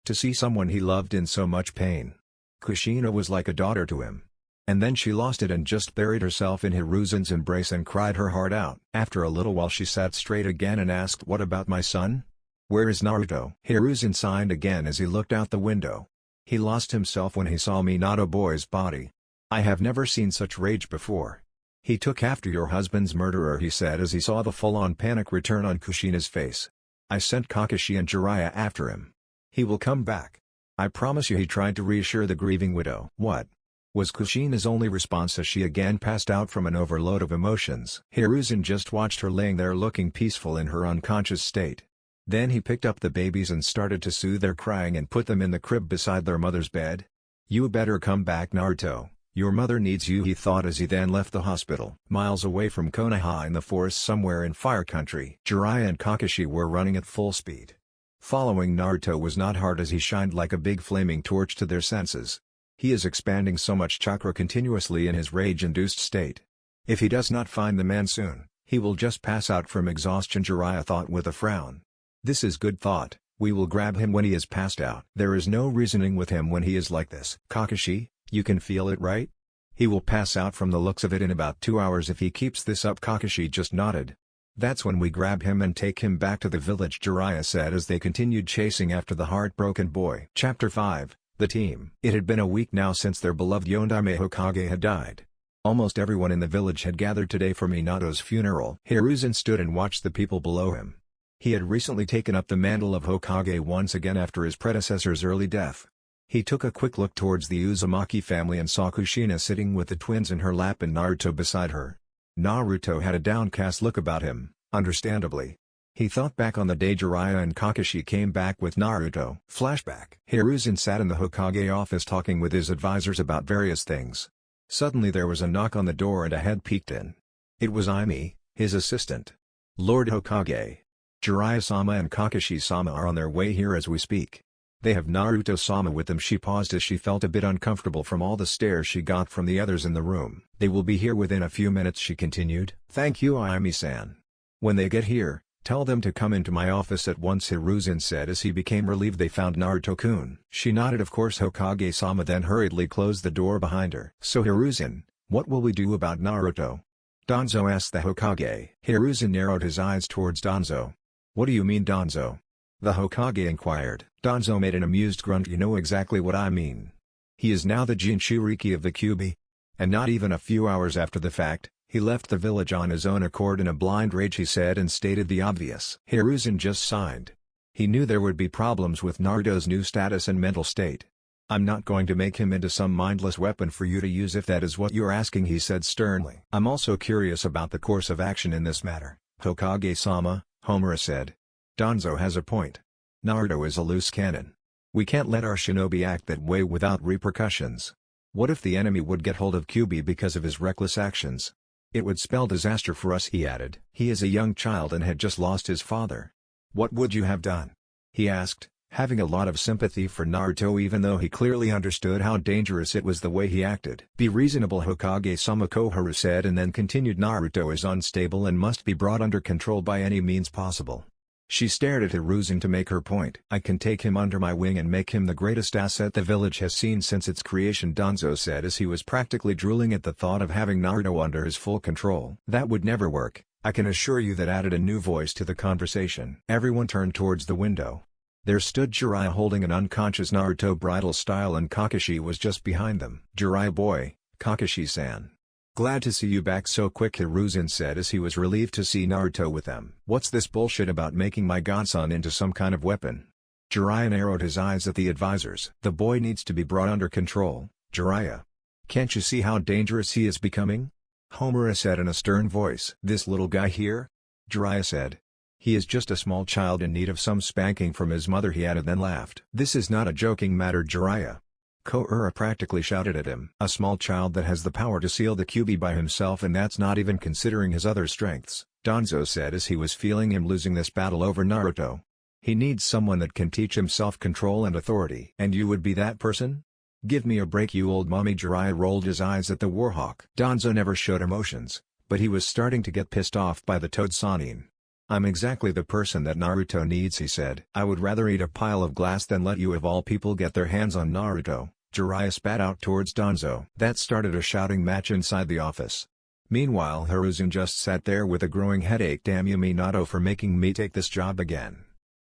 To see someone he loved in so much pain. Kushina was like a daughter to him. And then she lost it and just buried herself in Hiruzen's embrace and cried her heart out. After a little while she sat straight again and asked, what about my son? Where is Naruto? Hiruzen sighed again as he looked out the window. He lost himself when he saw Minato boy's body. I have never seen such rage before. He took after your husband's murderer, he said as he saw the full-on panic return on Kushina's face. I sent Kakashi and Jiraiya after him. He will come back. I promise you, he tried to reassure the grieving widow. What? Was Kushina's only response as she again passed out from an overload of emotions. Hiruzen just watched her laying there looking peaceful in her unconscious state. Then he picked up the babies and started to soothe their crying and put them in the crib beside their mother's bed. You better come back, Naruto. Your mother needs you, he thought as he then left the hospital. Miles away from Konoha in the forest somewhere in Fire Country, Jiraiya and Kakashi were running at full speed. Following Naruto was not hard as he shined like a big flaming torch to their senses. He is expanding so much chakra continuously in his rage-induced state. If he does not find the man soon, he will just pass out from exhaustion, Jiraiya thought with a frown. This is good thought, we will grab him when he is passed out. There is no reasoning with him when he is like this. Kakashi, you can feel it, right? He will pass out from the looks of it in about 2 hours if he keeps this up. Kakashi just nodded. That's when we grab him and take him back to the village, Jiraiya said as they continued chasing after the heartbroken boy. Chapter 5, The Team. It had been a week now since their beloved Yondaime Hokage had died. Almost everyone in the village had gathered today for Minato's funeral. Hiruzen stood and watched the people below him. He had recently taken up the mantle of Hokage once again after his predecessor's early death. He took a quick look towards the Uzumaki family and saw Kushina sitting with the twins in her lap and Naruto beside her. Naruto had a downcast look about him, understandably. He thought back on the day Jiraiya and Kakashi came back with Naruto. Flashback. Hiruzen sat in the Hokage office talking with his advisors about various things. Suddenly there was a knock on the door and a head peeked in. It was Aimi, his assistant. Lord Hokage. Jiraiya-sama and Kakashi-sama are on their way here as we speak. They have Naruto-sama with them. She paused as she felt a bit uncomfortable from all the stares she got from the others in the room. They will be here within a few minutes, she continued. Thank you, Aimi-san. When they get here, tell them to come into my office at once, Hiruzen said as he became relieved they found Naruto-kun. She nodded. Of course. Hokage-sama then hurriedly closed the door behind her. So Hiruzen, what will we do about Naruto? Danzo asked the Hokage. Hiruzen narrowed his eyes towards Danzo. What do you mean, Danzo? The Hokage inquired. Danzo made an amused grunt. You know exactly what I mean. He is now the Jinchuriki of the Kyuubi. And not even a few hours after the fact, he left the village on his own accord in a blind rage, he said, and stated the obvious. Hiruzen just sighed. He knew there would be problems with Naruto's new status and mental state. I'm not going to make him into some mindless weapon for you to use if that is what you're asking, he said sternly. I'm also curious about the course of action in this matter, Hokage-sama, Homura said. Danzo has a point. Naruto is a loose cannon. We can't let our shinobi act that way without repercussions. What if the enemy would get hold of Kyuubi because of his reckless actions? It would spell disaster for us, he added. He is a young child and had just lost his father. What would you have done? He asked, having a lot of sympathy for Naruto even though he clearly understood how dangerous it was the way he acted. Be reasonable, Hokage-sama, Koharu said, and then continued. Naruto is unstable and must be brought under control by any means possible. She stared at Hiruzen to make her point. I can take him under my wing and make him the greatest asset the village has seen since its creation, Danzo said as he was practically drooling at the thought of having Naruto under his full control. That would never work, I can assure you, that added a new voice to the conversation. Everyone turned towards the window. There stood Jiraiya holding an unconscious Naruto bridal style and Kakashi was just behind them. Jiraiya boy, Kakashi-san. Glad to see you back so quick, Hiruzen said as he was relieved to see Naruto with them. What's this bullshit about making my godson into some kind of weapon? Jiraiya narrowed his eyes at the advisors. The boy needs to be brought under control, Jiraiya. Can't you see how dangerous he is becoming? Homura said in a stern voice. This little guy here? Jiraiya said. He is just a small child in need of some spanking from his mother, he added, then laughed. This is not a joking matter, Jiraiya. Koura practically shouted at him. A small child that has the power to seal the Kyuubi by himself, and that's not even considering his other strengths, Danzo said as he was feeling him losing this battle over Naruto. He needs someone that can teach him self-control and authority. And you would be that person? Give me a break, you old mommy. Jiraiya rolled his eyes at the Warhawk. Danzo never showed emotions, but he was starting to get pissed off by the Toad Sannin. I'm exactly the person that Naruto needs, he said. I would rather eat a pile of glass than let you of all people get their hands on Naruto, Jiraiya spat out towards Danzo. That started a shouting match inside the office. Meanwhile, Hiruzen just sat there with a growing headache. Damn you, Minato, for making me take this job again.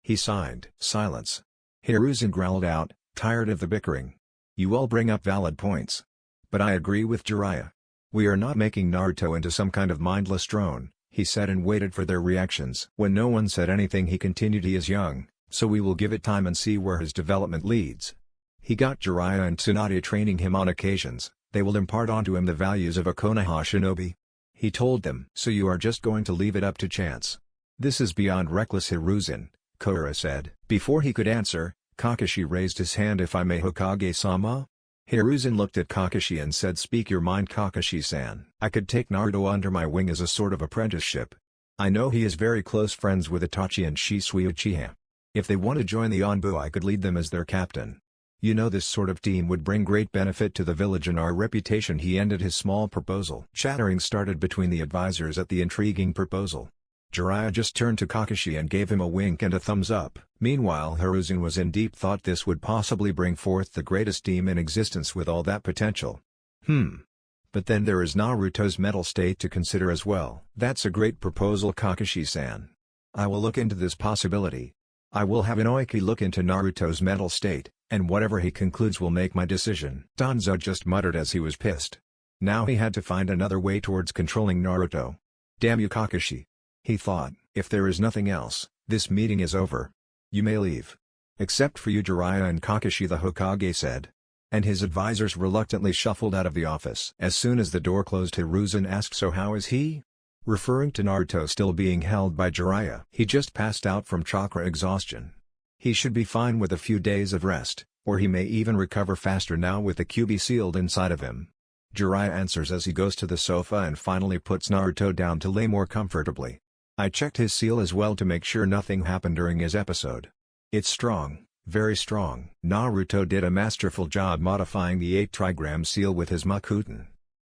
He sighed. Silence. Hiruzen growled out, tired of the bickering. You all bring up valid points. But I agree with Jiraiya. We are not making Naruto into some kind of mindless drone, he said, and waited for their reactions. When no one said anything, he continued. He is young, so we will give it time and see where his development leads. He got Jiraiya and Tsunade training him on occasions. They will impart onto him the values of a Konoha shinobi. He told them. So you are just going to leave it up to chance? This is beyond reckless, Hiruzen, Koura said. Before he could answer, Kakashi raised his hand. If I may, Hokage-sama? Hiruzen looked at Kakashi and said, speak your mind, Kakashi-san. I could take Naruto under my wing as a sort of apprenticeship. I know he is very close friends with Itachi and Shisui Uchiha. If they want to join the Anbu, I could lead them as their captain. You know, this sort of team would bring great benefit to the village and our reputation. He ended his small proposal. Chattering started between the advisors at the intriguing proposal. Jiraiya just turned to Kakashi and gave him a wink and a thumbs up. Meanwhile, Hiruzen was in deep thought. This would possibly bring forth the greatest team in existence with all that potential. But then there is Naruto's mental state to consider as well. That's a great proposal, Kakashi-san. I will look into this possibility. I will have Inoki look into Naruto's mental state, and whatever he concludes will make my decision. Danzo just muttered as he was pissed. Now he had to find another way towards controlling Naruto. Damn you, Kakashi. He thought, if there is nothing else, this meeting is over. You may leave. Except for you, Jiraiya and Kakashi, the Hokage said. And his advisors reluctantly shuffled out of the office. As soon as the door closed, Hiruzen asked, so how is he? Referring to Naruto still being held by Jiraiya. He just passed out from chakra exhaustion. He should be fine with a few days of rest, or he may even recover faster now with the QB sealed inside of him. Jiraiya answers as he goes to the sofa and finally puts Naruto down to lay more comfortably. I checked his seal as well to make sure nothing happened during his episode. It's strong, very strong. Naruto did a masterful job modifying the 8 trigram seal with his Makuten.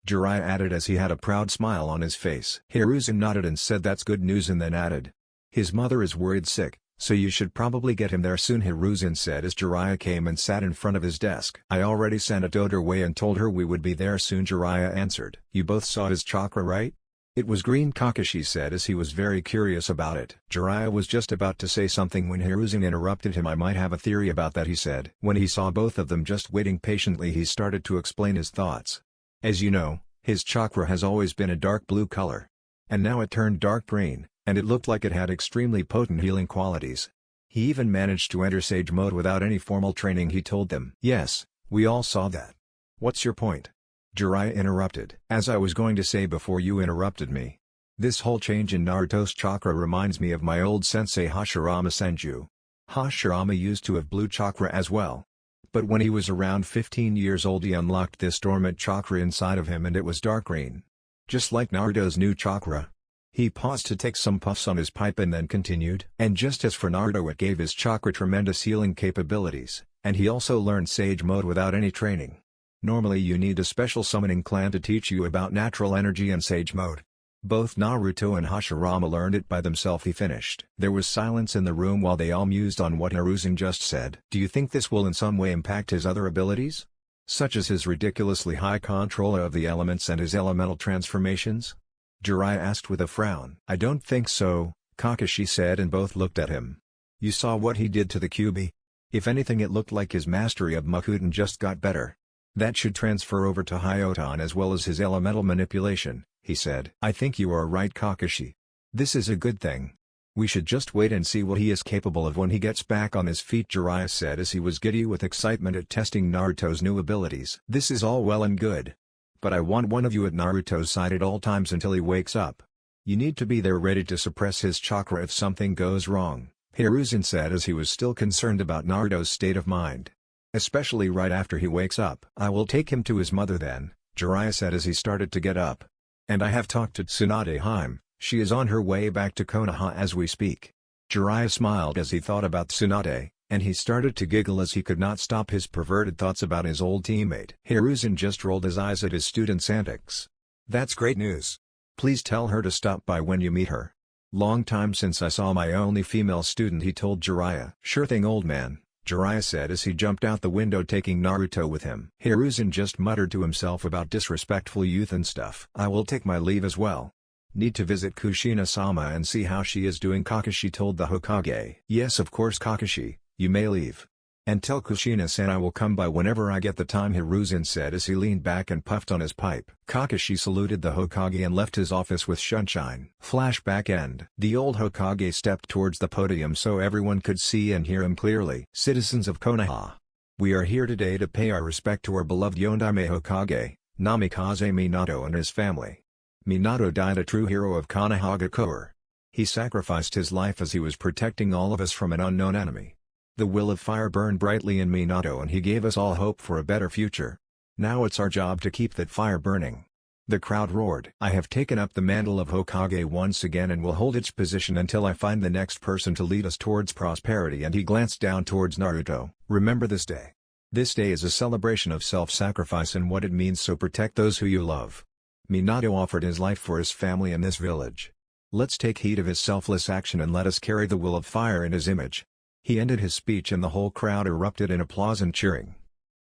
Jiraiya added as he had a proud smile on his face. Hiruzen nodded and said that's good news, and then added, his mother is worried sick, so you should probably get him there soon, Hiruzen said as Jiraiya came and sat in front of his desk. I already sent a Dodo away and told her we would be there soon, Jiraiya answered. You both saw his chakra, right? It was green, Kakashi said as he was very curious about it. Jiraiya was just about to say something when Hiruzen interrupted him. I might have a theory about that, he said. When he saw both of them just waiting patiently, he started to explain his thoughts. As you know, his chakra has always been a dark blue color. And now it turned dark green, and it looked like it had extremely potent healing qualities. He even managed to enter Sage mode without any formal training, he told them. Yes, we all saw that. What's your point? Jiraiya interrupted. As I was going to say before you interrupted me. This whole change in Naruto's chakra reminds me of my old sensei Hashirama Senju. Hashirama used to have blue chakra as well. But when he was around 15 years old, he unlocked this dormant chakra inside of him and it was dark green. Just like Naruto's new chakra. He paused to take some puffs on his pipe and then continued. And just as for Naruto, it gave his chakra tremendous healing capabilities, and he also learned Sage mode without any training. Normally you need a special summoning clan to teach you about natural energy and Sage mode. Both Naruto and Hashirama learned it by themselves, he finished. There was silence in the room while they all mused on what Hiruzen just said. Do you think this will in some way impact his other abilities? Such as his ridiculously high control of the elements and his elemental transformations? Jiraiya asked with a frown. I don't think so, Kakashi said, and both looked at him. You saw what he did to the QB? If anything, it looked like his mastery of Makuten just got better. That should transfer over to Hyoton as well as his elemental manipulation, he said. I think you are right, Kakashi. This is a good thing. We should just wait and see what he is capable of when he gets back on his feet, Jiraiya said as he was giddy with excitement at testing Naruto's new abilities. This is all well and good. But I want one of you at Naruto's side at all times until he wakes up. You need to be there ready to suppress his chakra if something goes wrong, Hiruzen said as he was still concerned about Naruto's state of mind. Especially right after he wakes up. I will take him to his mother then, Jiraiya said as he started to get up. And I have talked to Tsunade Hime, she is on her way back to Konoha as we speak. Jiraiya smiled as he thought about Tsunade, and he started to giggle as he could not stop his perverted thoughts about his old teammate. Hiruzen just rolled his eyes at his student's antics. That's great news. Please tell her to stop by when you meet her. Long time since I saw my only female student, he told Jiraiya. Sure thing, old man, Jiraiya said as he jumped out the window taking Naruto with him. Hiruzen just muttered to himself about disrespectful youth and stuff. I will take my leave as well. Need to visit Kushina-sama and see how she is doing, Kakashi told the Hokage. Yes, of course, Kakashi, you may leave. And tell Kushina-san I will come by whenever I get the time, Hiruzen said as he leaned back and puffed on his pipe. Kakashi saluted the Hokage and left his office with Shunshine. Flashback end. The old Hokage stepped towards the podium so everyone could see and hear him clearly. Citizens of Konoha. We are here today to pay our respect to our beloved Yondaime Hokage, Namikaze Minato, and his family. Minato died a true hero of Konohagakure. He sacrificed his life as he was protecting all of us from an unknown enemy. The will of fire burned brightly in Minato and he gave us all hope for a better future. Now it's our job to keep that fire burning. The crowd roared. I have taken up the mantle of Hokage once again and will hold its position until I find the next person to lead us towards prosperity, and he glanced down towards Naruto. Remember this day. This day is a celebration of self-sacrifice and what it means, so protect those who you love. Minato offered his life for his family in this village. Let's take heed of his selfless action and let us carry the will of fire in his image. He ended his speech and the whole crowd erupted in applause and cheering.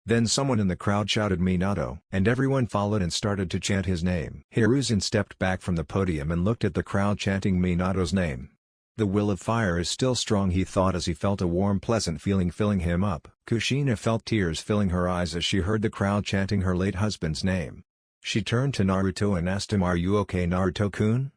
Then someone in the crowd shouted Minato, and everyone followed and started to chant his name. Hiruzen stepped back from the podium and looked at the crowd chanting Minato's name. The will of fire is still strong, he thought as he felt a warm pleasant feeling filling him up. Kushina felt tears filling her eyes as she heard the crowd chanting her late husband's name. She turned to Naruto and asked him, "Are you okay, Naruto-kun?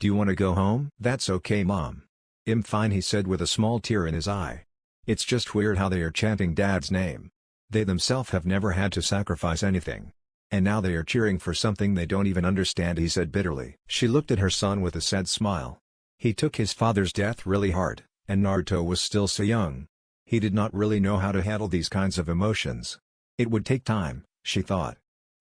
Do you want to go home?" "That's okay, Mom. I'm fine," he said with a small tear in his eye. "It's just weird how they are chanting Dad's name. They themselves have never had to sacrifice anything. And now they are cheering for something they don't even understand," he said bitterly. She looked at her son with a sad smile. He took his father's death really hard, and Naruto was still so young. He did not really know how to handle these kinds of emotions. It would take time, she thought.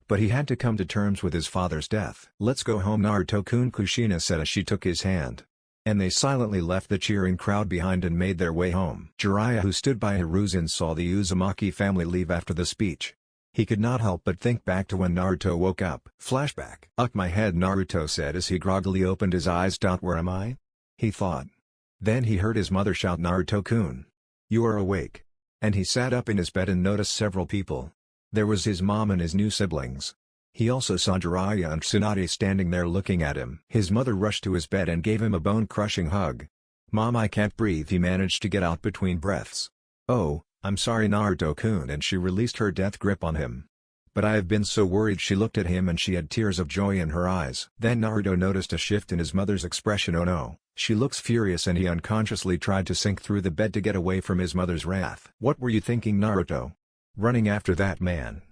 But he had to come to terms with his father's death. "Let's go home, Naruto-kun," Kushina said as she took his hand. And they silently left the cheering crowd behind and made their way home. Jiraiya, who stood by Hiruzen, saw the Uzumaki family leave after the speech. He could not help but think back to when Naruto woke up. Flashback. "Uck my head," Naruto said as he groggily opened his eyes. "Where am I?" he thought. Then he heard his mother shout, "Naruto-kun, you are awake." And he sat up in his bed and noticed several people. There was his mom and his new siblings. He also saw Jiraiya and Tsunade standing there looking at him. His mother rushed to his bed and gave him a bone-crushing hug. "Mom, I can't breathe," he managed to get out between breaths. "Oh, I'm sorry, Naruto-kun," and she released her death grip on him. "But I have been so worried." She looked at him and she had tears of joy in her eyes. Then Naruto noticed a shift in his mother's expression. "Oh no, she looks furious," and he unconsciously tried to sink through the bed to get away from his mother's wrath. "What were you thinking, Naruto? Running after that man?"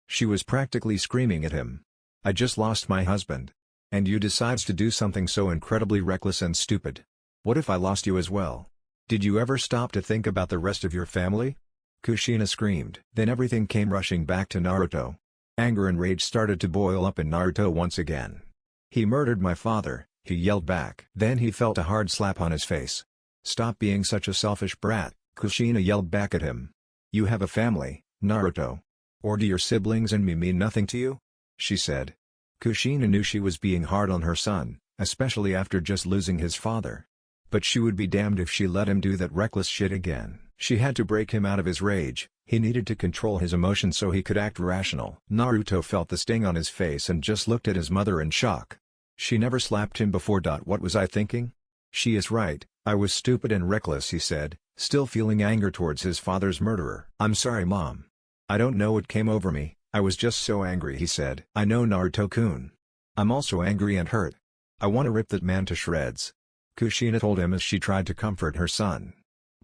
She was practically screaming at him. "I just lost my husband. And you decides to do something so incredibly reckless and stupid. What if I lost you as well? Did you ever stop to think about the rest of your family?" Kushina screamed. Then everything came rushing back to Naruto. Anger and rage started to boil up in Naruto once again. "He murdered my father," he yelled back. Then he felt a hard slap on his face. "Stop being such a selfish brat," Kushina yelled back at him. "You have a family, Naruto. Or do your siblings and me mean nothing to you?" she said. Kushina knew she was being hard on her son, especially after just losing his father. But she would be damned if she let him do that reckless shit again. She had to break him out of his rage. He needed to control his emotions so he could act rational. Naruto felt the sting on his face and just looked at his mother in shock. She never slapped him before. "What was I thinking? She is right, I was stupid and reckless," he said, still feeling anger towards his father's murderer. "I'm sorry, Mom. I don't know what came over me, I was just so angry," he said. "I know, Naruto-kun. I'm also angry and hurt. I want to rip that man to shreds," Kushina told him as she tried to comfort her son.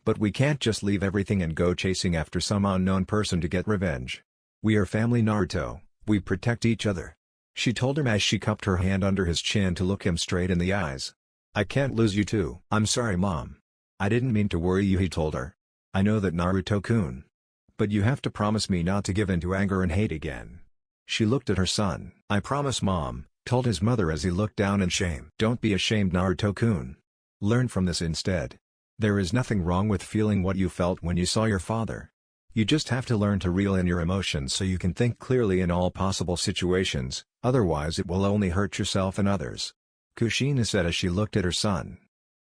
"But we can't just leave everything and go chasing after some unknown person to get revenge. We are family, Naruto, we protect each other," she told him as she cupped her hand under his chin to look him straight in the eyes. "I can't lose you too." "I'm sorry, Mom. I didn't mean to worry you," he told her. "I know that, Naruto-kun. But you have to promise me not to give in to anger and hate again." She looked at her son. "I promise, Mom," told his mother as he looked down in shame. "Don't be ashamed, Naruto-kun. Learn from this instead. There is nothing wrong with feeling what you felt when you saw your father. You just have to learn to reel in your emotions so you can think clearly in all possible situations, otherwise it will only hurt yourself and others," Kushina said as she looked at her son.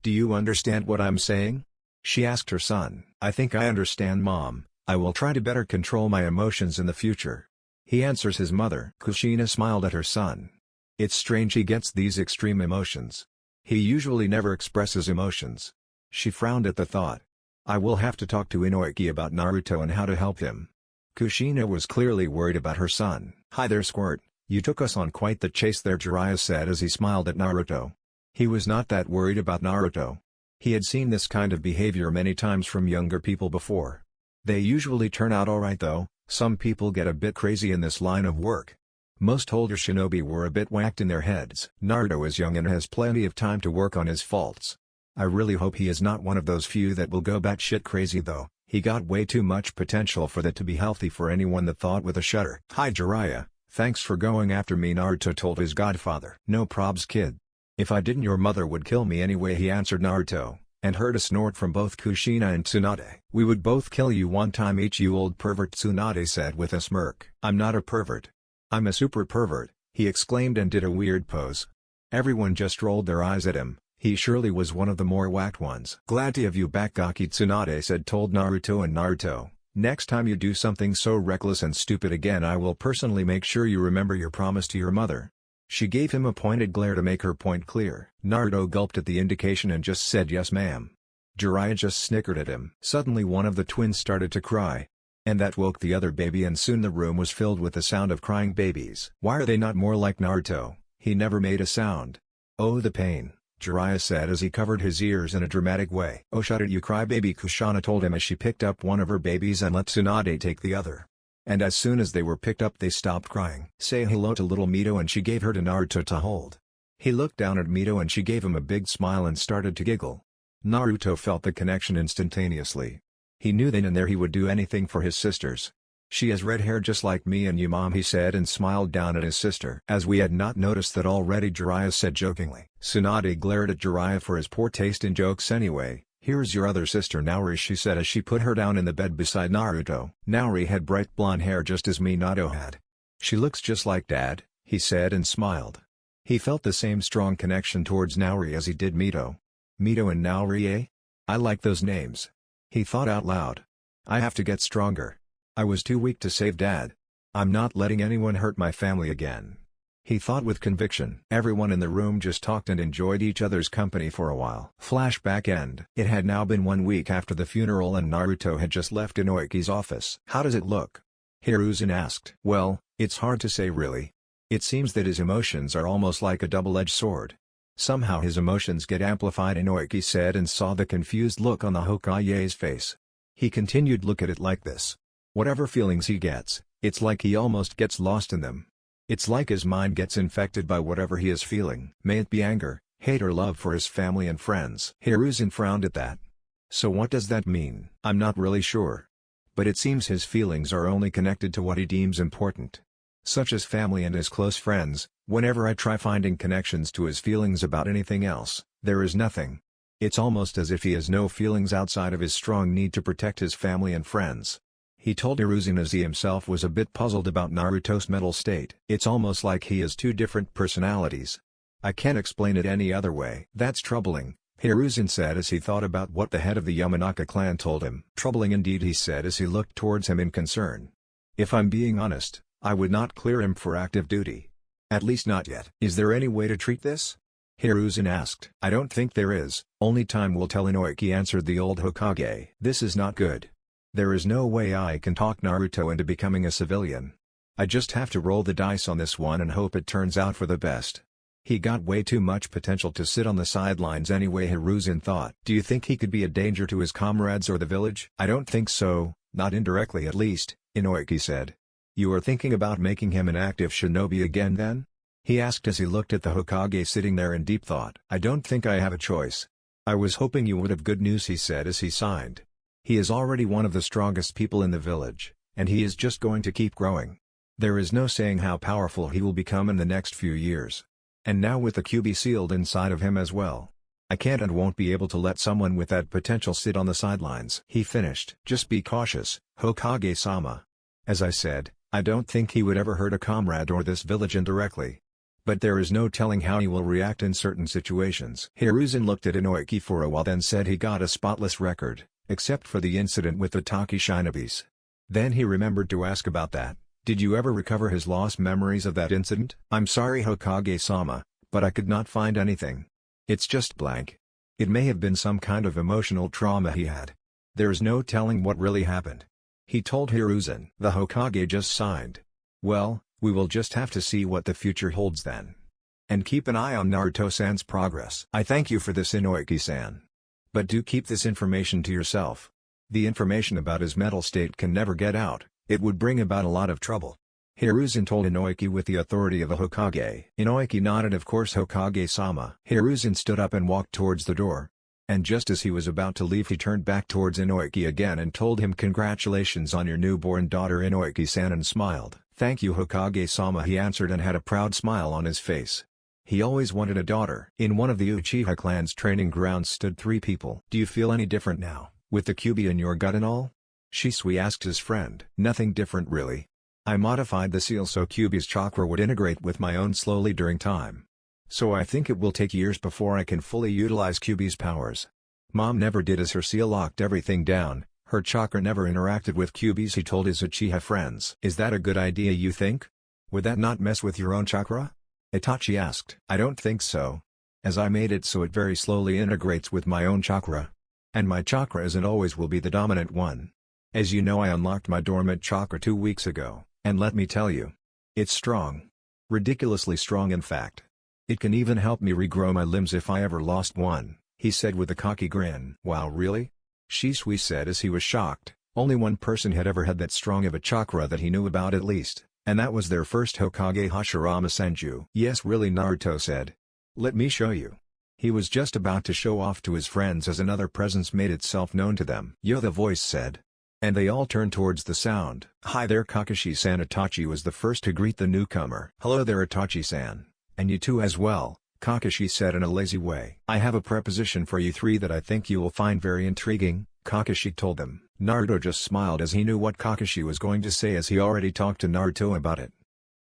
"Do you understand what I'm saying?" she asked her son. "I think I understand, Mom. I will try to better control my emotions in the future," he answers his mother. Kushina smiled at her son. It's strange he gets these extreme emotions. He usually never expresses emotions. She frowned at the thought. "I will have to talk to Inoki about Naruto and how to help him." Kushina was clearly worried about her son. "Hi there, Squirt, you took us on quite the chase there," Jiraiya said as he smiled at Naruto. He was not that worried about Naruto. He had seen this kind of behavior many times from younger people before. They usually turn out alright though. Some people get a bit crazy in this line of work. Most older shinobi were a bit whacked in their heads. Naruto is young and has plenty of time to work on his faults. I really hope he is not one of those few that will go batshit crazy though. He got way too much potential for that to be healthy for anyone, that thought with a shudder. "Hi Jiraiya, thanks for going after me," Naruto told his godfather. "No probs, kid. If I didn't, your mother would kill me anyway," he answered Naruto, and heard a snort from both Kushina and Tsunade. "We would both kill you one time each, you old pervert," Tsunade said with a smirk. "I'm not a pervert. I'm a super pervert," he exclaimed and did a weird pose. Everyone just rolled their eyes at him. He surely was one of the more whacked ones. "Glad to have you back," Gaki, Tsunade said, told Naruto, and Naruto, "Next time you do something so reckless and stupid again, I will personally make sure you remember your promise to your mother." She gave him a pointed glare to make her point clear. Naruto gulped at the indication and just said yes ma'am. Jiraiya just snickered at him. Suddenly one of the twins started to cry. And that woke the other baby, and soon the room was filled with the sound of crying babies. Why are they not more like Naruto? He never made a sound. "Oh, the pain," Jiraiya said as he covered his ears in a dramatic way. "Oh, shut it, you crybaby," Kushana told him as she picked up one of her babies and let Tsunade take the other. And as soon as they were picked up, they stopped crying. "Say hello to little Mito," and she gave her to Naruto to hold. He looked down at Mito and she gave him a big smile and started to giggle. Naruto felt the connection instantaneously. He knew then and there he would do anything for his sisters. "She has red hair just like me and you, mom," he said, and smiled down at his sister. "As we had not noticed that already," Jiraiya said jokingly. Tsunade glared at Jiraiya for his poor taste in jokes anyway. "Here's your other sister Naori," she said as she put her down in the bed beside Naruto. Naori had bright blonde hair just as Minato had. "She looks just like Dad," he said and smiled. He felt the same strong connection towards Naori as he did Mito. "Mito and Naori, eh? I like those names." He thought out loud. "I have to get stronger. I was too weak to save Dad. I'm not letting anyone hurt my family again." He thought with conviction. Everyone in the room just talked and enjoyed each other's company for a while. Flashback end. It had now been 1 week after the funeral and Naruto had just left Inoiki's office. "How does it look?" Hiruzen asked. "Well, it's hard to say really. It seems that his emotions are almost like a double-edged sword. Somehow his emotions get amplified," Inoiki said, and saw the confused look on the Hokage's face. He continued, "Look at it like this. Whatever feelings he gets, it's like he almost gets lost in them. It's like his mind gets infected by whatever he is feeling. May it be anger, hate or love for his family and friends." Hiruzen frowned at that. "So what does that mean?" "I'm not really sure. But it seems his feelings are only connected to what he deems important. Such as family and his close friends. Whenever I try finding connections to his feelings about anything else, there is nothing. It's almost as if he has no feelings outside of his strong need to protect his family and friends." He told Hiruzen as he himself was a bit puzzled about Naruto's mental state. "It's almost like he has two different personalities. I can't explain it any other way." "That's troubling," Hiruzen said as he thought about what the head of the Yamanaka clan told him. "Troubling indeed," he said as he looked towards him in concern. "If I'm being honest, I would not clear him for active duty. At least not yet." "Is there any way to treat this?" Hiruzen asked. "I don't think there is, only time will tell," Inoiki answered the old Hokage. "This is not good. There is no way I can talk Naruto into becoming a civilian. I just have to roll the dice on this one and hope it turns out for the best. He got way too much potential to sit on the sidelines anyway," Hiruzen thought. "Do you think he could be a danger to his comrades or the village?" "I don't think so, not indirectly at least," Inoiki said. "You are thinking about making him an active shinobi again then?" he asked as he looked at the Hokage sitting there in deep thought. "I don't think I have a choice. I was hoping you would have good news," he said as he sighed. "He is already one of the strongest people in the village, and he is just going to keep growing. There is no saying how powerful he will become in the next few years. And now with the QB sealed inside of him as well. I can't and won't be able to let someone with that potential sit on the sidelines." He finished. "Just be cautious, Hokage-sama. As I said, I don't think he would ever hurt a comrade or this village indirectly. But there is no telling how he will react in certain situations." Hiruzen looked at Inoiki for a while, then said he got a spotless record, except for the incident with the Taki Shinobis. Then he remembered to ask about that. "Did you ever recover his lost memories of that incident?" "I'm sorry, Hokage-sama, but I could not find anything. It's just blank. It may have been some kind of emotional trauma he had. There's no telling what really happened," he told Hiruzen. The Hokage just sighed. "Well, we will just have to see what the future holds then. And keep an eye on Naruto-san's progress." "I thank you for this, Inoiki-san. But do keep this information to yourself. The information about his mental state can never get out, it would bring about a lot of trouble," Hiruzen told Inoiki with the authority of a Hokage. Inoiki nodded. "Of course, Hokage-sama." Hiruzen stood up and walked towards the door. And just as he was about to leave, he turned back towards Inoiki again and told him, "Congratulations on your newborn daughter, Inoiki-san," and smiled. "Thank you, Hokage-sama," he answered and had a proud smile on his face. He always wanted a daughter. In one of the Uchiha clan's training grounds stood 3 people. Do you feel any different now, with the Kyuubi in your gut and all? Shisui asked his friend. Nothing different really. I modified the seal so Kyuubi's chakra would integrate with my own slowly during time. So I think it will take years before I can fully utilize Kyuubi's powers. Mom never did as her seal locked everything down, her chakra never interacted with Kyuubi's, he told his Uchiha friends. Is that a good idea you think? Would that not mess with your own chakra? Itachi asked. I don't think so. As I made it so it very slowly integrates with my own chakra. And my chakra is and always will be the dominant one. As you know, I unlocked my dormant chakra 2 weeks ago, and let me tell you. It's strong. Ridiculously strong in fact. It can even help me regrow my limbs if I ever lost one, he said with a cocky grin. Wow, really? Shisui said as he was shocked. Only one person had ever had that strong of a chakra that he knew about at least, and that was their first Hokage Hashirama Senju. Yes really, Naruto said. Let me show you. He was just about to show off to his friends as another presence made itself known to them. Yo, the voice said. And they all turned towards the sound. Hi there Kakashi-san. Itachi was the first to greet the newcomer. Hello there Itachi-san. And you too as well, Kakashi said in a lazy way. I have a proposition for you 3 that I think you will find very intriguing, Kakashi told them. Naruto just smiled as he knew what Kakashi was going to say as he already talked to Naruto about it.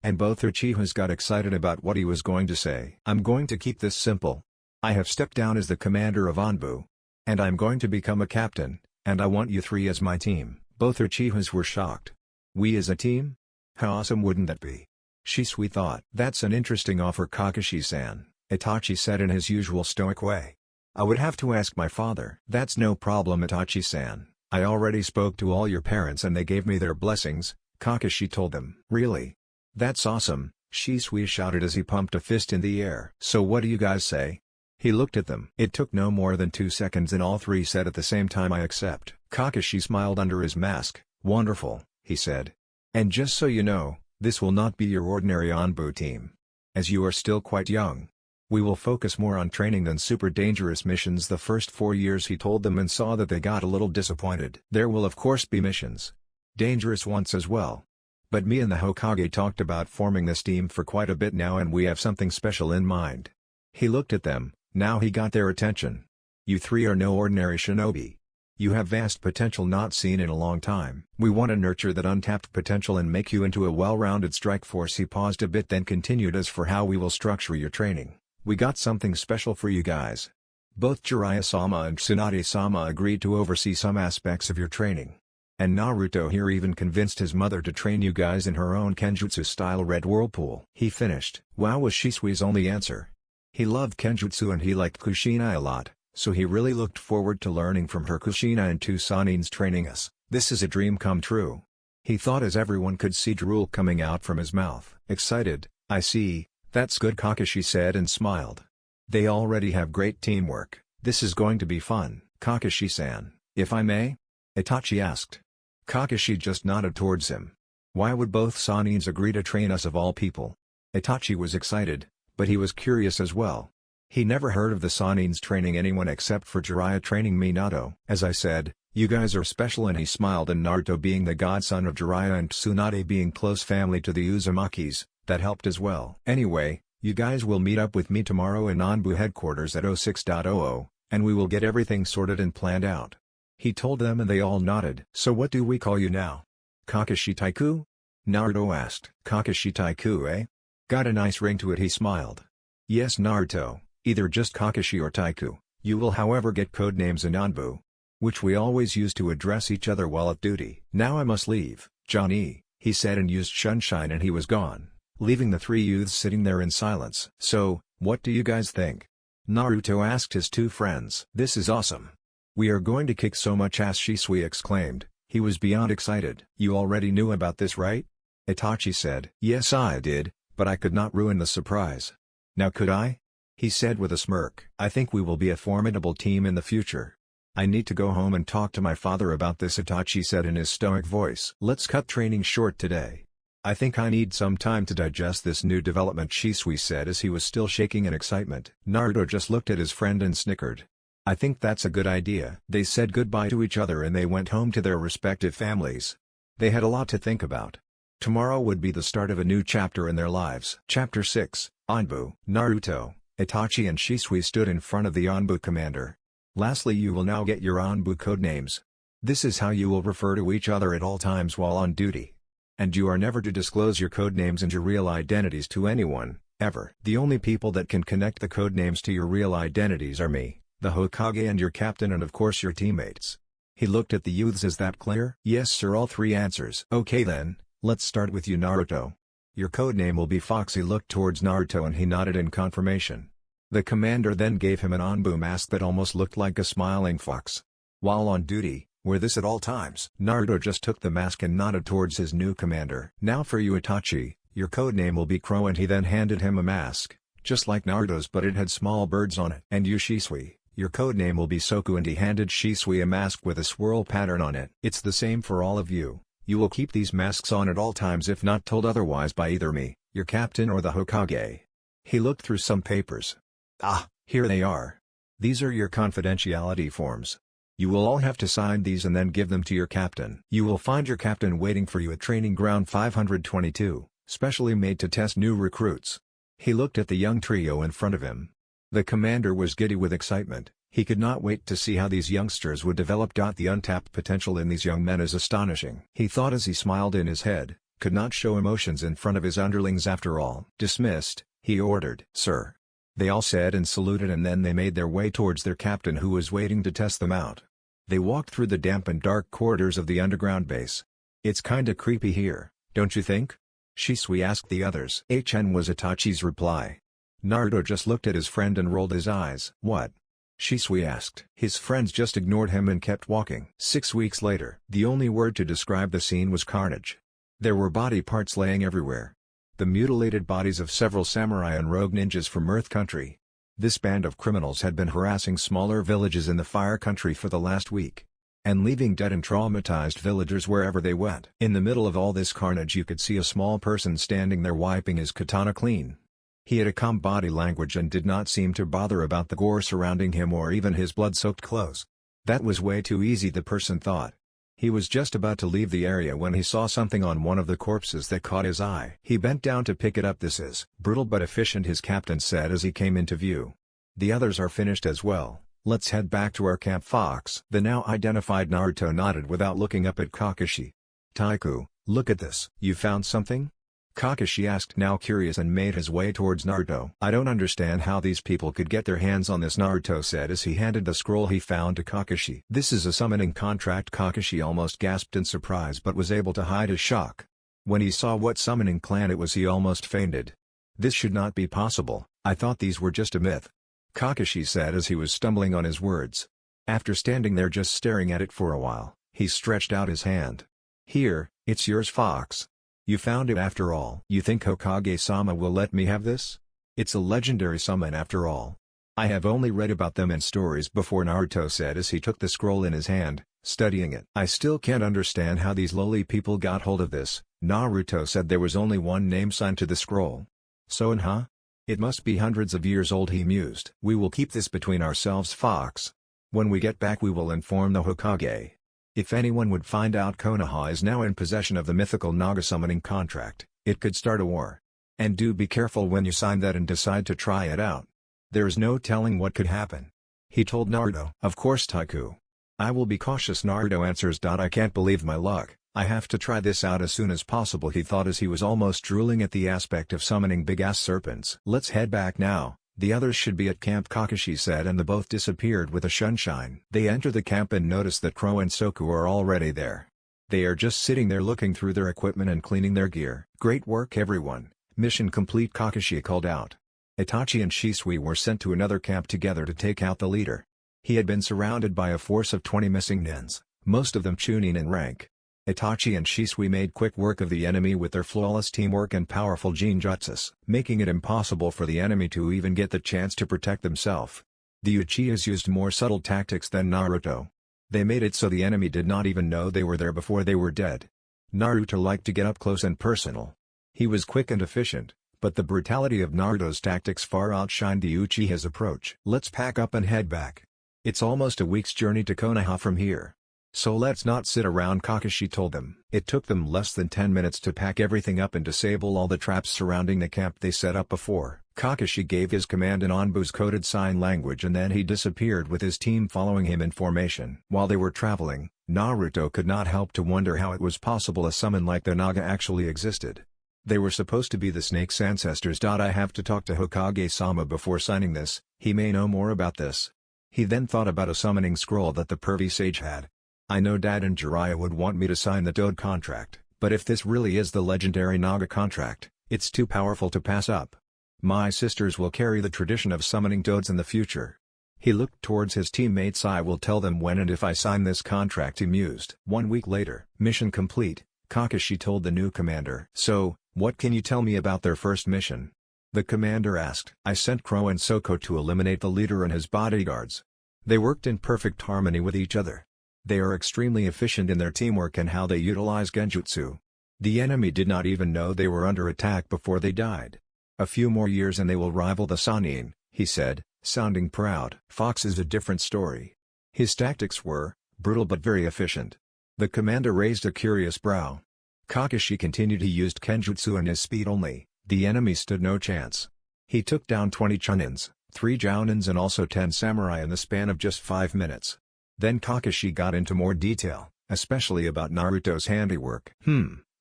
And both Uchihas got excited about what he was going to say. I'm going to keep this simple. I have stepped down as the commander of Anbu. And I'm going to become a captain, and I want you 3 as my team. Both Uchihas were shocked. We as a team? How awesome wouldn't that be? Shisui thought. That's an interesting offer Kakashi-san, Itachi said in his usual stoic way. I would have to ask my father. That's no problem Itachi-san. I already spoke to all your parents and they gave me their blessings, Kakashi told them. Really? That's awesome, Shisui shouted as he pumped a fist in the air. So what do you guys say? He looked at them. It took no more than 2 seconds and all 3 said at the same time I accept. Kakashi smiled under his mask. Wonderful, he said. And just so you know, this will not be your ordinary Anbu team. As you are still quite young. We will focus more on training than super dangerous missions the first 4 years, he told them, and saw that they got a little disappointed. There will of course be missions. Dangerous ones as well. But me and the Hokage talked about forming this team for quite a bit now and we have something special in mind. He looked at them, now he got their attention. You 3 are no ordinary shinobi. You have vast potential not seen in a long time. We want to nurture that untapped potential and make you into a well-rounded strike force. He paused a bit then continued, as for how we will structure your training, we got something special for you guys. Both Jiraiya-sama and Tsunade-sama agreed to oversee some aspects of your training. And Naruto here even convinced his mother to train you guys in her own Kenjutsu-style Red Whirlpool. He finished. Wow was Shisui's only answer. He loved Kenjutsu and he liked Kushina a lot. So he really looked forward to learning from her. Kushina and 2 Sanins training us, this is a dream come true. He thought as everyone could see drool coming out from his mouth. Excited, I see, that's good Kakashi said and smiled. They already have great teamwork, this is going to be fun. Kakashi-san, if I may? Itachi asked. Kakashi just nodded towards him. Why would both Sanins agree to train us of all people? Itachi was excited, but he was curious as well. He never heard of the Sanins training anyone except for Jiraiya training Minato. As I said, you guys are special, and he smiled, and Naruto being the godson of Jiraiya and Tsunade being close family to the Uzumakis, that helped as well. Anyway, you guys will meet up with me tomorrow in Anbu headquarters at 06:00, and we will get everything sorted and planned out. He told them and they all nodded. So what do we call you now? Kakashi Taiku? Naruto asked. Kakashi Taiku, eh? Got a nice ring to it, he smiled. Yes Naruto. Either just Kakashi or Taiku. You will however get codenames in Anbu, which we always use to address each other while at duty. Now I must leave, Johnny, he said and used Sunshine and he was gone, leaving the 3 youths sitting there in silence. So, what do you guys think? Naruto asked his 2 friends. This is awesome. We are going to kick so much ass, Shisui exclaimed. He was beyond excited. You already knew about this, right? Itachi said. Yes I did, but I could not ruin the surprise. Now could I? He said with a smirk. I think we will be a formidable team in the future. I need to go home and talk to my father about this, Itachi said in his stoic voice. Let's cut training short today. I think I need some time to digest this new development, Shisui said as he was still shaking in excitement. Naruto just looked at his friend and snickered. I think that's a good idea. They said goodbye to each other and they went home to their respective families. They had a lot to think about. Tomorrow would be the start of a new chapter in their lives. Chapter 6, Anbu. Naruto, Itachi and Shisui stood in front of the Anbu commander. Lastly, you will now get your Anbu codenames. This is how you will refer to each other at all times while on duty. And you are never to disclose your codenames and your real identities to anyone, ever. The only people that can connect the codenames to your real identities are me, the Hokage, and your captain, and of course your teammates. He looked at the youths. Is that clear? Yes sir, all three answers. Okay then, let's start with you Naruto. Your codename will be Fox. He looked towards Naruto and he nodded in confirmation. The commander then gave him an Anbu mask that almost looked like a smiling fox. While on duty, wear this at all times. Naruto just took the mask and nodded towards his new commander. Now for you Itachi, your codename will be Crow, and he then handed him a mask, just like Naruto's, but it had small birds on it. And you Shisui, your codename will be Soku, and he handed Shisui a mask with a swirl pattern on it. It's the same for all of you. You will keep these masks on at all times if not told otherwise by either me, your captain, or the Hokage. He looked through some papers. Ah, here they are. These are your confidentiality forms. You will all have to sign these and then give them to your captain. You will find your captain waiting for you at Training Ground 522, specially made to test new recruits. He looked at the young trio in front of him. The commander was giddy with excitement. He could not wait to see how these youngsters would develop. The untapped potential in these young men is astonishing, he thought as he smiled in his head, could not show emotions in front of his underlings after all. Dismissed, he ordered. Sir. They all said and saluted, and then they made their way towards their captain, who was waiting to test them out. They walked through the damp and dark corridors of the underground base. It's kinda creepy here, don't you think? Shisui asked the others. HN was Itachi's reply. Naruto just looked at his friend and rolled his eyes. What? Shisui asked. His friends just ignored him and kept walking. 6 weeks later. The only word to describe the scene was carnage. There were body parts laying everywhere. The mutilated bodies of several samurai and rogue ninjas from Earth Country. This band of criminals had been harassing smaller villages in the Fire Country for the last week, and leaving dead and traumatized villagers wherever they went. In the middle of all this carnage you could see a small person standing there wiping his katana clean. He had a calm body language and did not seem to bother about the gore surrounding him or even his blood-soaked clothes. That was way too easy, the person thought. He was just about to leave the area when he saw something on one of the corpses that caught his eye. He bent down to pick it up. This is brutal but efficient, his captain said as he came into view. The others are finished as well. Let's head back to our camp, Fox. The now identified Naruto nodded without looking up at Kakashi. Taiku, look at this. You found something? Kakashi asked, now curious, and made his way towards Naruto. I don't understand how these people could get their hands on this, Naruto said as he handed the scroll he found to Kakashi. This is a summoning contract. Kakashi almost gasped in surprise but was able to hide his shock. When he saw what summoning clan it was, he almost fainted. This should not be possible. I thought these were just a myth, Kakashi said as he was stumbling on his words. After standing there just staring at it for a while, he stretched out his hand. Here, it's yours, Fox. You found it after all. You think Hokage-sama will let me have this? It's a legendary summon after all. I have only read about them in stories before, Naruto said as he took the scroll in his hand, studying it. I still can't understand how these lowly people got hold of this, Naruto said. There was only one name signed to the scroll. Soin, huh? It must be hundreds of years old, he mused. We will keep this between ourselves, Fox. When we get back we will inform the Hokage. If anyone would find out Konoha is now in possession of the mythical Naga summoning contract, it could start a war. And do be careful when you sign that and decide to try it out. There is no telling what could happen, he told Naruto. Of course, Taiku. I will be cautious, Naruto answers. I can't believe my luck. I have to try this out as soon as possible, he thought as he was almost drooling at the aspect of summoning big-ass serpents. Let's head back now. The others should be at camp, Kakashi said, and the both disappeared with a sunshine. They enter the camp and notice that Crow and Soku are already there. They are just sitting there looking through their equipment and cleaning their gear. Great work everyone. Mission complete, Kakashi called out. Itachi and Shisui were sent to another camp together to take out the leader. He had been surrounded by a force of 20 missing nins, most of them chunin in rank. Itachi and Shisui made quick work of the enemy with their flawless teamwork and powerful genjutsus, making it impossible for the enemy to even get the chance to protect themselves. The Uchihas used more subtle tactics than Naruto. They made it so the enemy did not even know they were there before they were dead. Naruto liked to get up close and personal. He was quick and efficient, but the brutality of Naruto's tactics far outshined the Uchiha's approach. Let's pack up and head back. It's almost a week's journey to Konoha from here. So let's not sit around, Kakashi told them. It took them less than 10 minutes to pack everything up and disable all the traps surrounding the camp they set up before. Kakashi gave his command in Onbu's coded sign language and then he disappeared with his team following him in formation. While they were traveling, Naruto could not help to wonder how it was possible a summon like the Naga actually existed. They were supposed to be the snake's ancestors. I have to talk to Hokage-sama before signing this, he may know more about this. He then thought about a summoning scroll that the pervy sage had. I know Dad and Jiraiya would want me to sign the Toad contract, but if this really is the legendary Naga contract, it's too powerful to pass up. My sisters will carry the tradition of summoning toads in the future. He looked towards his teammates. I will tell them when and if I sign this contract, he mused. 1 week later, mission complete, Kakashi told the new commander. So, what can you tell me about their first mission? The commander asked. I sent Crow and Soko to eliminate the leader and his bodyguards. They worked in perfect harmony with each other. They are extremely efficient in their teamwork and how they utilize genjutsu. The enemy did not even know they were under attack before they died. A few more years and they will rival the Sannin, he said, sounding proud. Fox is a different story. His tactics were brutal but very efficient. The commander raised a curious brow. Kakashi continued. He used kenjutsu and his speed only. The enemy stood no chance. He took down 20 chunins, 3 jounins and also 10 samurai in the span of just 5 minutes. Then Kakashi got into more detail, especially about Naruto's handiwork.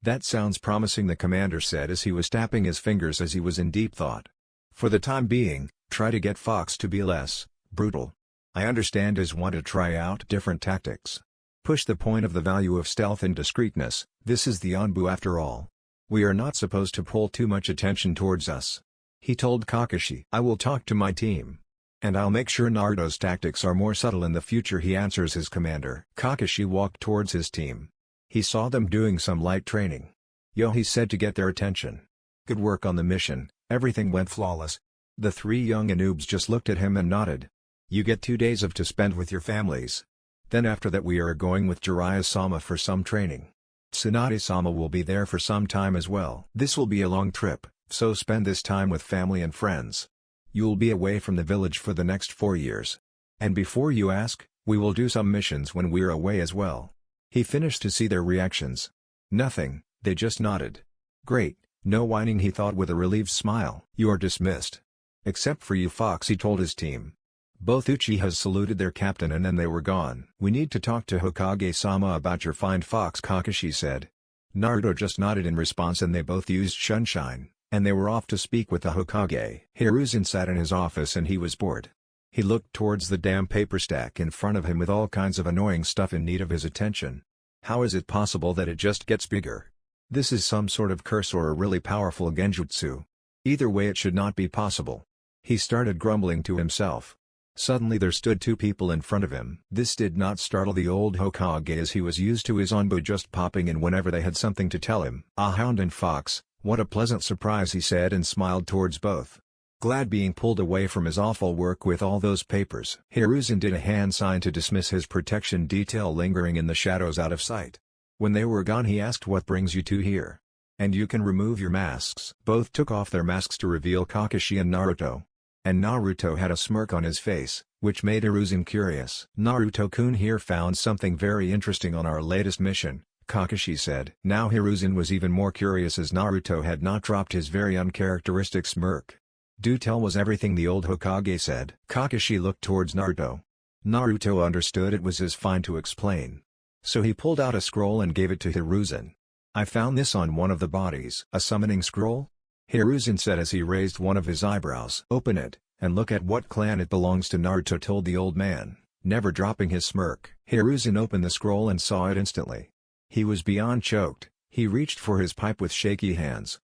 That sounds promising, the commander said as he was tapping his fingers as he was in deep thought. For the time being, try to get Fox to be less brutal. I understand his want to try out different tactics. Push the point of the value of stealth and discreetness. This is the Anbu after all. We are not supposed to pull too much attention towards us. He told Kakashi. I will talk to my team. And I'll make sure Naruto's tactics are more subtle in the future, he answers his commander. Kakashi walked towards his team. He saw them doing some light training. Yo, he said to get their attention. Good work on the mission, everything went flawless. The 3 young noobs just looked at him and nodded. You get 2 days to spend with your families. Then after that we are going with Jiraiya-sama for some training. Tsunade-sama will be there for some time as well. This will be a long trip, so spend this time with family and friends. You'll be away from the village for the next 4 years. And before you ask, we will do some missions when we're away as well. He finished to see their reactions. Nothing, they just nodded. Great, no whining, he thought with a relieved smile. You are dismissed. Except for you, Fox, he told his team. Both Uchihas saluted their captain and then they were gone. We need to talk to Hokage-sama about your find, Fox, Kakashi said. Naruto just nodded in response and they both used Sunshine, and they were off to speak with the Hokage. Hiruzen sat in his office and he was bored. He looked towards the damn paper stack in front of him with all kinds of annoying stuff in need of his attention. How is it possible that it just gets bigger? This is some sort of curse or a really powerful genjutsu. Either way it should not be possible. He started grumbling to himself. Suddenly there stood 2 people in front of him. This did not startle the old Hokage as he was used to his Anbu just popping in whenever they had something to tell him. A Hound and Fox, what a pleasant surprise, he said and smiled towards both. Glad being pulled away from his awful work with all those papers. Hiruzen did a hand sign to dismiss his protection detail lingering in the shadows out of sight. When they were gone he asked, what brings you 2 here? And you can remove your masks. Both took off their masks to reveal Kakashi and Naruto. And Naruto had a smirk on his face, which made Hiruzen curious. Naruto-kun here found something very interesting on our latest mission, Kakashi said. Now Hiruzen was even more curious as Naruto had not dropped his very uncharacteristic smirk. Do tell, was everything the old Hokage said. Kakashi looked towards Naruto. Naruto understood it was his fine to explain. So he pulled out a scroll and gave it to Hiruzen. I found this on one of the bodies. A summoning scroll? Hiruzen said as he raised one of his eyebrows. Open it, and look at what clan it belongs to, Naruto told the old man, never dropping his smirk. Hiruzen opened the scroll and saw it instantly. He was beyond choked. He reached for his pipe with shaky hands.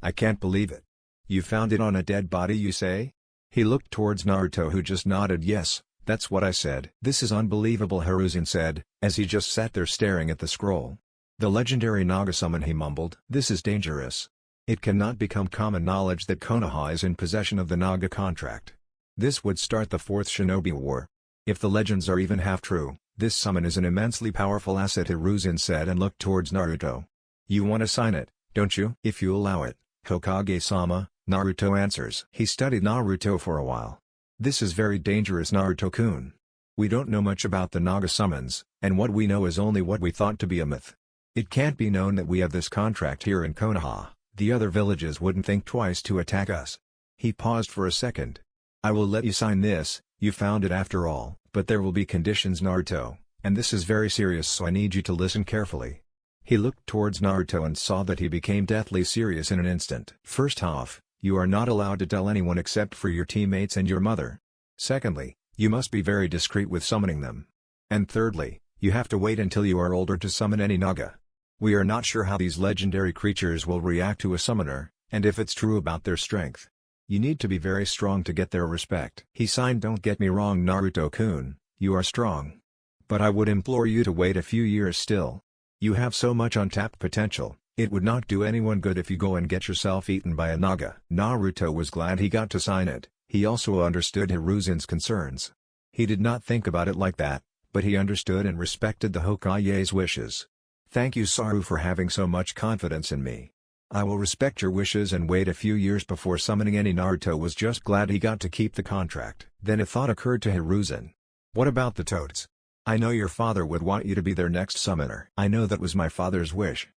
I can't believe it. You found it on a dead body, you say? He looked towards Naruto who just nodded. Yes, that's what I said. This is unbelievable, Hiruzen said, as he just sat there staring at the scroll. The legendary Naga summon, he mumbled. This is dangerous. It cannot become common knowledge that Konoha is in possession of the Naga contract. This would start the 4th Shinobi War. If the legends are even half true, this summon is an immensely powerful asset, Hiruzen said and looked towards Naruto. You want to sign it, don't you? If you allow it, Hokage-sama, Naruto answers. He studied Naruto for a while. This is very dangerous, Naruto-kun. We don't know much about the Naga summons, and what we know is only what we thought to be a myth. It can't be known that we have this contract here in Konoha. The other villages wouldn't think twice to attack us." He paused for a second. "I will let you sign this, you found it after all, but there will be conditions, Naruto, and this is very serious, so I need you to listen carefully." He looked towards Naruto and saw that he became deathly serious in an instant. "First off, you are not allowed to tell anyone except for your teammates and your mother. Secondly, you must be very discreet with summoning them. And thirdly, you have to wait until you are older to summon any Naga. We are not sure how these legendary creatures will react to a summoner, and if it's true about their strength. You need to be very strong to get their respect." He signed. "Don't get me wrong, Naruto-kun, you are strong. But I would implore you to wait a few years still. You have so much untapped potential, it would not do anyone good if you go and get yourself eaten by a Naga." Naruto was glad he got to sign it. He also understood Hiruzen's concerns. He did not think about it like that, but he understood and respected the Hokage's wishes. "Thank you, Saru, for having so much confidence in me. I will respect your wishes and wait a few years before summoning any." Naruto was just glad he got to keep the contract. Then a thought occurred to Hiruzen. "What about the toads? I know your father would want you to be their next summoner." "I know that was my father's wish.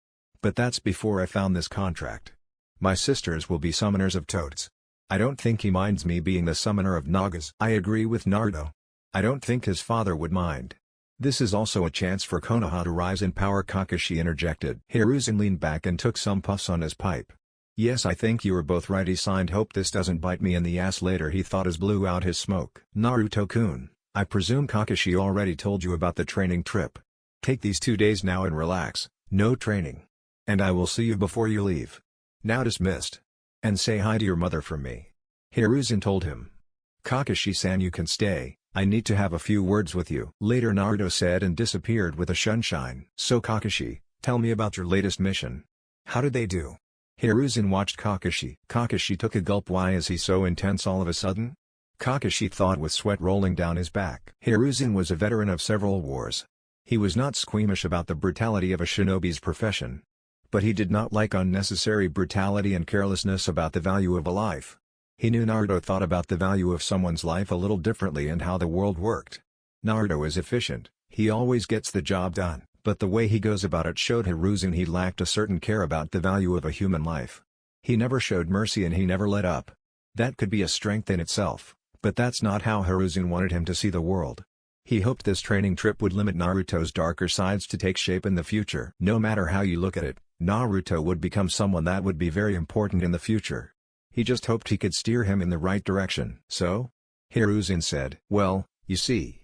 But that's before I found this contract. My sisters will be summoners of toads. I don't think he minds me being the summoner of Nagas." "I agree with Naruto. I don't think his father would mind. This is also a chance for Konoha to rise in power," Kakashi interjected. Hiruzen leaned back and took some puffs on his pipe. "Yes, I think you are both right," he signed. "Hope this doesn't bite me in the ass later," he thought as blew out his smoke. "Naruto-kun, I presume Kakashi already told you about the training trip. Take these 2 days now and relax, no training. And I will see you before you leave. Now dismissed. And say hi to your mother from me." Hiruzen told him. "Kakashi-san, you can stay. I need to have a few words with you," later Naruto said, and disappeared with a sunshine. "So Kakashi, tell me about your latest mission. How did they do?" Hiruzen watched Kakashi. Kakashi took a gulp. "Why is he so intense all of a sudden?" Kakashi thought with sweat rolling down his back. Hiruzen was a veteran of several wars. He was not squeamish about the brutality of a shinobi's profession. But he did not like unnecessary brutality and carelessness about the value of a life. He knew Naruto thought about the value of someone's life a little differently and how the world worked. Naruto is efficient, he always gets the job done, but the way he goes about it showed Hiruzen he lacked a certain care about the value of a human life. He never showed mercy and he never let up. That could be a strength in itself, but that's not how Hiruzen wanted him to see the world. He hoped this training trip would limit Naruto's darker sides to take shape in the future. No matter how you look at it, Naruto would become someone that would be very important in the future. He just hoped he could steer him in the right direction. "So?" Hiruzen said. "Well, you see."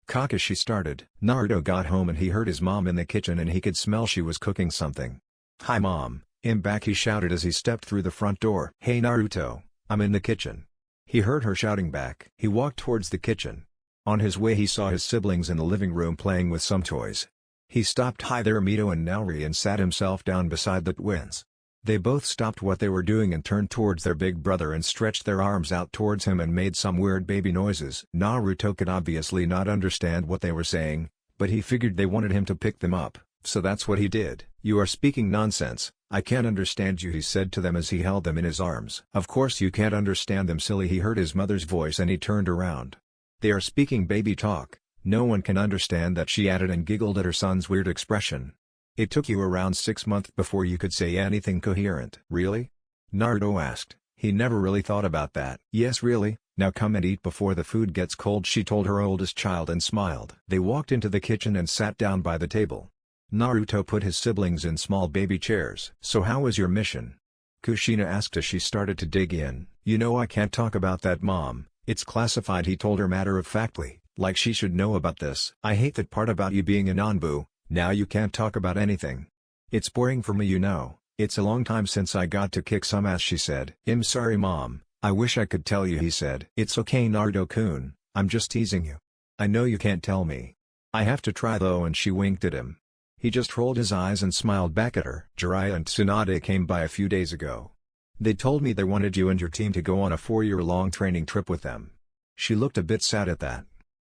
Kakashi started. Naruto got home and he heard his mom in the kitchen and he could smell she was cooking something. "Hi Mom, I'm back," he shouted as he stepped through the front door. "Hey Naruto, I'm in the kitchen." He heard her shouting back. He walked towards the kitchen. On his way he saw his siblings in the living room playing with some toys. He stopped. "Hi there Mito and Naori," and sat himself down beside the twins. They both stopped what they were doing and turned towards their big brother and stretched their arms out towards him and made some weird baby noises. Naruto could obviously not understand what they were saying, but he figured they wanted him to pick them up, so that's what he did. "You are speaking nonsense, I can't understand you," he said to them as he held them in his arms. "Of course you can't understand them, silly," he heard his mother's voice and he turned around. "They are speaking baby talk, no one can understand that," she added and giggled at her son's weird expression. "It took you around 6 months before you could say anything coherent." "Really?" Naruto asked. He never really thought about that. "Yes, really. Now come and eat before the food gets cold," she told her oldest child and smiled. They walked into the kitchen and sat down by the table. Naruto put his siblings in small baby chairs. "So how was your mission?" Kushina asked as she started to dig in. "You know I can't talk about that Mom, it's classified," he told her matter-of-factly, like she should know about this. "I hate that part about you being an Anbu. Now you can't talk about anything. It's boring for me, you know. It's a long time since I got to kick some ass," she said. "I'm sorry Mom, I wish I could tell you," he said. "It's okay Naruto-kun, I'm just teasing you. I know you can't tell me. I have to try though," and she winked at him. He just rolled his eyes and smiled back at her. "Jiraiya and Tsunade came by a few days ago. They told me they wanted you and your team to go on a 4-year-long training trip with them." She looked a bit sad at that.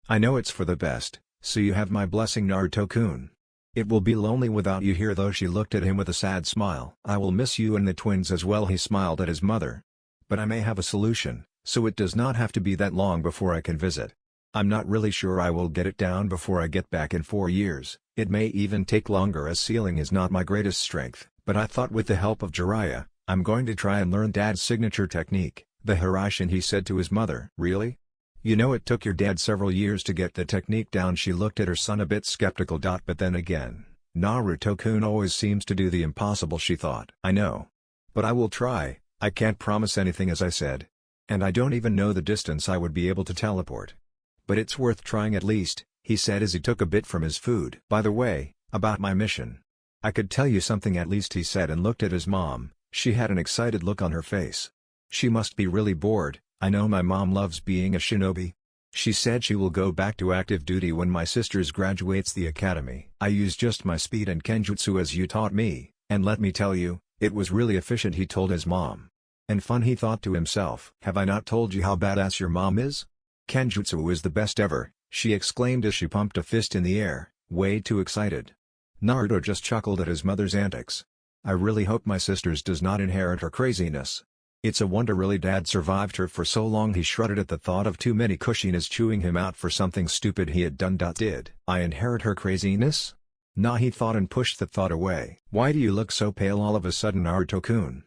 "I know it's for the best, so you have my blessing Naruto-kun. It will be lonely without you here though," she looked at him with a sad smile. "I will miss you and the twins as well," he smiled at his mother. "But I may have a solution, so it does not have to be that long before I can visit." I'm not really sure I will get it down before I get back in 4 years, it may even take longer as sealing is not my greatest strength, but I thought with the help of Jiraiya, I'm going to try and learn Dad's signature technique, the Hiraishin, he said to his mother. Really? You know it took your dad several years to get the technique down. She looked at her son a bit skeptical. But then again, Naruto-kun always seems to do the impossible, she thought. I know. But I will try. I can't promise anything, as I said. And I don't even know the distance I would be able to teleport. But it's worth trying at least, he said as he took a bit from his food. By the way, about my mission. I could tell you something at least, he said, and looked at his mom. She had an excited look on her face. She must be really bored. I know my mom loves being a shinobi. She said she will go back to active duty when my sisters graduates the academy. I used just my speed and kenjutsu as you taught me, and let me tell you, it was really efficient, he told his mom. And fun, he thought to himself. Have I not told you how badass your mom is? Kenjutsu is the best ever, she exclaimed as she pumped a fist in the air, way too excited. Naruto just chuckled at his mother's antics. I really hope my sisters does not inherit her craziness. It's a wonder really Dad survived her for so long. He shrugged at the thought of too many Kushinas chewing him out for something stupid he had done. Did I inherit her craziness? Nah, he thought and pushed the thought away. Why do you look so pale all of a sudden, Naruto-kun?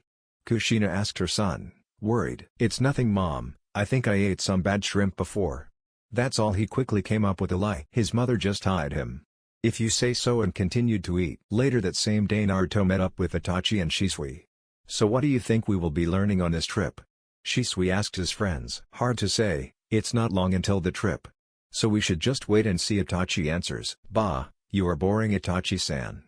Kushina asked her son, worried. It's nothing, Mom, I think I ate some bad shrimp before. That's all. He quickly came up with a lie. His mother just eyed him. If you say so, and continued to eat. Later that same day, Naruto met up with Itachi and Shisui. So what do you think we will be learning on this trip? Shisui asked his friends. Hard to say, it's not long until the trip. So we should just wait and see, Itachi answers. Bah, you are boring, Itachi-san.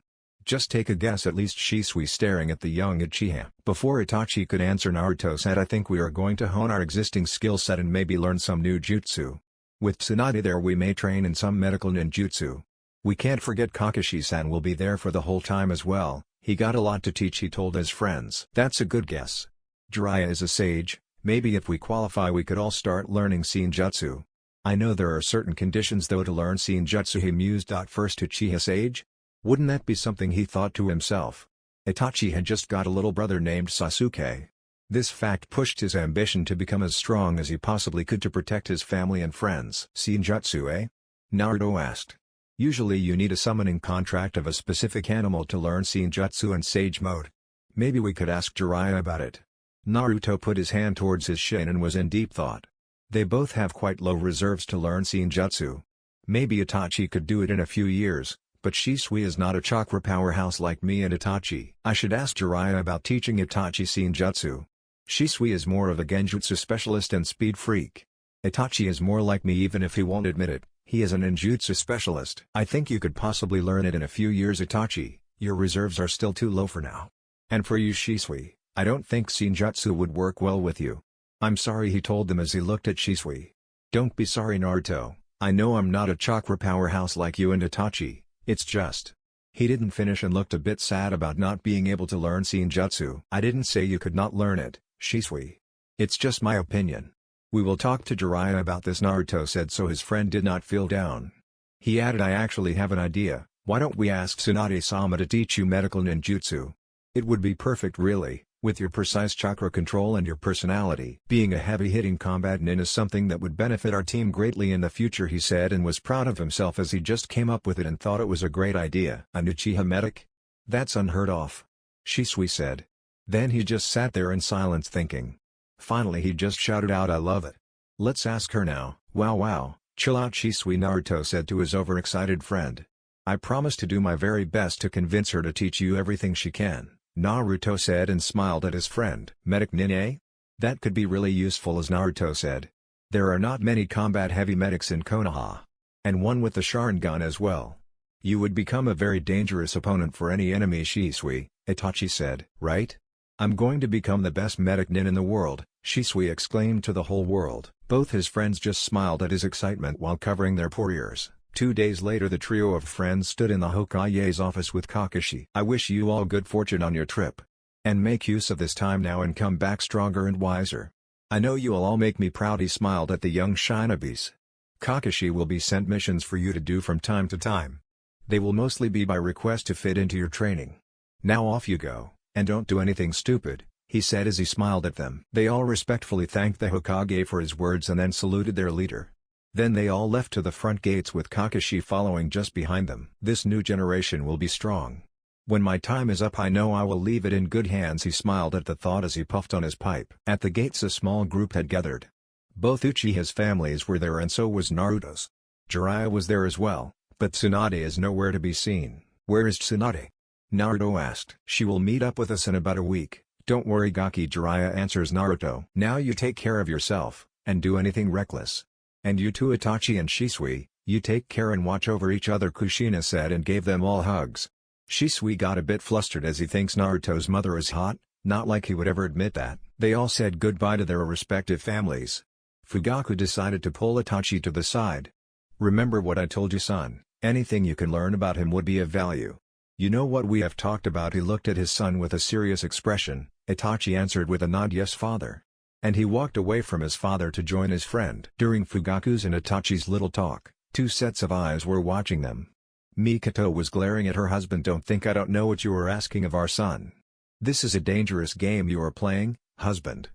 Just take a guess, at least, Shisui staring at the young Uchiha. Before Itachi could answer, Naruto said, I think we are going to hone our existing skill set and maybe learn some new jutsu. With Tsunade there we may train in some medical ninjutsu. We can't forget Kakashi-san will be there for the whole time as well. He got a lot to teach, he told his friends. That's a good guess. Jiraiya is a sage, maybe if we qualify we could all start learning Senjutsu. I know there are certain conditions though to learn Senjutsu, he mused. First Uchiha sage? Wouldn't that be something, he thought to himself. Itachi had just got a little brother named Sasuke. This fact pushed his ambition to become as strong as he possibly could to protect his family and friends. Senjutsu, eh? Naruto asked. Usually you need a summoning contract of a specific animal to learn Senjutsu and Sage Mode. Maybe we could ask Jiraiya about it. Naruto put his hand towards his shin and was in deep thought. They both have quite low reserves to learn Senjutsu. Maybe Itachi could do it in a few years, but Shisui is not a chakra powerhouse like me and Itachi. I should ask Jiraiya about teaching Itachi Senjutsu. Shisui is more of a genjutsu specialist and speed freak. Itachi is more like me, even if he won't admit it. He is an ninjutsu specialist. I think you could possibly learn it in a few years, Itachi. Your reserves are still too low for now. And for you, Shisui, I don't think Senjutsu would work well with you. I'm sorry, he told them as he looked at Shisui. Don't be sorry, Naruto. I know I'm not a chakra powerhouse like you and Itachi, it's just. He didn't finish and looked a bit sad about not being able to learn Senjutsu. I didn't say you could not learn it, Shisui. It's just my opinion. We will talk to Jiraiya about this, Naruto said, so his friend did not feel down. He added, I actually have an idea. Why don't we ask Tsunade-sama to teach you medical ninjutsu? It would be perfect really, with your precise chakra control and your personality. Being a heavy-hitting combat nin is something that would benefit our team greatly in the future, he said, and was proud of himself as he just came up with it and thought it was a great idea. An Uchiha medic? That's unheard of. Shisui said. Then he just sat there in silence thinking. Finally he just shouted out, I love it. Let's ask her now. Wow, chill out, Shisui, Naruto said to his overexcited friend. I promise to do my very best to convince her to teach you everything she can, Naruto said and smiled at his friend. Medic nin, eh? That could be really useful, as Naruto said. There are not many combat-heavy medics in Konoha. And one with the Sharingan as well. You would become a very dangerous opponent for any enemy, Shisui, Itachi said. Right? I'm going to become the best medic nin in the world, Shisui exclaimed to the whole world. Both his friends just smiled at his excitement while covering their poor ears. 2 days later the trio of friends stood in the Hokage's office with Kakashi. I wish you all good fortune on your trip. And make use of this time now and come back stronger and wiser. I know you'll all make me proud, he smiled at the young shinobis. Kakashi will be sent missions for you to do from time to time. They will mostly be by request to fit into your training. Now off you go. And don't do anything stupid, he said as he smiled at them. They all respectfully thanked the Hokage for his words and then saluted their leader. Then they all left to the front gates with Kakashi following just behind them. This new generation will be strong. When my time is up I know I will leave it in good hands. He smiled at the thought as he puffed on his pipe. At the gates a small group had gathered. Both Uchiha's families were there and so was Naruto's. Jiraiya was there as well, but Tsunade is nowhere to be seen. Where is Tsunade? Naruto asked. She will meet up with us in about a week. Don't worry Gaki, Jiraiya answers Naruto. Now you take care of yourself, and do anything reckless. And you too Itachi and Shisui, you take care and watch over each other, Kushina said and gave them all hugs. Shisui got a bit flustered as he thinks Naruto's mother is hot, not like he would ever admit that. They all said goodbye to their respective families. Fugaku decided to pull Itachi to the side. Remember what I told you, son, anything you can learn about him would be of value. You know what we have talked about? He looked at his son with a serious expression. Itachi answered with a nod, yes father. And he walked away from his father to join his friend. During Fugaku's and Itachi's little talk, two sets of eyes were watching them. Mikoto was glaring at her husband. Don't think I don't know what you are asking of our son. This is a dangerous game you are playing, husband.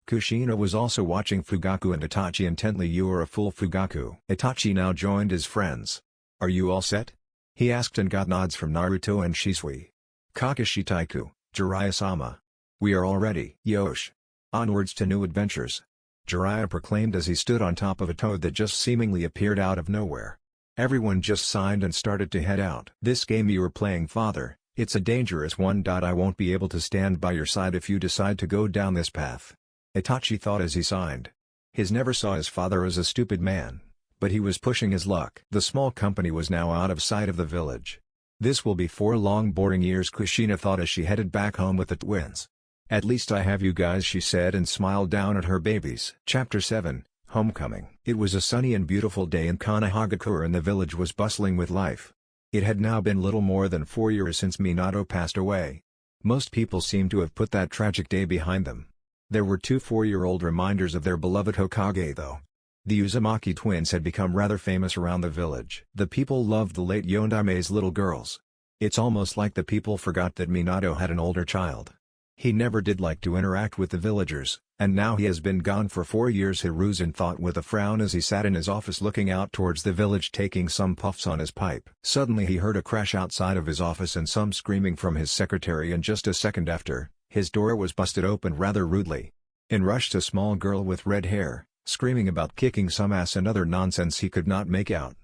Kushina was also watching Fugaku and Itachi intently. You are a fool, Fugaku. Itachi now joined his friends. Are you all set? He asked and got nods from Naruto and Shisui. Kakashi Taiku, Jiraiya-sama. We are all ready. Yosh. Onwards to new adventures. Jiraiya proclaimed as he stood on top of a toad that just seemingly appeared out of nowhere. Everyone just signed and started to head out. This game you are playing, father, it's a dangerous one. I won't be able to stand by your side if you decide to go down this path. Itachi thought as he signed. His never saw his father as a stupid man, but he was pushing his luck. The small company was now out of sight of the village. This will be 4 long boring years, Kushina thought as she headed back home with the twins. At least I have you guys, she said and smiled down at her babies. Chapter 7, Homecoming. It was a sunny and beautiful day in Konohagakure and the village was bustling with life. It had now been little more than 4 years since Minato passed away. Most people seemed to have put that tragic day behind them. There were 2 4-year-old reminders of their beloved Hokage though. The Uzumaki twins had become rather famous around the village. The people loved the late Yondame's little girls. It's almost like the people forgot that Minato had an older child. He never did like to interact with the villagers, and now he has been gone for 4 years, Hiruzen thought with a frown as he sat in his office looking out towards the village taking some puffs on his pipe. Suddenly he heard a crash outside of his office and some screaming from his secretary, and just a second after, his door was busted open rather rudely. In rushed a small girl with red hair, screaming about kicking some ass and other nonsense he could not make out.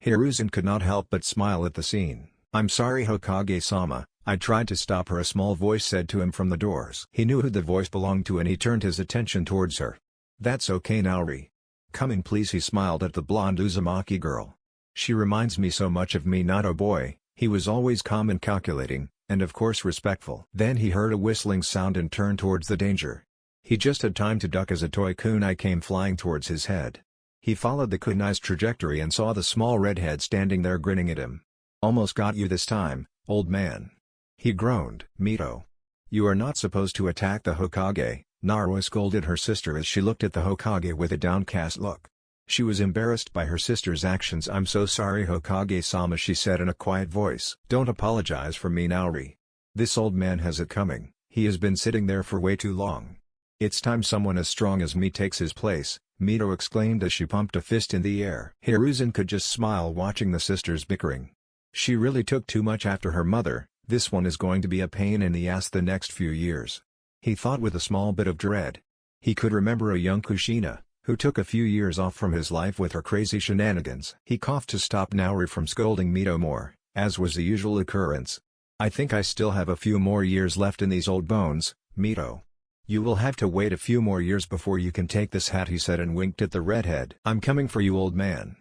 Hiruzen could not help but smile at the scene. I'm sorry, Hokage-sama, I tried to stop her, a small voice said to him from the doors. He knew who the voice belonged to and he turned his attention towards her. That's okay, Naori. Come in please, he smiled at the blonde Uzumaki girl. She reminds me so much of Minato boy. He was always calm and calculating, and of course respectful. Then he heard a whistling sound and turned towards the danger. He just had time to duck as a toy kunai came flying towards his head. He followed the kunai's trajectory and saw the small redhead standing there grinning at him. Almost got you this time, old man. He groaned. Mito. You are not supposed to attack the Hokage, Naruto scolded her sister as she looked at the Hokage with a downcast look. She was embarrassed by her sister's actions. I'm so sorry, Hokage-sama, she said in a quiet voice. Don't apologize for me, Naori. This old man has it coming. He has been sitting there for way too long. It's time someone as strong as me takes his place, Mito exclaimed as she pumped a fist in the air. Hiruzen could just smile watching the sisters bickering. She really took too much after her mother. This one is going to be a pain in the ass the next few years. He thought with a small bit of dread. He could remember a young Kushina, who took a few years off from his life with her crazy shenanigans. He coughed to stop Naori from scolding Mito more, as was the usual occurrence. I think I still have a few more years left in these old bones, Mito. You will have to wait a few more years before you can take this hat, he said and winked at the redhead. I'm coming for you, old man.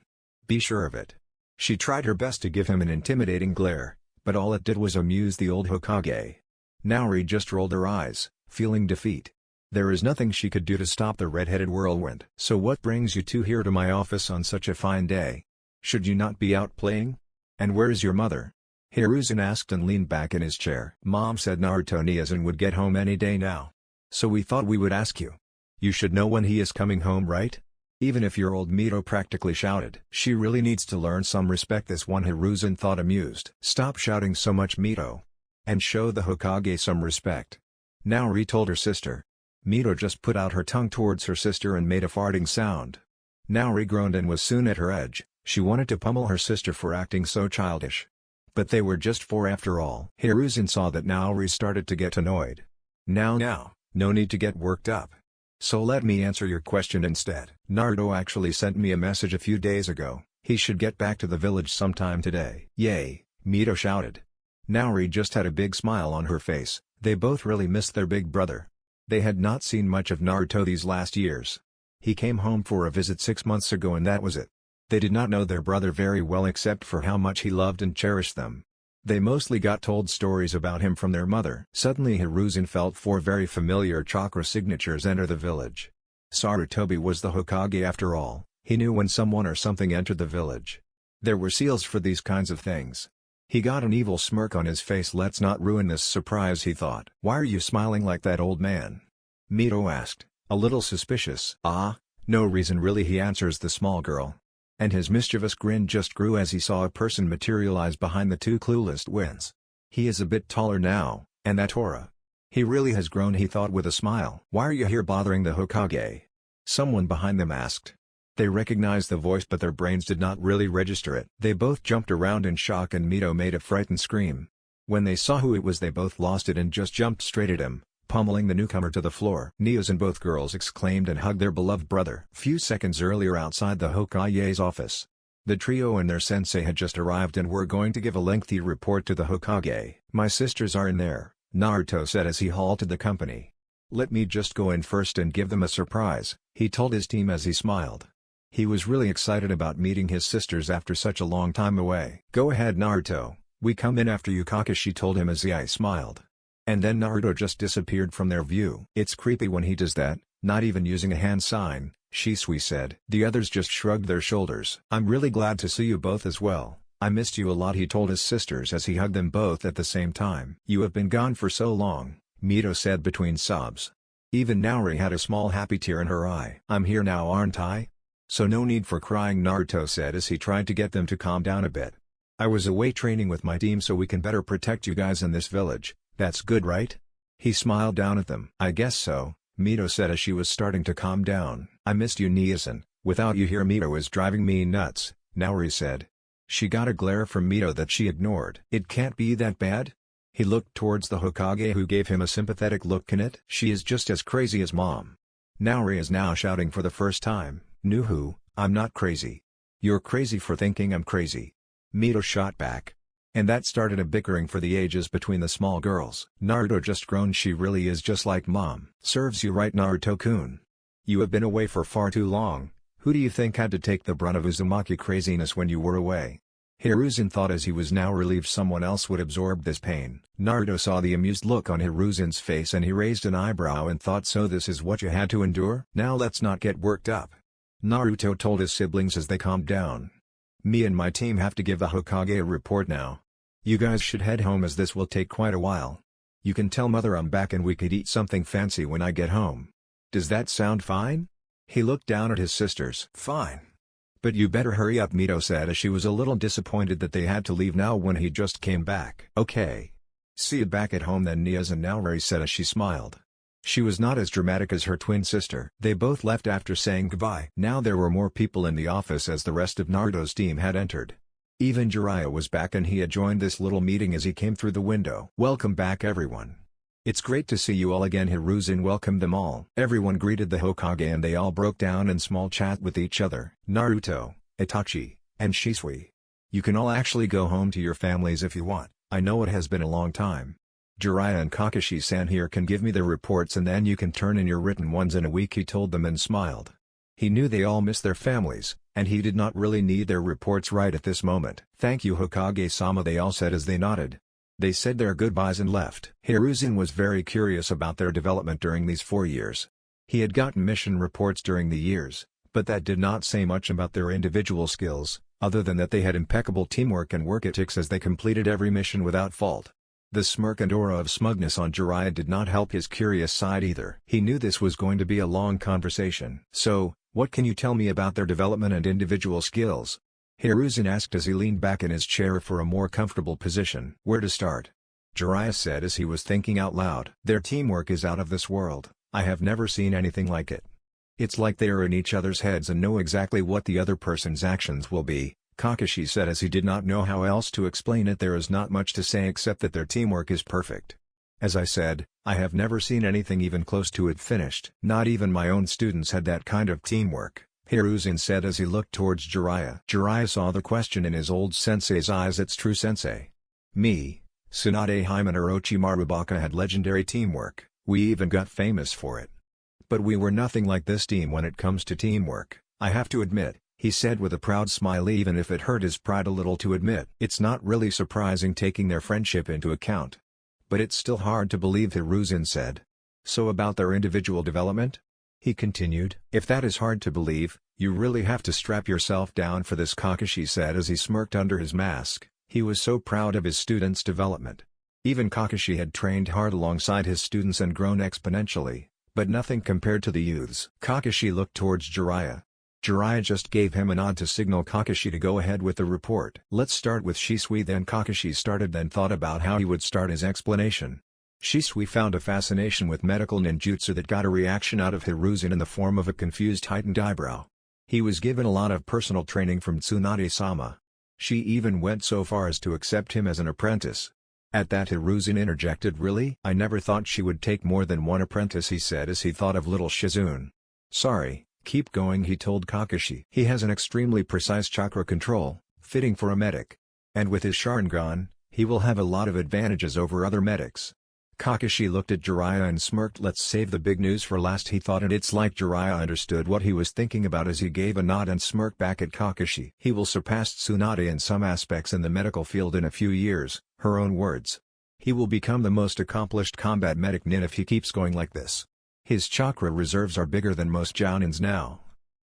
Be sure of it. She tried her best to give him an intimidating glare, but all it did was amuse the old Hokage. Naori just rolled her eyes, feeling defeat. There is nothing she could do to stop the red-headed whirlwind. So what brings you two here to my office on such a fine day? Should you not be out playing? And where is your mother? Hiruzen asked and leaned back in his chair. Mom said Naruto Niazan would get home any day now. So we thought we would ask you. You should know when he is coming home, right? Even if your old Mito practically shouted. She really needs to learn some respect, this one, Hiruzen thought amused. Stop shouting so much, Mito. And show the Hokage some respect. Naori told her sister. Mito just put out her tongue towards her sister and made a farting sound. Naori groaned and was soon at her edge. She wanted to pummel her sister for acting so childish. But they were just four after all. Hiruzen saw that Naori started to get annoyed. Now, no need to get worked up. So let me answer your question instead. Naruto actually sent me a message a few days ago. He should get back to the village sometime today. Yay, Mito shouted. Naori just had a big smile on her face. They both really missed their big brother. They had not seen much of Naruto these last years. He came home for a visit 6 months ago and that was it. They did not know their brother very well except for how much he loved and cherished them. They mostly got told stories about him from their mother. Suddenly Hiruzen felt four very familiar chakra signatures enter the village. Sarutobi was the Hokage after all. He knew when someone or something entered the village. There were seals for these kinds of things. He got an evil smirk on his face. Let's not ruin this surprise, he thought. Why are you smiling like that, old man? Mito asked, a little suspicious. Ah, no reason really, he answers the small girl. And his mischievous grin just grew as he saw a person materialize behind the two clueless twins. He is a bit taller now, and that aura. He really has grown, he thought with a smile. Why are you here bothering the Hokage? Someone behind them asked. They recognized the voice but their brains did not really register it. They both jumped around in shock and Mito made a frightened scream. When they saw who it was they both lost it and just jumped straight at him, pummeling the newcomer to the floor. Neos and both girls exclaimed and hugged their beloved brother. Few seconds earlier outside the Hokage's office, the trio and their sensei had just arrived and were going to give a lengthy report to the Hokage. My sisters are in there, Naruto said as he halted the company. Let me just go in first and give them a surprise, he told his team as he smiled. He was really excited about meeting his sisters after such a long time away. Go ahead Naruto, we come in after you, Kakashi told him as he smiled. And then Naruto just disappeared from their view. It's creepy when he does that, not even using a hand sign, Shisui said. The others just shrugged their shoulders. I'm really glad to see you both as well. I missed you a lot, he told his sisters as he hugged them both at the same time. You have been gone for so long, Mito said between sobs. Even Naori had a small happy tear in her eye. I'm here now, aren't I? So no need for crying, Naruto said as he tried to get them to calm down a bit. I was away training with my team so we can better protect you guys in this village. That's good, right? He smiled down at them. I guess so, Mito said as she was starting to calm down. I missed you, Neosen. Without you here Mito is driving me nuts, Naori said. She got a glare from Mito that she ignored. It can't be that bad? He looked towards the Hokage who gave him a sympathetic look. Can it? She is just as crazy as mom. Naori is now shouting for the first time. Nuhu, I'm not crazy. You're crazy for thinking I'm crazy. Mito shot back. And that started a bickering for the ages between the small girls. Naruto just groaned. She really is just like mom. Serves you right, Naruto-kun. You have been away for far too long. Who do you think had to take the brunt of Uzumaki craziness when you were away? Hiruzen thought as he was now relieved someone else would absorb this pain. Naruto saw the amused look on Hiruzen's face and he raised an eyebrow and thought, so this is what you had to endure? Now let's not get worked up. Naruto told his siblings as they calmed down. Me and my team have to give the Hokage a report now. You guys should head home as this will take quite a while. You can tell mother I'm back and we could eat something fancy when I get home. Does that sound fine? He looked down at his sisters. Fine. But you better hurry up, Mito said as she was a little disappointed that they had to leave now when he just came back. Okay. See you back at home then, Neas and Naori said as she smiled. She was not as dramatic as her twin sister. They both left after saying goodbye. Now there were more people in the office as the rest of Naruto's team had entered. Even Jiraiya was back and he had joined this little meeting as he came through the window. Welcome back everyone. It's great to see you all again. Hiruzen welcomed them all. Everyone greeted the Hokage and they all broke down in small chat with each other. Naruto, Itachi, and Shisui. You can all actually go home to your families if you want. I know it has been a long time. Jiraiya and Kakashi-san here can give me the reports and then you can turn in your written ones in a week, he told them and smiled. He knew they all missed their families, and he did not really need their reports right at this moment. Thank you, Hokage-sama, they all said as they nodded. They said their goodbyes and left. Hiruzen was very curious about their development during these 4 years. He had gotten mission reports during the years, but that did not say much about their individual skills, other than that they had impeccable teamwork and work ethics as they completed every mission without fault. The smirk and aura of smugness on Jiraiya did not help his curious side either. He knew this was going to be a long conversation. So, what can you tell me about their development and individual skills? Hiruzen asked as he leaned back in his chair for a more comfortable position. Where to start? Jiraiya said as he was thinking out loud. Their teamwork is out of this world. I have never seen anything like it. It's like they are in each other's heads and know exactly what the other person's actions will be, Kakashi said as he did not know how else to explain it. There is not much to say except that their teamwork is perfect. As I said, I have never seen anything even close to it finished. Not even my own students had that kind of teamwork, Hiruzen said as he looked towards Jiraiya. Jiraiya saw the question in his old sensei's eyes. It's true, sensei. Me, Tsunade Hyman and Orochimaru Baka had legendary teamwork, we even got famous for it. But we were nothing like this team when it comes to teamwork, I have to admit, he said with a proud smile, even if it hurt his pride a little to admit. It's not really surprising taking their friendship into account. But it's still hard to believe, Hiruzen said. So about their individual development? He continued. If that is hard to believe, you really have to strap yourself down for this, Kakashi said as he smirked under his mask. He was so proud of his students' development. Even Kakashi had trained hard alongside his students and grown exponentially, but nothing compared to the youths. Kakashi looked towards Jiraiya. Jiraiya just gave him a nod to signal Kakashi to go ahead with the report. Let's start with Shisui then. Kakashi started, then thought about how he would start his explanation. Shisui found a fascination with medical ninjutsu that got a reaction out of Hiruzen in the form of a confused heightened eyebrow. He was given a lot of personal training from Tsunade-sama. She even went so far as to accept him as an apprentice. At that, Hiruzen interjected, really? I never thought she would take more than one apprentice, he said as he thought of little Shizune. Sorry, keep going, he told Kakashi. He has an extremely precise chakra control, fitting for a medic. And with his Sharingan, he will have a lot of advantages over other medics. Kakashi looked at Jiraiya and smirked. Let's save the big news for last, he thought, and it's like Jiraiya understood what he was thinking about as he gave a nod and smirked back at Kakashi. He will surpass Tsunade in some aspects in the medical field in a few years, her own words. He will become the most accomplished combat medic nin if he keeps going like this. His chakra reserves are bigger than most jounins now.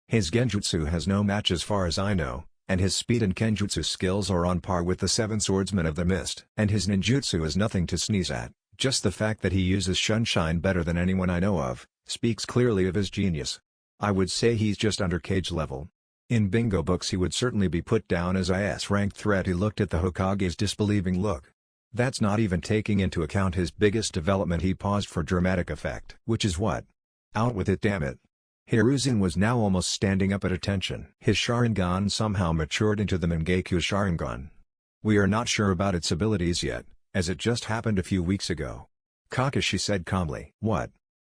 His genjutsu has no match as far as I know, and his speed and kenjutsu skills are on par with the seven swordsmen of the mist. And his ninjutsu is nothing to sneeze at. Just the fact that he uses Sunshine better than anyone I know of, speaks clearly of his genius. I would say he's just under Cage level. In bingo books he would certainly be put down as a S-ranked threat. He looked at the Hokage's disbelieving look. That's not even taking into account his biggest development. He paused for dramatic effect. Which is what? Out with it, damn it. Hiruzen was now almost standing up at attention. His Sharingan somehow matured into the Mangekyou Sharingan. We are not sure about its abilities yet, as it just happened a few weeks ago. Kakashi said calmly. What?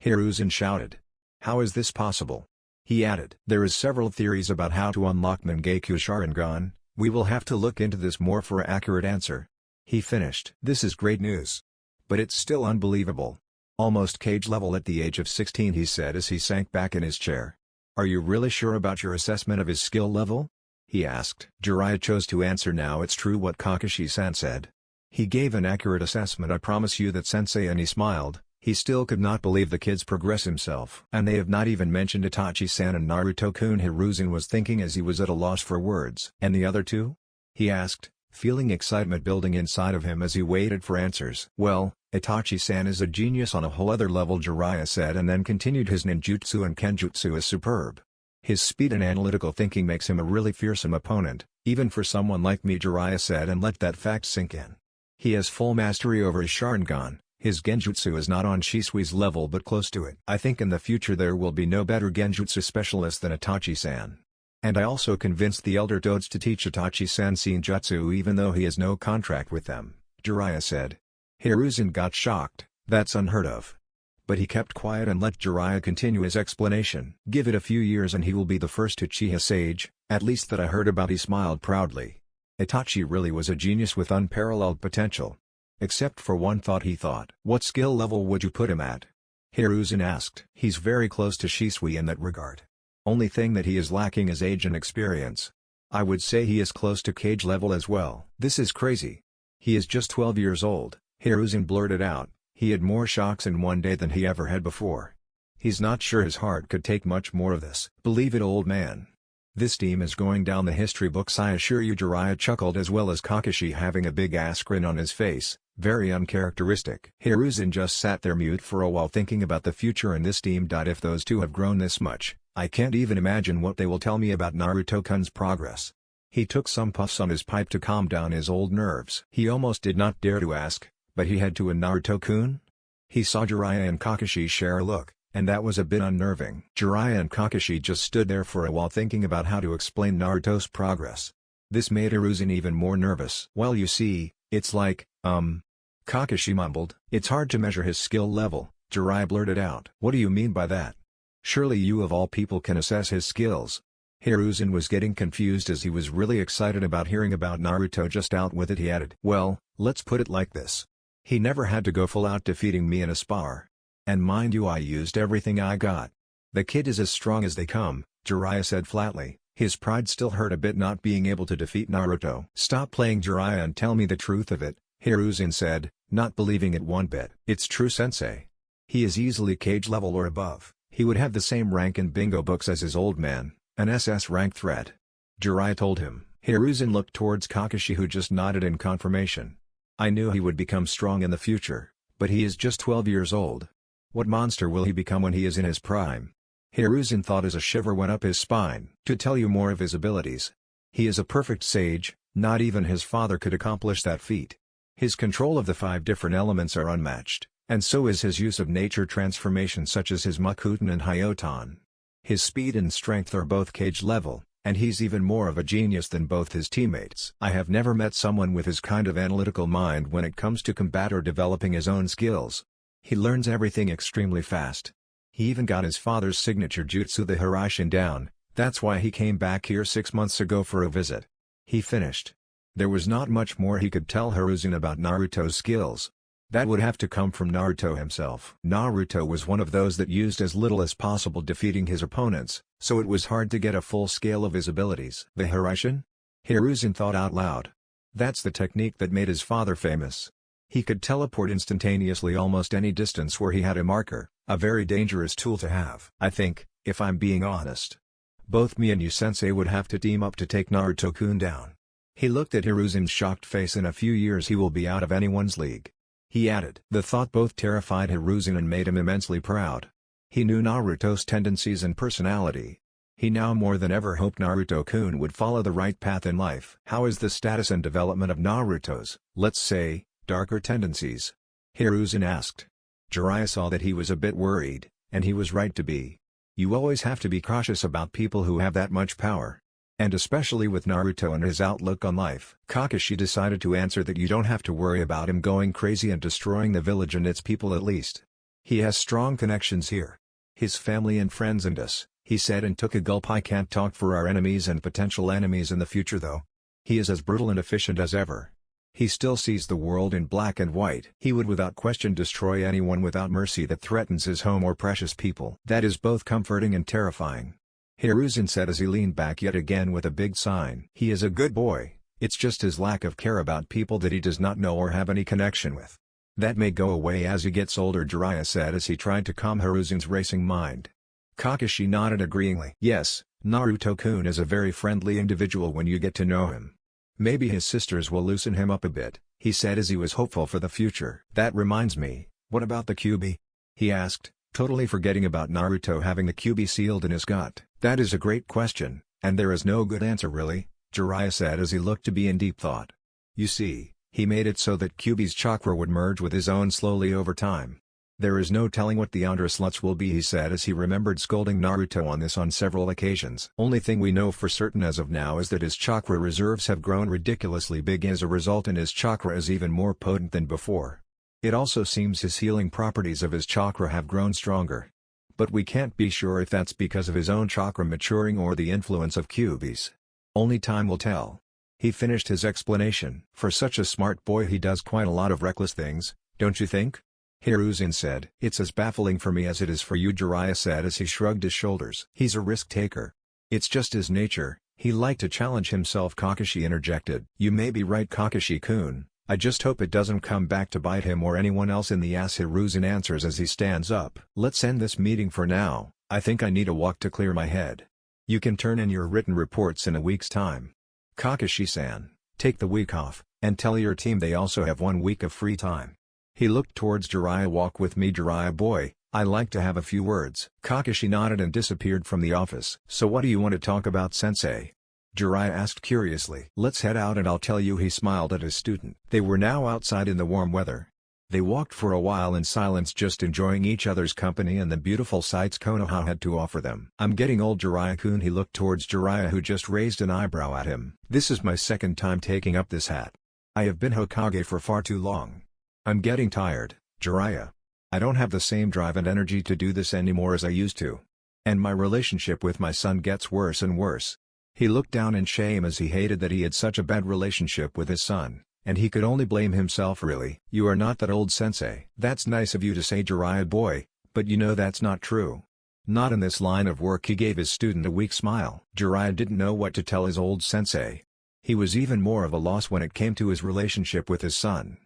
Hiruzen shouted. How is this possible? He added. There is several theories about how to unlock Mangekyou Sharingan, we will have to look into this more for an accurate answer. He finished. This is great news. But it's still unbelievable. Almost Cage level at the age of 16, he said as he sank back in his chair. Are you really sure about your assessment of his skill level? He asked. Jiraiya chose to answer now. It's true what Kakashi-san said. He gave an accurate assessment, I promise you that, sensei, and he smiled. He still could not believe the kid's progress himself. And they have not even mentioned Itachi-san and Naruto-kun, Hiruzen was thinking as he was at a loss for words. And the other two? He asked, feeling excitement building inside of him as he waited for answers. Well, Itachi-san is a genius on a whole other level, Jiraiya said, and then continued. His ninjutsu and kenjutsu is superb. His speed and analytical thinking makes him a really fearsome opponent, even for someone like me, Jiraiya said, and let that fact sink in. He has full mastery over his Sharingan. His genjutsu is not on Shisui's level but close to it. I think in the future there will be no better genjutsu specialist than Itachi-san. And I also convinced the elder toads to teach Itachi-san Senjutsu even though he has no contract with them, Jiraiya said. Hiruzen got shocked. That's unheard of. But he kept quiet and let Jiraiya continue his explanation. Give it a few years and he will be the first Uchiha sage, at least that I heard about. He smiled proudly. Itachi really was a genius with unparalleled potential. Except for one thought, he thought. What skill level would you put him at? Hiruzen asked. He's very close to Shisui in that regard. Only thing that he is lacking is age and experience. I would say he is close to Cage level as well. This is crazy. He is just 12 years old, Hiruzen blurted out. He had more shocks in one day than he ever had before. He's not sure his heart could take much more of this. Believe it, old man. This team is going down the history books, I assure you, Jiraiya chuckled, as well as Kakashi having a big ass grin on his face, very uncharacteristic. Hiruzen just sat there mute for a while thinking about the future and this team. If those two have grown this much, I can't even imagine what they will tell me about Naruto-kun's progress. He took some puffs on his pipe to calm down his old nerves. He almost did not dare to ask, but he had to. And Naruto-kun? He saw Jiraiya and Kakashi share a look, and that was a bit unnerving. Jiraiya and Kakashi just stood there for a while thinking about how to explain Naruto's progress. This made Hiruzen even more nervous. "Well, you see, it's like, Kakashi mumbled. "It's hard to measure his skill level," Jiraiya blurted out. "What do you mean by that? Surely you of all people can assess his skills." Hiruzen was getting confused as he was really excited about hearing about Naruto. "Just out with it," he added. "Well, let's put it like this. He never had to go full out defeating me in a spar. And mind you, I used everything I got. The kid is as strong as they come," Jiraiya said flatly. His pride still hurt a bit not being able to defeat Naruto. "Stop playing, Jiraiya, and tell me the truth of it," Hiruzen said, not believing it one bit. "It's true, sensei. He is easily cage level or above. He would have the same rank in bingo books as his old man, an SS rank threat," Jiraiya told him. Hiruzen looked towards Kakashi, who just nodded in confirmation. "I knew he would become strong in the future, but he is just 12 years old. What monster will he become when he is in his prime?" Hiruzen thought as a shiver went up his spine. "To tell you more of his abilities. He is a perfect sage, not even his father could accomplish that feat. His control of the 5 different elements are unmatched, and so is his use of nature transformation such as his Makuten and Hyoton. His speed and strength are both cage level, and he's even more of a genius than both his teammates. I have never met someone with his kind of analytical mind when it comes to combat or developing his own skills. He learns everything extremely fast. He even got his father's signature jutsu, the Hiraishin, down. That's why he came back here 6 months ago for a visit," he finished. There was not much more he could tell Hiruzen about Naruto's skills. That would have to come from Naruto himself. Naruto was one of those that used as little as possible defeating his opponents, so it was hard to get a full scale of his abilities. "The Hiraishin?" Hiruzen thought out loud. "That's the technique that made his father famous. He could teleport instantaneously almost any distance where he had a marker, a very dangerous tool to have. I think, if I'm being honest, both me and you sensei would have to team up to take Naruto-kun down." He looked at Hiruzen's shocked face. "In a few years he will be out of anyone's league," he added. The thought both terrified Hiruzen and made him immensely proud. He knew Naruto's tendencies and personality. He now more than ever hoped Naruto-kun would follow the right path in life. "How is the status and development of Naruto's, let's say, darker tendencies?" Hiruzen asked. Jiraiya saw that he was a bit worried, and he was right to be. You always have to be cautious about people who have that much power. And especially with Naruto and his outlook on life. Kakashi decided to answer that you don't have to worry about him going crazy and destroying the village and its people at least. He has strong connections here. His family and friends and us, he said and took a gulp. "I can't talk for our enemies and potential enemies in the future though. He is as brutal and efficient as ever. He still sees the world in black and white. He would without question destroy anyone without mercy that threatens his home or precious people." That is both comforting and terrifying, Hiruzen said as he leaned back yet again with a big sigh. "He is a good boy, it's just his lack of care about people that he does not know or have any connection with. That may go away as he gets older," Jiraiya said as he tried to calm Hiruzen's racing mind. Kakashi nodded agreeingly. "Yes, Naruto-kun is a very friendly individual when you get to know him. Maybe his sisters will loosen him up a bit," he said as he was hopeful for the future. "That reminds me, what about the Kyuubi?" he asked, totally forgetting about Naruto having the Kyuubi sealed in his gut. "That is a great question, and there is no good answer really," Jiraiya said as he looked to be in deep thought. "You see, he made it so that Kyuubi's chakra would merge with his own slowly over time. There is no telling what the Undersluts will be," he said as he remembered scolding Naruto on this on several occasions. "Only thing we know for certain as of now is that his chakra reserves have grown ridiculously big as a result, and his chakra is even more potent than before. It also seems his healing properties of his chakra have grown stronger. But we can't be sure if that's because of his own chakra maturing or the influence of Kyuubi's. Only time will tell." He finished his explanation. "For such a smart boy he does quite a lot of reckless things, don't you think?" Hiruzen said. "It's as baffling for me as it is for you," Jiraiya said as he shrugged his shoulders. "He's a risk-taker. It's just his nature, he liked to challenge himself," Kakashi interjected. "You may be right, Kakashi-kun, I just hope it doesn't come back to bite him or anyone else in the ass," Hiruzen answers as he stands up. "Let's end this meeting for now, I think I need a walk to clear my head. You can turn in your written reports in a week's time. Kakashi-san, take the week off, and tell your team they also have 1 week of free time." He looked towards Jiraiya. "Walk with me, Jiraiya boy, I like to have a few words." Kakashi nodded and disappeared from the office. "So what do you want to talk about, sensei?" Jiraiya asked curiously. "Let's head out and I'll tell you," he smiled at his student. They were now outside in the warm weather. They walked for a while in silence, just enjoying each other's company and the beautiful sights Konoha had to offer them. "I'm getting old, Jiraiya-kun." He looked towards Jiraiya, who just raised an eyebrow at him. "This is my second time taking up this hat. I have been Hokage for far too long. I'm getting tired, Jiraiya. I don't have the same drive and energy to do this anymore as I used to. And my relationship with my son gets worse and worse." He looked down in shame as he hated that he had such a bad relationship with his son. And he could only blame himself. "Really? You are not that old, sensei." "That's nice of you to say, Jiraiya boy, but you know that's not true. Not in this line of work." He gave his student a weak smile. Jiraiya didn't know what to tell his old sensei. He was even more of a loss when it came to his relationship with his son.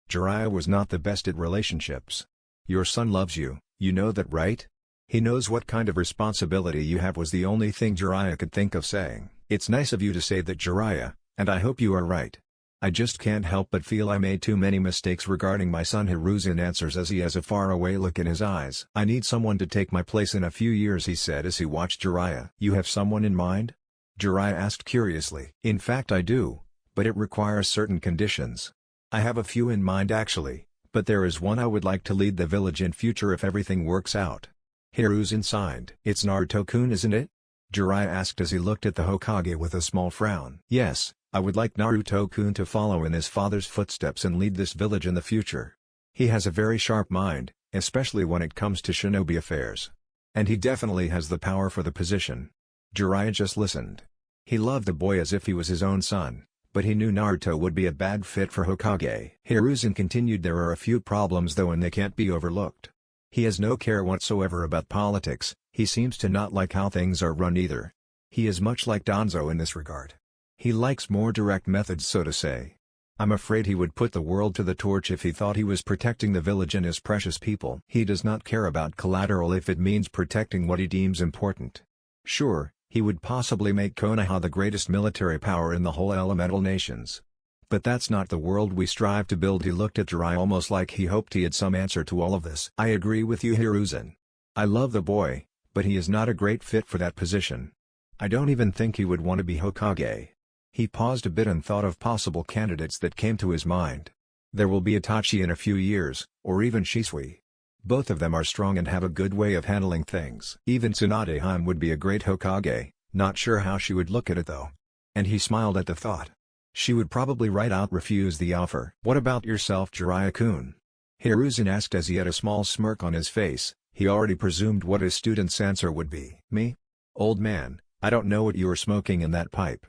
Jiraiya was not the best at relationships. "Your son loves you, you know that, right? He knows what kind of responsibility you have," was the only thing Jiraiya could think of saying. "It's nice of you to say that, Jiraiya, and I hope you are right. I just can't help but feel I made too many mistakes regarding my son." Hiruzen answers as he has a faraway look in his eyes. "I need someone to take my place in a few years," he said as he watched Jiraiya. "You have someone in mind?" Jiraiya asked curiously. "In fact I do, but it requires certain conditions. I have a few in mind actually, but there is one I would like to lead the village in future if everything works out." Hiruzen sighed. "It's Naruto-kun, isn't it?" Jiraiya asked as he looked at the Hokage with a small frown. "Yes. I would like Naruto-kun to follow in his father's footsteps and lead this village in the future. He has a very sharp mind, especially when it comes to shinobi affairs. And he definitely has the power for the position." Jiraiya just listened. He loved the boy as if he was his own son, but he knew Naruto would be a bad fit for Hokage. Hiruzen continued, "There are a few problems though, and they can't be overlooked. He has no care whatsoever about politics. He seems to not like how things are run either. He is much like Danzo in this regard. He likes more direct methods, so to say. I'm afraid he would put the world to the torch if he thought he was protecting the village and his precious people. He does not care about collateral if it means protecting what he deems important. Sure, he would possibly make Konoha the greatest military power in the whole elemental nations. But that's not the world we strive to build." He looked at Jiraiya almost like he hoped he had some answer to all of this. "I agree with you, Hiruzen. I love the boy, but he is not a great fit for that position. I don't even think he would want to be Hokage." He paused a bit and thought of possible candidates that came to his mind. There will be Itachi in a few years, or even Shisui. Both of them are strong and have a good way of handling things. Even Tsunade-han would be a great Hokage, not sure how she would look at it though. And he smiled at the thought. She would probably right out refuse the offer. "What about yourself, Jiraiya-kun?" Hiruzen asked as he had a small smirk on his face. He already presumed what his student's answer would be. "Me? Old man, I don't know what you are smoking in that pipe.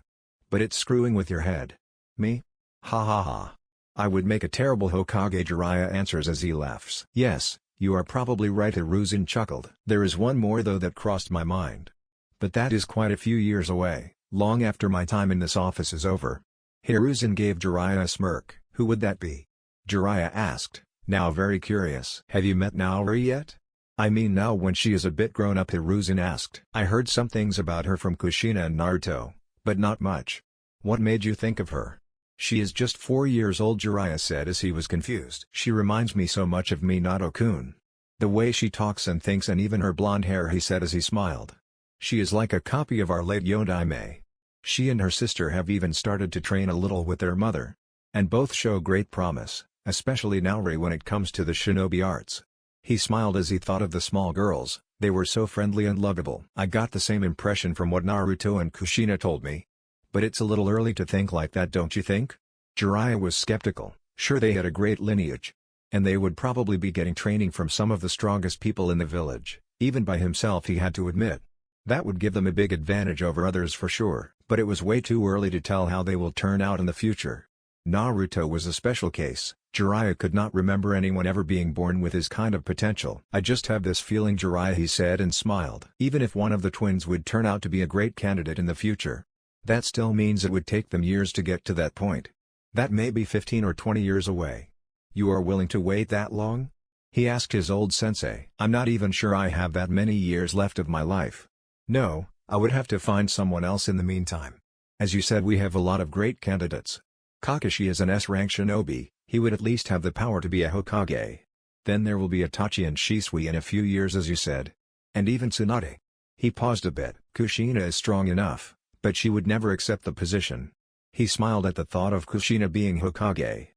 But it's screwing with your head." "Me? Ha ha ha. I would make a terrible Hokage," Jiraiya answers as he laughs. "Yes, you are probably right," Hiruzen chuckled. "There is one more though that crossed my mind. But that is quite a few years away, long after my time in this office is over." Hiruzen gave Jiraiya a smirk. "Who would that be?" Jiraiya asked, now very curious. "Have you met Naori yet?" "I mean now when she is a bit grown up," Hiruzen asked. "I heard some things about her from Kushina and Naruto. But not much." "What made you think of her?" "She is just 4 years old," Jiraiya said as he was confused. "She reminds me so much of Minato-kun. The way she talks and thinks, and even her blonde hair," he said as he smiled. "She is like a copy of our late Yondaime. She and her sister have even started to train a little with their mother. And both show great promise, especially Naori when it comes to the shinobi arts." He smiled as he thought of the small girls. They were so friendly and lovable. "I got the same impression from what Naruto and Kushina told me. But it's a little early to think like that, don't you think?" Jiraiya was skeptical. Sure, they had a great lineage. And they would probably be getting training from some of the strongest people in the village, even by himself, he had to admit. That would give them a big advantage over others for sure, but it was way too early to tell how they will turn out in the future. Naruto was a special case. Jiraiya could not remember anyone ever being born with his kind of potential. "I just have this feeling, Jiraiya," he said and smiled. "Even if one of the twins would turn out to be a great candidate in the future, that still means it would take them years to get to that point. That may be 15 or 20 years away." "You are willing to wait that long?" he asked his old sensei. "I'm not even sure I have that many years left of my life. No, I would have to find someone else in the meantime. As you said, we have a lot of great candidates. Kakashi is an S-rank shinobi, he would at least have the power to be a Hokage. Then there will be Itachi and Shisui in a few years, as you said. And even Tsunade." He paused a bit. "Kushina is strong enough, but she would never accept the position." He smiled at the thought of Kushina being Hokage.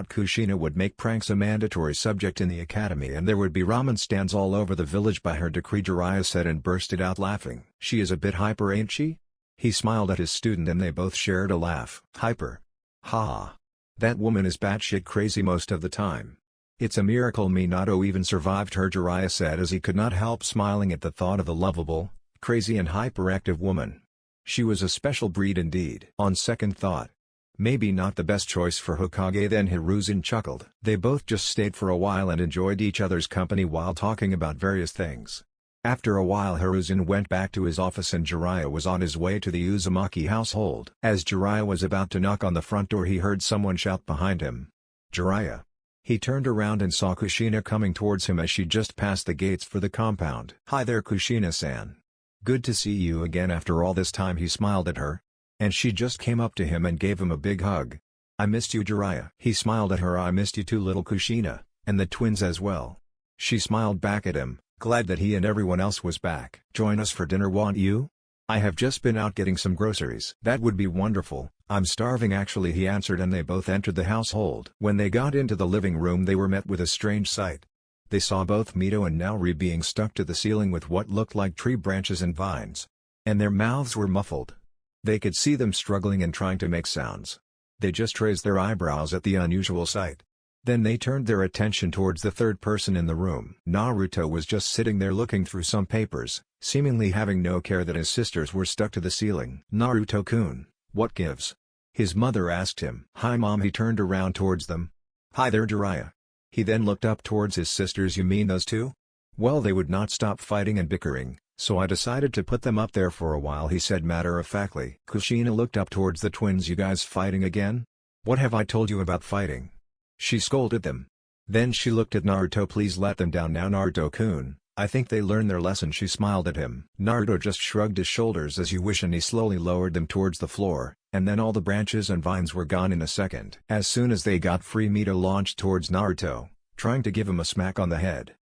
Kushina would make pranks a mandatory subject in the academy and there would be ramen stands all over the village by her decree, Jiraiya said and bursted out laughing. She is a bit hyper, ain't she? He smiled at his student and they both shared a laugh. Hyper? Ha! That woman is batshit crazy most of the time. It's a miracle Minato even survived her, Jiraiya said as he could not help smiling at the thought of the lovable, crazy and hyperactive woman. She was a special breed indeed. On second thought, maybe not the best choice for Hokage then, Hiruzen chuckled. They both just stayed for a while and enjoyed each other's company while talking about various things. After a while Hiruzen went back to his office and Jiraiya was on his way to the Uzumaki household. As Jiraiya was about to knock on the front door he heard someone shout behind him. Jiraiya. He turned around and saw Kushina coming towards him as she just passed the gates for the compound. Hi there Kushina-san. Good to see you again after all this time, he smiled at her. And she just came up to him and gave him a big hug. I missed you Jiraiya. He smiled at her. I missed you too little Kushina, and the twins as well. She smiled back at him, glad that he and everyone else was back. Join us for dinner, want you? I have just been out getting some groceries. That would be wonderful, I'm starving actually, he answered, and they both entered the household. When they got into the living room they were met with a strange sight. They saw both Mito and Naori being stuck to the ceiling with what looked like tree branches and vines. And their mouths were muffled. They could see them struggling and trying to make sounds. They just raised their eyebrows at the unusual sight. Then they turned their attention towards the third person in the room. Naruto was just sitting there looking through some papers, seemingly having no care that his sisters were stuck to the ceiling. Naruto-kun, what gives? His mother asked him. Hi mom. He turned around towards them. Hi there Jiraiya. He then looked up towards his sisters. You mean those two? Well, they would not stop fighting and bickering, so I decided to put them up there for a while, he said matter-of-factly. Kushina looked up towards the twins. You guys fighting again? What have I told you about fighting? She scolded them. Then she looked at Naruto. Please let them down now Naruto-kun, I think they learned their lesson. She smiled at him. Naruto just shrugged his shoulders. As you wish, and he slowly lowered them towards the floor, and then all the branches and vines were gone in a second. As soon as they got free Mito launched towards Naruto, trying to give him a smack on the head.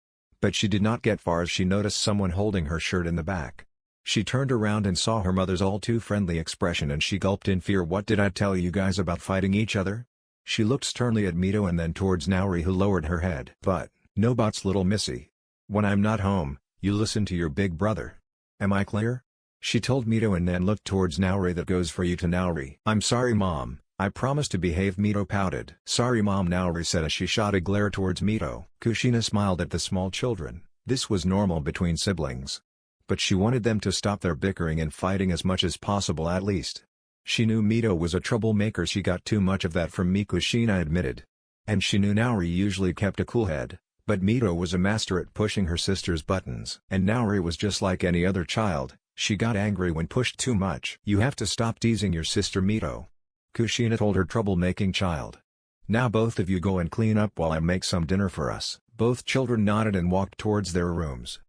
But she did not get far as she noticed someone holding her shirt in the back. She turned around and saw her mother's all too friendly expression and she gulped in fear. What did I tell you guys about fighting each other? She looked sternly at Mito and then towards Naori, who lowered her head. But, no buts little missy. When I'm not home, you listen to your big brother. Am I clear? She told Mito and then looked towards Naori. That goes for you to Naori. I'm sorry mom, I promise to behave, Mito pouted. Sorry mom, Naori said as she shot a glare towards Mito. Kushina smiled at the small children. This was normal between siblings. But she wanted them to stop their bickering and fighting as much as possible at least. She knew Mito was a troublemaker. She got too much of that from me, Kushina admitted. And she knew Naori usually kept a cool head, but Mito was a master at pushing her sister's buttons. And Naori was just like any other child, she got angry when pushed too much. You have to stop teasing your sister Mito, Kushina told her troublemaking child. Now both of you go and clean up while I make some dinner for us. Both children nodded and walked towards their rooms.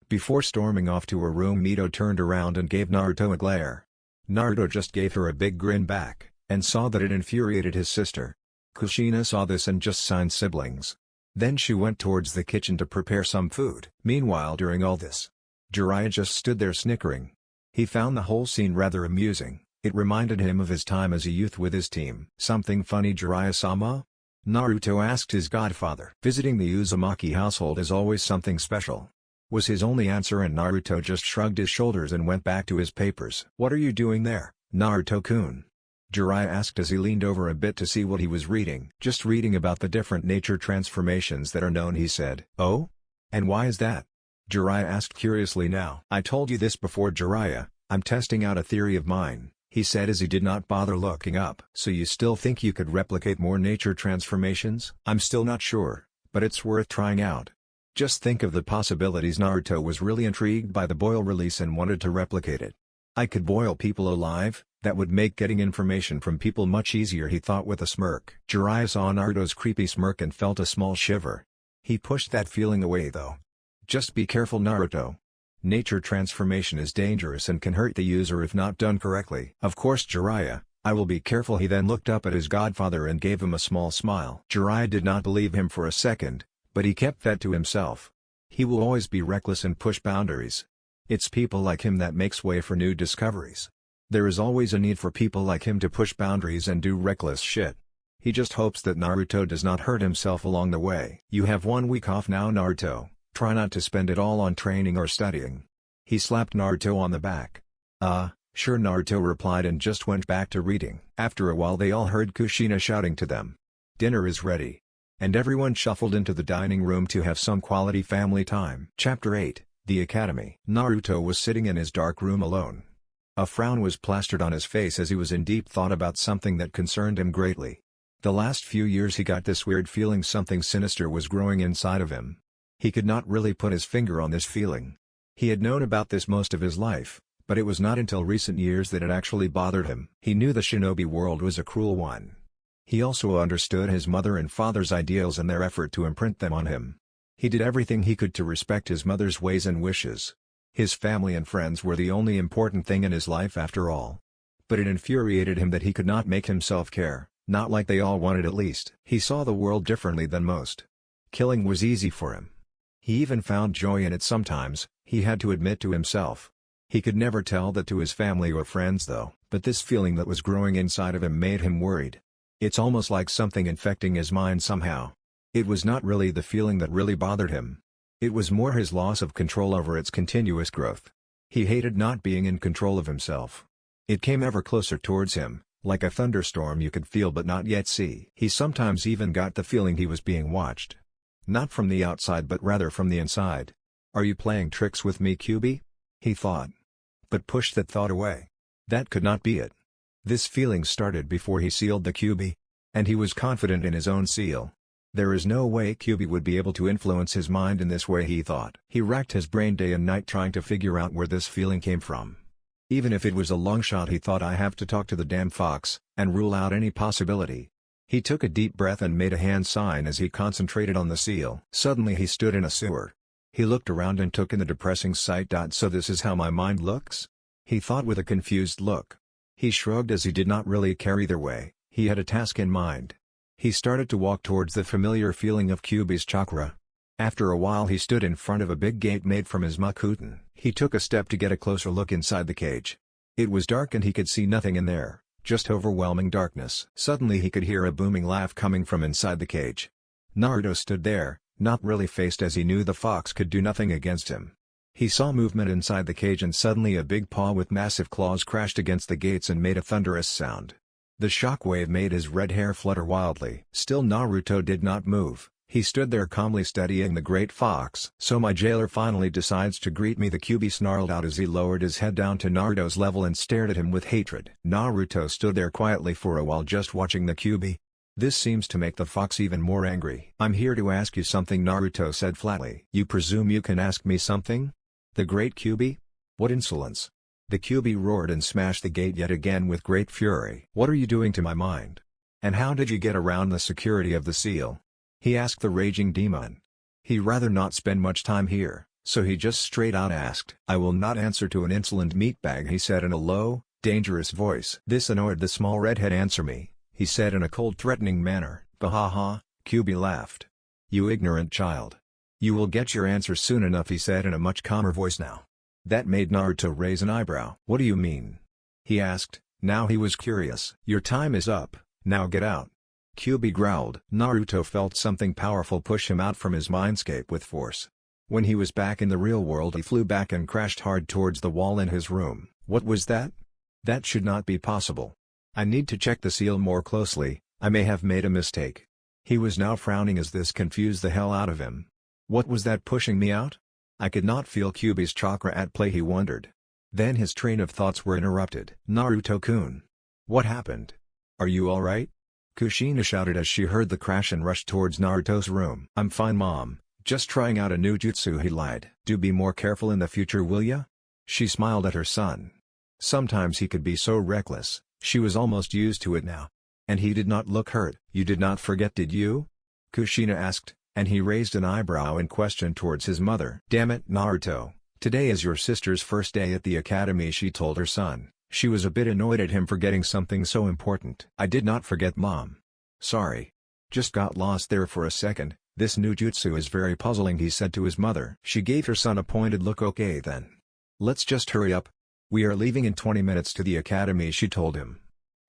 Before storming off to her room, Mito turned around and gave Naruto a glare. Naruto just gave her a big grin back, and saw that it infuriated his sister. Kushina saw this and just signed siblings. Then she went towards the kitchen to prepare some food. Meanwhile, during all this, Jiraiya just stood there snickering. He found the whole scene rather amusing. It reminded him of his time as a youth with his team. Something funny, Jiraiya-sama? Naruto asked his godfather. Visiting the Uzumaki household is always something special, was his only answer, and Naruto just shrugged his shoulders and went back to his papers. What are you doing there, Naruto-kun? Jiraiya asked as he leaned over a bit to see what he was reading. Just reading about the different nature transformations that are known, he said. Oh? And why is that? Jiraiya asked curiously. Now, I told you this before Jiraiya, I'm testing out a theory of mine, he said as he did not bother looking up. So you still think you could replicate more nature transformations? I'm still not sure, but it's worth trying out. Just think of the possibilities. Naruto was really intrigued by the boil release and wanted to replicate it. I could boil people alive? That would make getting information from people much easier, he thought with a smirk. Jiraiya saw Naruto's creepy smirk and felt a small shiver. He pushed that feeling away though. Just be careful, Naruto. Nature transformation is dangerous and can hurt the user if not done correctly. Of course Jiraiya, I will be careful. He then looked up at his godfather and gave him a small smile. Jiraiya did not believe him for a second, but he kept that to himself. He will always be reckless and push boundaries. It's people like him that makes way for new discoveries. There is always a need for people like him to push boundaries and do reckless shit. He just hopes that Naruto does not hurt himself along the way. You have 1 week off now, Naruto. Try not to spend it all on training or studying. He slapped Naruto on the back. Sure, Naruto replied and just went back to reading. After a while they all heard Kushina shouting to them. Dinner is ready. And everyone shuffled into the dining room to have some quality family time. Chapter 8, The Academy. Naruto was sitting in his dark room alone. A frown was plastered on his face as he was in deep thought about something that concerned him greatly. The last few years he got this weird feeling something sinister was growing inside of him. He could not really put his finger on this feeling. He had known about this most of his life, but it was not until recent years that it actually bothered him. He knew the shinobi world was a cruel one. He also understood his mother and father's ideals and their effort to imprint them on him. He did everything he could to respect his mother's ways and wishes. His family and friends were the only important thing in his life after all. But it infuriated him that he could not make himself care. Not like they all wanted at least. He saw the world differently than most. Killing was easy for him. He even found joy in it sometimes, he had to admit to himself. He could never tell that to his family or friends though, but this feeling that was growing inside of him made him worried. It's almost like something infecting his mind somehow. It was not really the feeling that really bothered him. It was more his loss of control over its continuous growth. He hated not being in control of himself. It came ever closer towards him, like a thunderstorm you could feel but not yet see. He sometimes even got the feeling he was being watched. Not from the outside but rather from the inside. Are you playing tricks with me, Kyuubi? He thought. But pushed that thought away. That could not be it. This feeling started before he sealed the Kyuubi. And he was confident in his own seal. There is no way Kyuubi would be able to influence his mind in this way, he thought. He racked his brain day and night trying to figure out where this feeling came from. Even if it was a long shot, he thought, I have to talk to the damn fox, and rule out any possibility. He took a deep breath and made a hand sign as he concentrated on the seal. Suddenly he stood in a sewer. He looked around and took in the depressing sight. So this is how my mind looks? He thought with a confused look. He shrugged as he did not really care either way, he had a task in mind. He started to walk towards the familiar feeling of Kyuubi's chakra. After a while he stood in front of a big gate made from his makuten. He took a step to get a closer look inside the cage. It was dark and he could see nothing in there, just overwhelming darkness. Suddenly he could hear a booming laugh coming from inside the cage. Naruto stood there, not really faced as he knew the fox could do nothing against him. He saw movement inside the cage and suddenly a big paw with massive claws crashed against the gates and made a thunderous sound. The shockwave made his red hair flutter wildly. Still Naruto did not move. He stood there calmly studying the great fox. So my jailer finally decides to greet me, the Kyuubi snarled out as he lowered his head down to Naruto's level and stared at him with hatred. Naruto stood there quietly for a while just watching the Kyuubi. This seems to make the fox even more angry. I'm here to ask you something, Naruto said flatly. You presume you can ask me something? The great Kyuubi? What insolence! The Kyuubi roared and smashed the gate yet again with great fury. What are you doing to my mind? And how did you get around the security of the seal? He asked the raging demon. He'd rather not spend much time here, so he just straight out asked. I will not answer to an insolent meatbag, he said in a low, dangerous voice. This annoyed the small redhead. Answer me, he said in a cold, threatening manner. Bahaha, Kyuubi laughed. You ignorant child. You will get your answer soon enough, he said in a much calmer voice now. That made Naruto raise an eyebrow. What do you mean? He asked. Now he was curious. Your time is up, now get out. Kyuubi growled. Naruto felt something powerful push him out from his mindscape with force. When he was back in the real world he flew back and crashed hard towards the wall in his room. What was that? That should not be possible. I need to check the seal more closely, I may have made a mistake. He was now frowning as this confused the hell out of him. What was that pushing me out? I could not feel Kyuubi's chakra at play, he wondered. Then his train of thoughts were interrupted. Naruto-kun. What happened? Are you alright? Kushina shouted as she heard the crash and rushed towards Naruto's room. I'm fine, Mom, just trying out a new jutsu, he lied. Do be more careful in the future, will ya? She smiled at her son. Sometimes he could be so reckless, she was almost used to it now. And he did not look hurt. You did not forget, did you? Kushina asked, and he raised an eyebrow in question towards his mother. Damn it, Naruto, today is your sister's first day at the academy, she told her son. She was a bit annoyed at him forgetting something so important. I did not forget, Mom. Sorry. Just got lost there for a second. This new jutsu is very puzzling, he said to his mother. She gave her son a pointed look. Okay then. Let's just hurry up. "We are leaving in 20 minutes to the academy," she told him.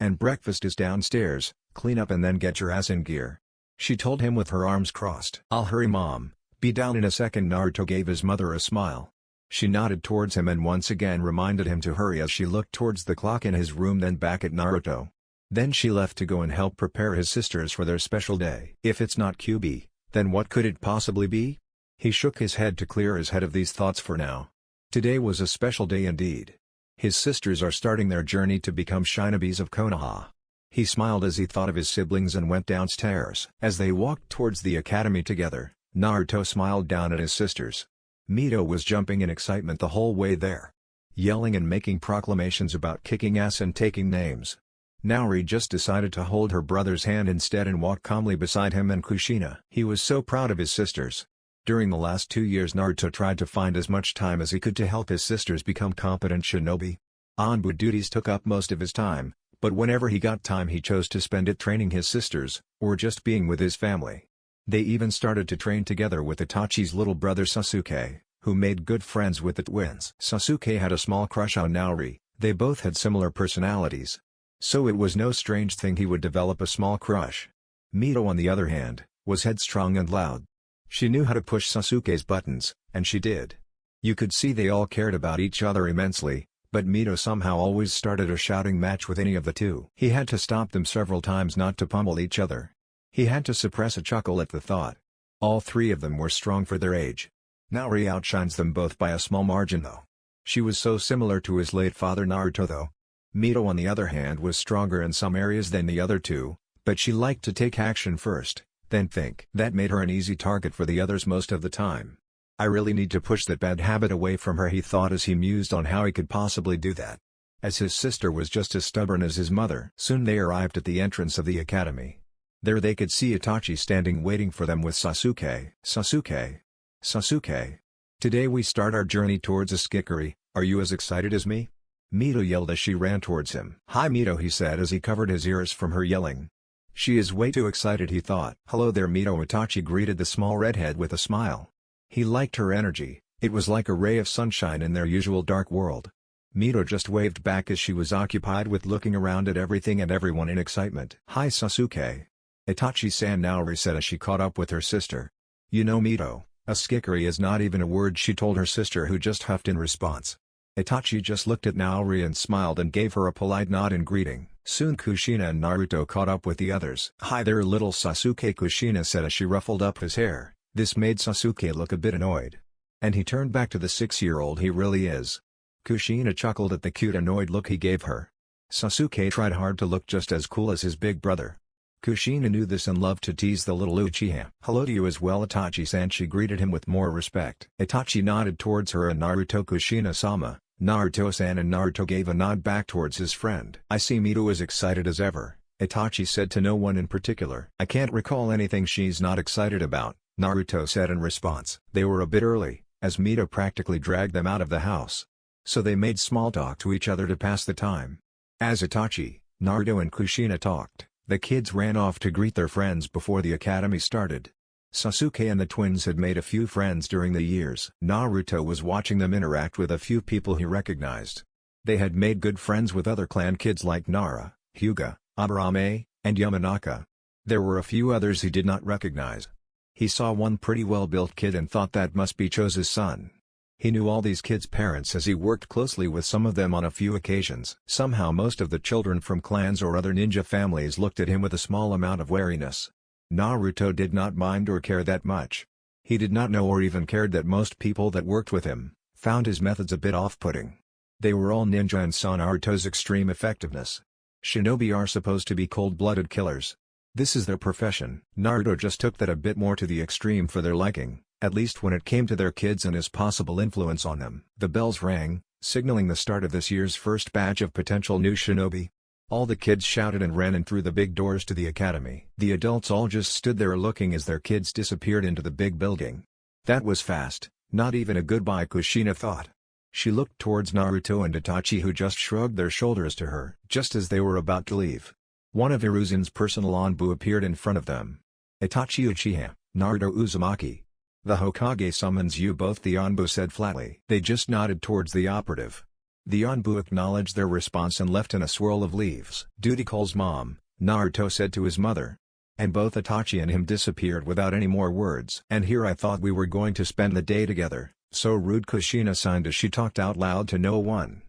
"And breakfast is downstairs, clean up and then get your ass in gear," she told him with her arms crossed. "I'll hurry, Mom. Be down in a second." Naruto gave his mother a smile. She nodded towards him and once again reminded him to hurry as she looked towards the clock in his room, then back at Naruto. Then she left to go and help prepare his sisters for their special day. If it's not QB, then what could it possibly be? He shook his head to clear his head of these thoughts for now. Today was a special day indeed. His sisters are starting their journey to become shinobis of Konoha. He smiled as he thought of his siblings and went downstairs. As they walked towards the academy together, Naruto smiled down at his sisters. Mito was jumping in excitement the whole way there, yelling and making proclamations about kicking ass and taking names. Naori just decided to hold her brother's hand instead and walk calmly beside him and Kushina. He was so proud of his sisters. During the last 2 years Naruto tried to find as much time as he could to help his sisters become competent shinobi. Anbu duties took up most of his time, but whenever he got time he chose to spend it training his sisters, or just being with his family. They even started to train together with Itachi's little brother Sasuke, who made good friends with the twins. Sasuke had a small crush on Naori. They both had similar personalities, so it was no strange thing he would develop a small crush. Mito on the other hand, was headstrong and loud. She knew how to push Sasuke's buttons, and she did. You could see they all cared about each other immensely, but Mito somehow always started a shouting match with any of the two. He had to stop them several times not to pummel each other. He had to suppress a chuckle at the thought. All three of them were strong for their age. Naori outshines them both by a small margin though. She was so similar to his late father Naruto though. Mito on the other hand was stronger in some areas than the other two, but she liked to take action first, then think. That made her an easy target for the others most of the time. "I really need to push that bad habit away from her," he thought as he mused on how he could possibly do that. As his sister was just as stubborn as his mother. Soon they arrived at the entrance of the academy. There they could see Itachi standing waiting for them with Sasuke. "Sasuke. Sasuke. Today we start our journey towards a Skikari, are you as excited as me?" Mito yelled as she ran towards him. "Hi Mito," he said as he covered his ears from her yelling. She is way too excited, he thought. "Hello there Mito." Itachi greeted the small redhead with a smile. He liked her energy, it was like a ray of sunshine in their usual dark world. Mito just waved back as she was occupied with looking around at everything and everyone in excitement. "Hi Sasuke. Itachi-san," Naori said as she caught up with her sister. "You know Mito, a Skikari is not even a word," she told her sister who just huffed in response. Itachi just looked at Naori and smiled and gave her a polite nod in greeting. Soon Kushina and Naruto caught up with the others. "Hi there little Sasuke," Kushina said as she ruffled up his hair. This made Sasuke look a bit annoyed. And he turned back to the 6-year-old he really is. Kushina chuckled at the cute annoyed look he gave her. Sasuke tried hard to look just as cool as his big brother. Kushina knew this and loved to tease the little Uchiha. "Hello to you as well Itachi-san," she greeted him with more respect. Itachi nodded towards her and Naruto. "Kushina-sama, Naruto-san," and Naruto gave a nod back towards his friend. "I see Mito is excited as ever," Itachi said to no one in particular. "I can't recall anything she's not excited about," Naruto said in response. They were a bit early, as Mito practically dragged them out of the house. So they made small talk to each other to pass the time. As Itachi, Naruto and Kushina talked, the kids ran off to greet their friends before the academy started. Sasuke and the twins had made a few friends during the years. Naruto was watching them interact with a few people he recognized. They had made good friends with other clan kids like Nara, Hyuga, Aburame, and Yamanaka. There were a few others he did not recognize. He saw one pretty well-built kid and thought that must be Chose's son. He knew all these kids' parents as he worked closely with some of them on a few occasions. Somehow most of the children from clans or other ninja families looked at him with a small amount of wariness. Naruto did not mind or care that much. He did not know or even cared that most people that worked with him found his methods a bit off-putting. They were all ninja and saw Naruto's extreme effectiveness. Shinobi are supposed to be cold-blooded killers. This is their profession. Naruto just took that a bit more to the extreme for their liking, at least when it came to their kids and his possible influence on them. The bells rang, signaling the start of this year's first batch of potential new shinobi. All the kids shouted and ran in through the big doors to the academy. The adults all just stood there looking as their kids disappeared into the big building. That was fast, not even a goodbye, Kushina thought. She looked towards Naruto and Itachi, who just shrugged their shoulders to her. Just as they were about to leave, one of Hiruzen's personal Anbu appeared in front of them. "Itachi Uchiha, Naruto Uzumaki. The Hokage summons you both," the Anbu said flatly. They just nodded towards the operative. The Onbu acknowledged their response and left in a swirl of leaves. "Duty calls mom," Naruto said to his mother. And both Itachi and him disappeared without any more words. "And here I thought we were going to spend the day together, so rude," Kushina signed as she talked out loud to no one.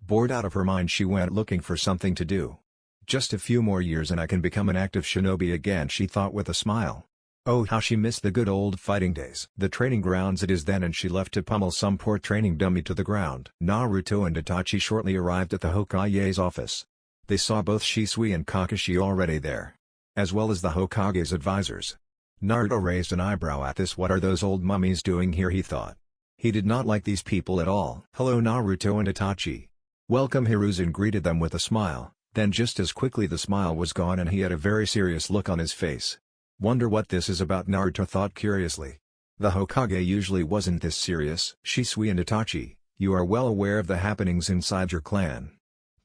Bored out of her mind, she went looking for something to do. "Just a few more years and I can become an active shinobi again," she thought with a smile. Oh, how she missed the good old fighting days. The training grounds it is then, and she left to pummel some poor training dummy to the ground. Naruto and Itachi shortly arrived at the Hokage's office. They saw both Shisui and Kakashi already there, as well as the Hokage's advisors. Naruto raised an eyebrow at this. "What are those old mummies doing here?" he thought. He did not like these people at all. "Hello Naruto and Itachi." "Welcome." Hiruzen greeted them with a smile, then just as quickly the smile was gone and he had a very serious look on his face. "Wonder what this is about," Naruto thought curiously. The Hokage usually wasn't this serious. "Shisui and Itachi, you are well aware of the happenings inside your clan.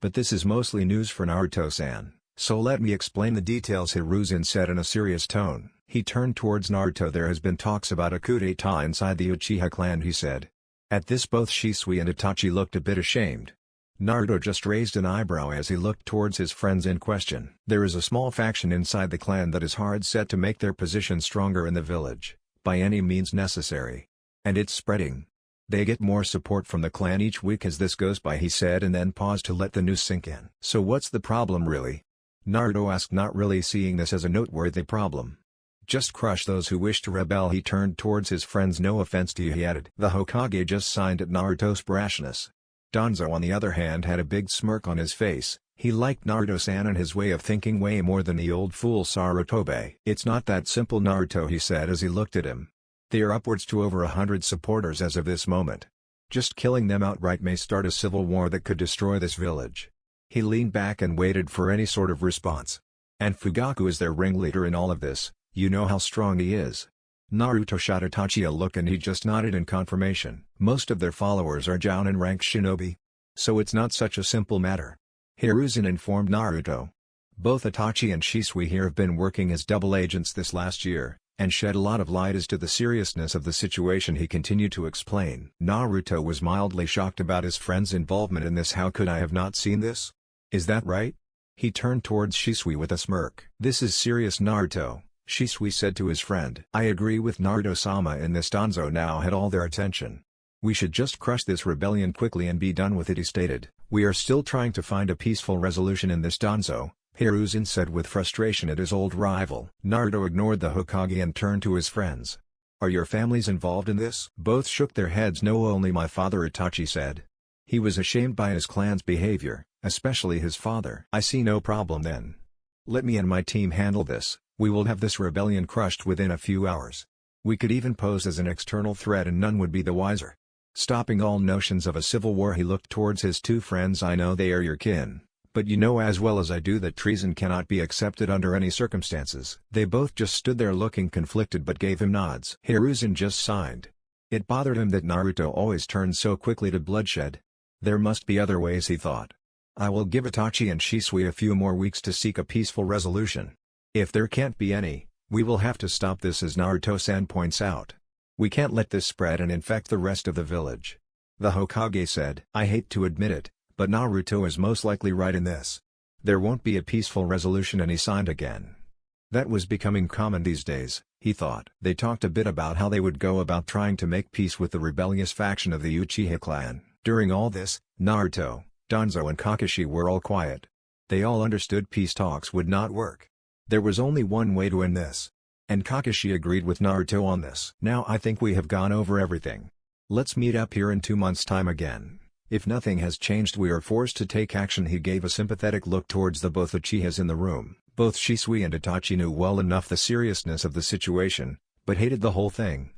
But this is mostly news for Naruto-san, so let me explain the details," Hiruzen said in a serious tone. He turned towards Naruto. "There has been talks about a coup d'etat inside the Uchiha clan," he said. At this both Shisui and Itachi looked a bit ashamed. Naruto just raised an eyebrow as he looked towards his friends in question. "There is a small faction inside the clan that is hard set to make their position stronger in the village, by any means necessary. And it's spreading. They get more support from the clan each week as this goes by," he said, and then paused to let the news sink in. "So what's the problem really?" Naruto asked, not really seeing this as a noteworthy problem. "Just crush those who wish to rebel." He turned towards his friends. "No offense to you," he added. The Hokage just sighed at Naruto's brashness. Danzo on the other hand had a big smirk on his face. He liked Naruto-san and his way of thinking way more than the old fool Sarutobe. "It's not that simple, Naruto," he said as he looked at him. "They are upwards to over 100 supporters as of this moment. Just killing them outright may start a civil war that could destroy this village." He leaned back and waited for any sort of response. "And Fugaku is their ringleader in all of this, you know how strong he is." Naruto shot Itachi a look and he just nodded in confirmation. "Most of their followers are Jounin rank shinobi. So it's not such a simple matter," Hiruzen informed Naruto. "Both Itachi and Shisui here have been working as double agents this last year, and shed a lot of light as to the seriousness of the situation," he continued to explain. Naruto was mildly shocked about his friend's involvement in this. "How could I have not seen this? Is that right?" He turned towards Shisui with a smirk. "This is serious, Naruto," Shisui said to his friend. "I agree with Naruto-sama in this." Danzo now had all their attention. "We should just crush this rebellion quickly and be done with it," he stated. "We are still trying to find a peaceful resolution in this, Danzo," Hiruzen said with frustration at his old rival. Naruto ignored the Hokage and turned to his friends. "Are your families involved in this?" Both shook their heads. "No, only my father," Itachi said. He was ashamed by his clan's behavior, especially his father. "I see no problem then. Let me and my team handle this. We will have this rebellion crushed within a few hours. We could even pose as an external threat and none would be the wiser." Stopping all notions of a civil war, he looked towards his two friends. "I know they are your kin, but you know as well as I do that treason cannot be accepted under any circumstances." They both just stood there looking conflicted but gave him nods. Hiruzen just sighed. It bothered him that Naruto always turned so quickly to bloodshed. There must be other ways, he thought. "I will give Itachi and Shisui a few more weeks to seek a peaceful resolution. If there can't be any, we will have to stop this, as Naruto-san points out. We can't let this spread and infect the rest of the village." The Hokage said. "I hate to admit it, but Naruto is most likely right in this. There won't be a peaceful resolution," and he signed again. That was becoming common these days, he thought. They talked a bit about how they would go about trying to make peace with the rebellious faction of the Uchiha clan. During all this, Naruto, Danzo and Kakashi were all quiet. They all understood peace talks would not work. There was only one way to end this. And Kakashi agreed with Naruto on this. "Now I think we have gone over everything. Let's meet up here in 2 months' time again. If nothing has changed, we are forced to take action." He gave a sympathetic look towards the both Uchihas in the room. Both Shisui and Itachi knew well enough the seriousness of the situation, but hated the whole thing.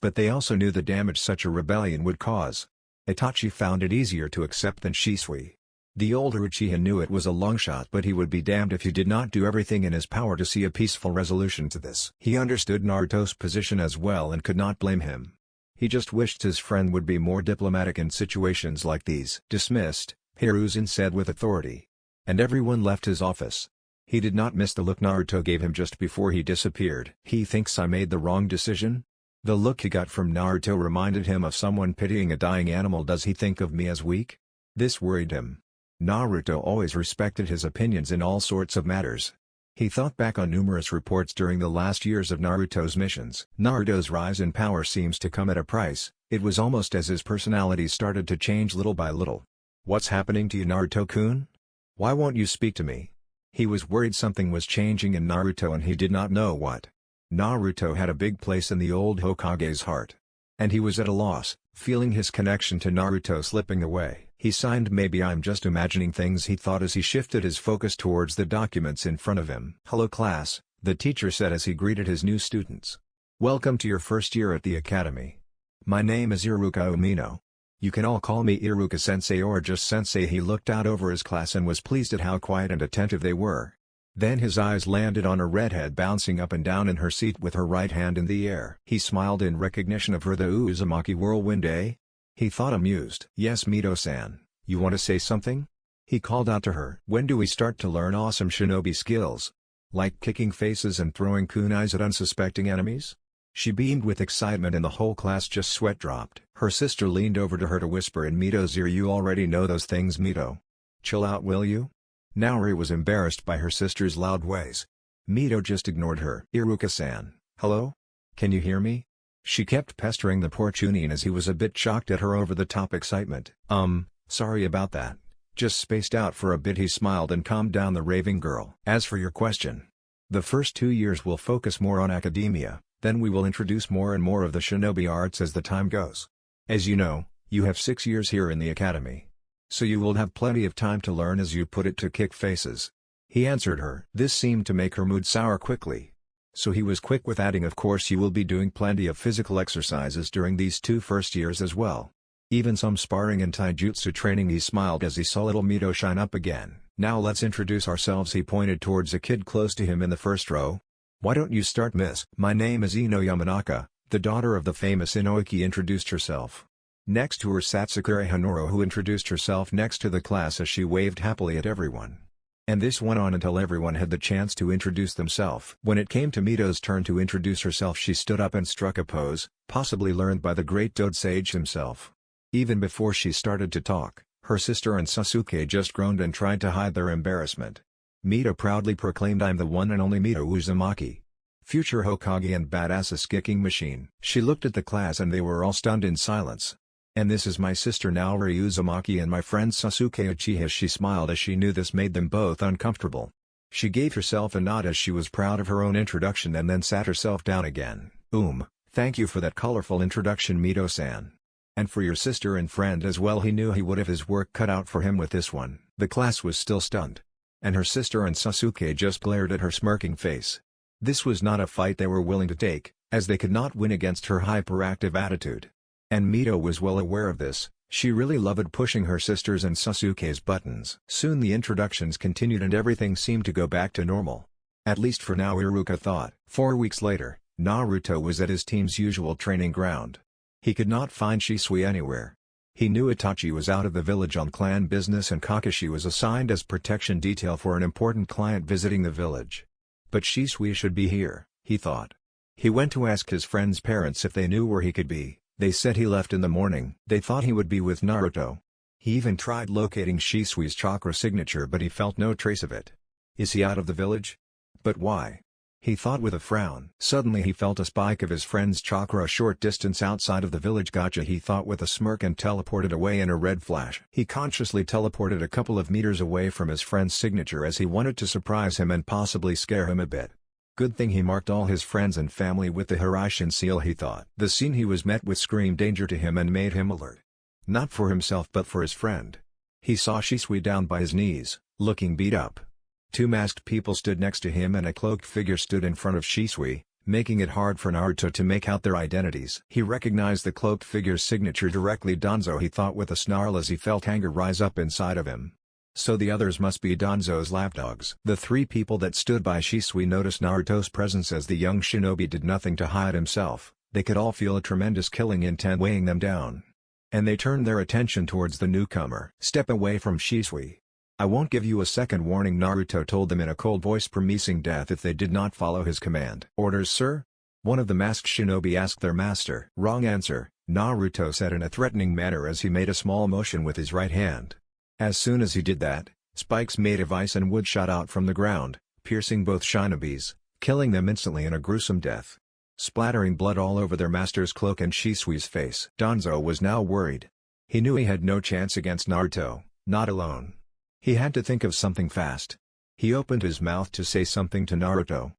But they also knew the damage such a rebellion would cause. Itachi found it easier to accept than Shisui. The older Uchiha knew it was a long shot, but he would be damned if he did not do everything in his power to see a peaceful resolution to this. He understood Naruto's position as well and could not blame him. He just wished his friend would be more diplomatic in situations like these. "Dismissed," Hiruzen said with authority. And everyone left his office. He did not miss the look Naruto gave him just before he disappeared. "He thinks I made the wrong decision?" The look he got from Naruto reminded him of someone pitying a dying animal. "Does he think of me as weak?" This worried him. Naruto always respected his opinions in all sorts of matters. He thought back on numerous reports during the last years of Naruto's missions. Naruto's rise in power seems to come at a price. It was almost as his personality started to change little by little. "What's happening to you, Naruto-kun? Why won't you speak to me?" He was worried something was changing in Naruto and he did not know what. Naruto had a big place in the old Hokage's heart. And he was at a loss, feeling his connection to Naruto slipping away. He signed. "Maybe I'm just imagining things," he thought as he shifted his focus towards the documents in front of him. "Hello class," the teacher said as he greeted his new students. "Welcome to your first year at the academy. My name is Iruka Umino. You can all call me Iruka-sensei or just sensei." He looked out over his class and was pleased at how quiet and attentive they were. Then his eyes landed on a redhead bouncing up and down in her seat with her right hand in the air. He smiled in recognition of her. "The Uzumaki whirlwind, eh?" He thought, amused. "Yes, Mito-san, you want to say something?" He called out to her. "When do we start to learn awesome shinobi skills? Like kicking faces and throwing kunais at unsuspecting enemies?" She beamed with excitement and the whole class just sweat dropped. Her sister leaned over to her to whisper in Mito's ear, "You already know those things, Mito. Chill out, will you?" Naori was embarrassed by her sister's loud ways. Mito just ignored her. "Iruka-san, hello? Can you hear me?" She kept pestering the poor Chunin as he was a bit shocked at her over-the-top excitement. Sorry about that. Just spaced out for a bit." He smiled and calmed down the raving girl. "As for your question, the first 2 years will focus more on academia, then we will introduce more and more of the shinobi arts as the time goes. As you know, you have 6 years here in the academy. So you will have plenty of time to learn, as you put it, to kick faces." He answered her. This seemed to make her mood sour quickly. So he was quick with adding, "Of course you will be doing plenty of physical exercises during these 2 first years as well. Even some sparring and taijutsu training." He smiled as he saw little Mito shine up again. "Now let's introduce ourselves." He pointed towards a kid close to him in the first row. "Why don't you start, miss?" "My name is Ino Yamanaka," the daughter of the famous Inoiki introduced herself. Next to her sat Sakura Hanoro, who introduced herself next to the class as she waved happily at everyone. And this went on until everyone had the chance to introduce themselves. When it came to Mito's turn to introduce herself, she stood up and struck a pose, possibly learned by the great Dode Sage himself. Even before she started to talk, her sister and Sasuke just groaned and tried to hide their embarrassment. Mito proudly proclaimed, "I'm the one and only Mito Uzumaki, future Hokage and badass kicking machine." She looked at the class and they were all stunned in silence. "And this is my sister Naori Uzumaki and my friend Sasuke Uchiha." She smiled as she knew this made them both uncomfortable. She gave herself a nod as she was proud of her own introduction and then sat herself down again. Thank you for that colorful introduction, Mito-san. And for your sister and friend as well." He knew he would have his work cut out for him with this one. The class was still stunned. And her sister and Sasuke just glared at her smirking face. This was not a fight they were willing to take, as they could not win against her hyperactive attitude. And Mito was well aware of this. She really loved pushing her sister's and Sasuke's buttons. Soon the introductions continued and everything seemed to go back to normal. At least for now, Iruka thought. 4 weeks later, Naruto was at his team's usual training ground. He could not find Shisui anywhere. He knew Itachi was out of the village on clan business and Kakashi was assigned as protection detail for an important client visiting the village. But Shisui should be here, he thought. He went to ask his friend's parents if they knew where he could be. They said he left in the morning. They thought he would be with Naruto. He even tried locating Shisui's chakra signature, but he felt no trace of it. Is he out of the village? But why? He thought with a frown. Suddenly he felt a spike of his friend's chakra a short distance outside of the village. Gotcha, he thought with a smirk, and teleported away in a red flash. He consciously teleported a couple of meters away from his friend's signature as he wanted to surprise him and possibly scare him a bit. Good thing he marked all his friends and family with the Hiraishin seal, he thought. The scene he was met with screamed danger to him and made him alert. Not for himself but for his friend. He saw Shisui down by his knees, looking beat up. 2 masked people stood next to him and a cloaked figure stood in front of Shisui, making it hard for Naruto to make out their identities. He recognized the cloaked figure's signature directly. Danzo, he thought with a snarl as he felt anger rise up inside of him. So the others must be Danzo's lapdogs. The 3 people that stood by Shisui noticed Naruto's presence as the young shinobi did nothing to hide himself. They could all feel a tremendous killing intent weighing them down. And they turned their attention towards the newcomer. Step away from Shisui. I won't give you a second warning, Naruto told them in a cold voice, promising death if they did not follow his command. Orders, sir? One of the masked shinobi asked their master. Wrong answer, Naruto said in a threatening manner as he made a small motion with his right hand. As soon as he did that, spikes made of ice and wood shot out from the ground, piercing both shinobis, killing them instantly in a gruesome death, splattering blood all over their master's cloak and Shisui's face. Danzo was now worried. He knew he had no chance against Naruto, not alone. He had to think of something fast. He opened his mouth to say something to Naruto.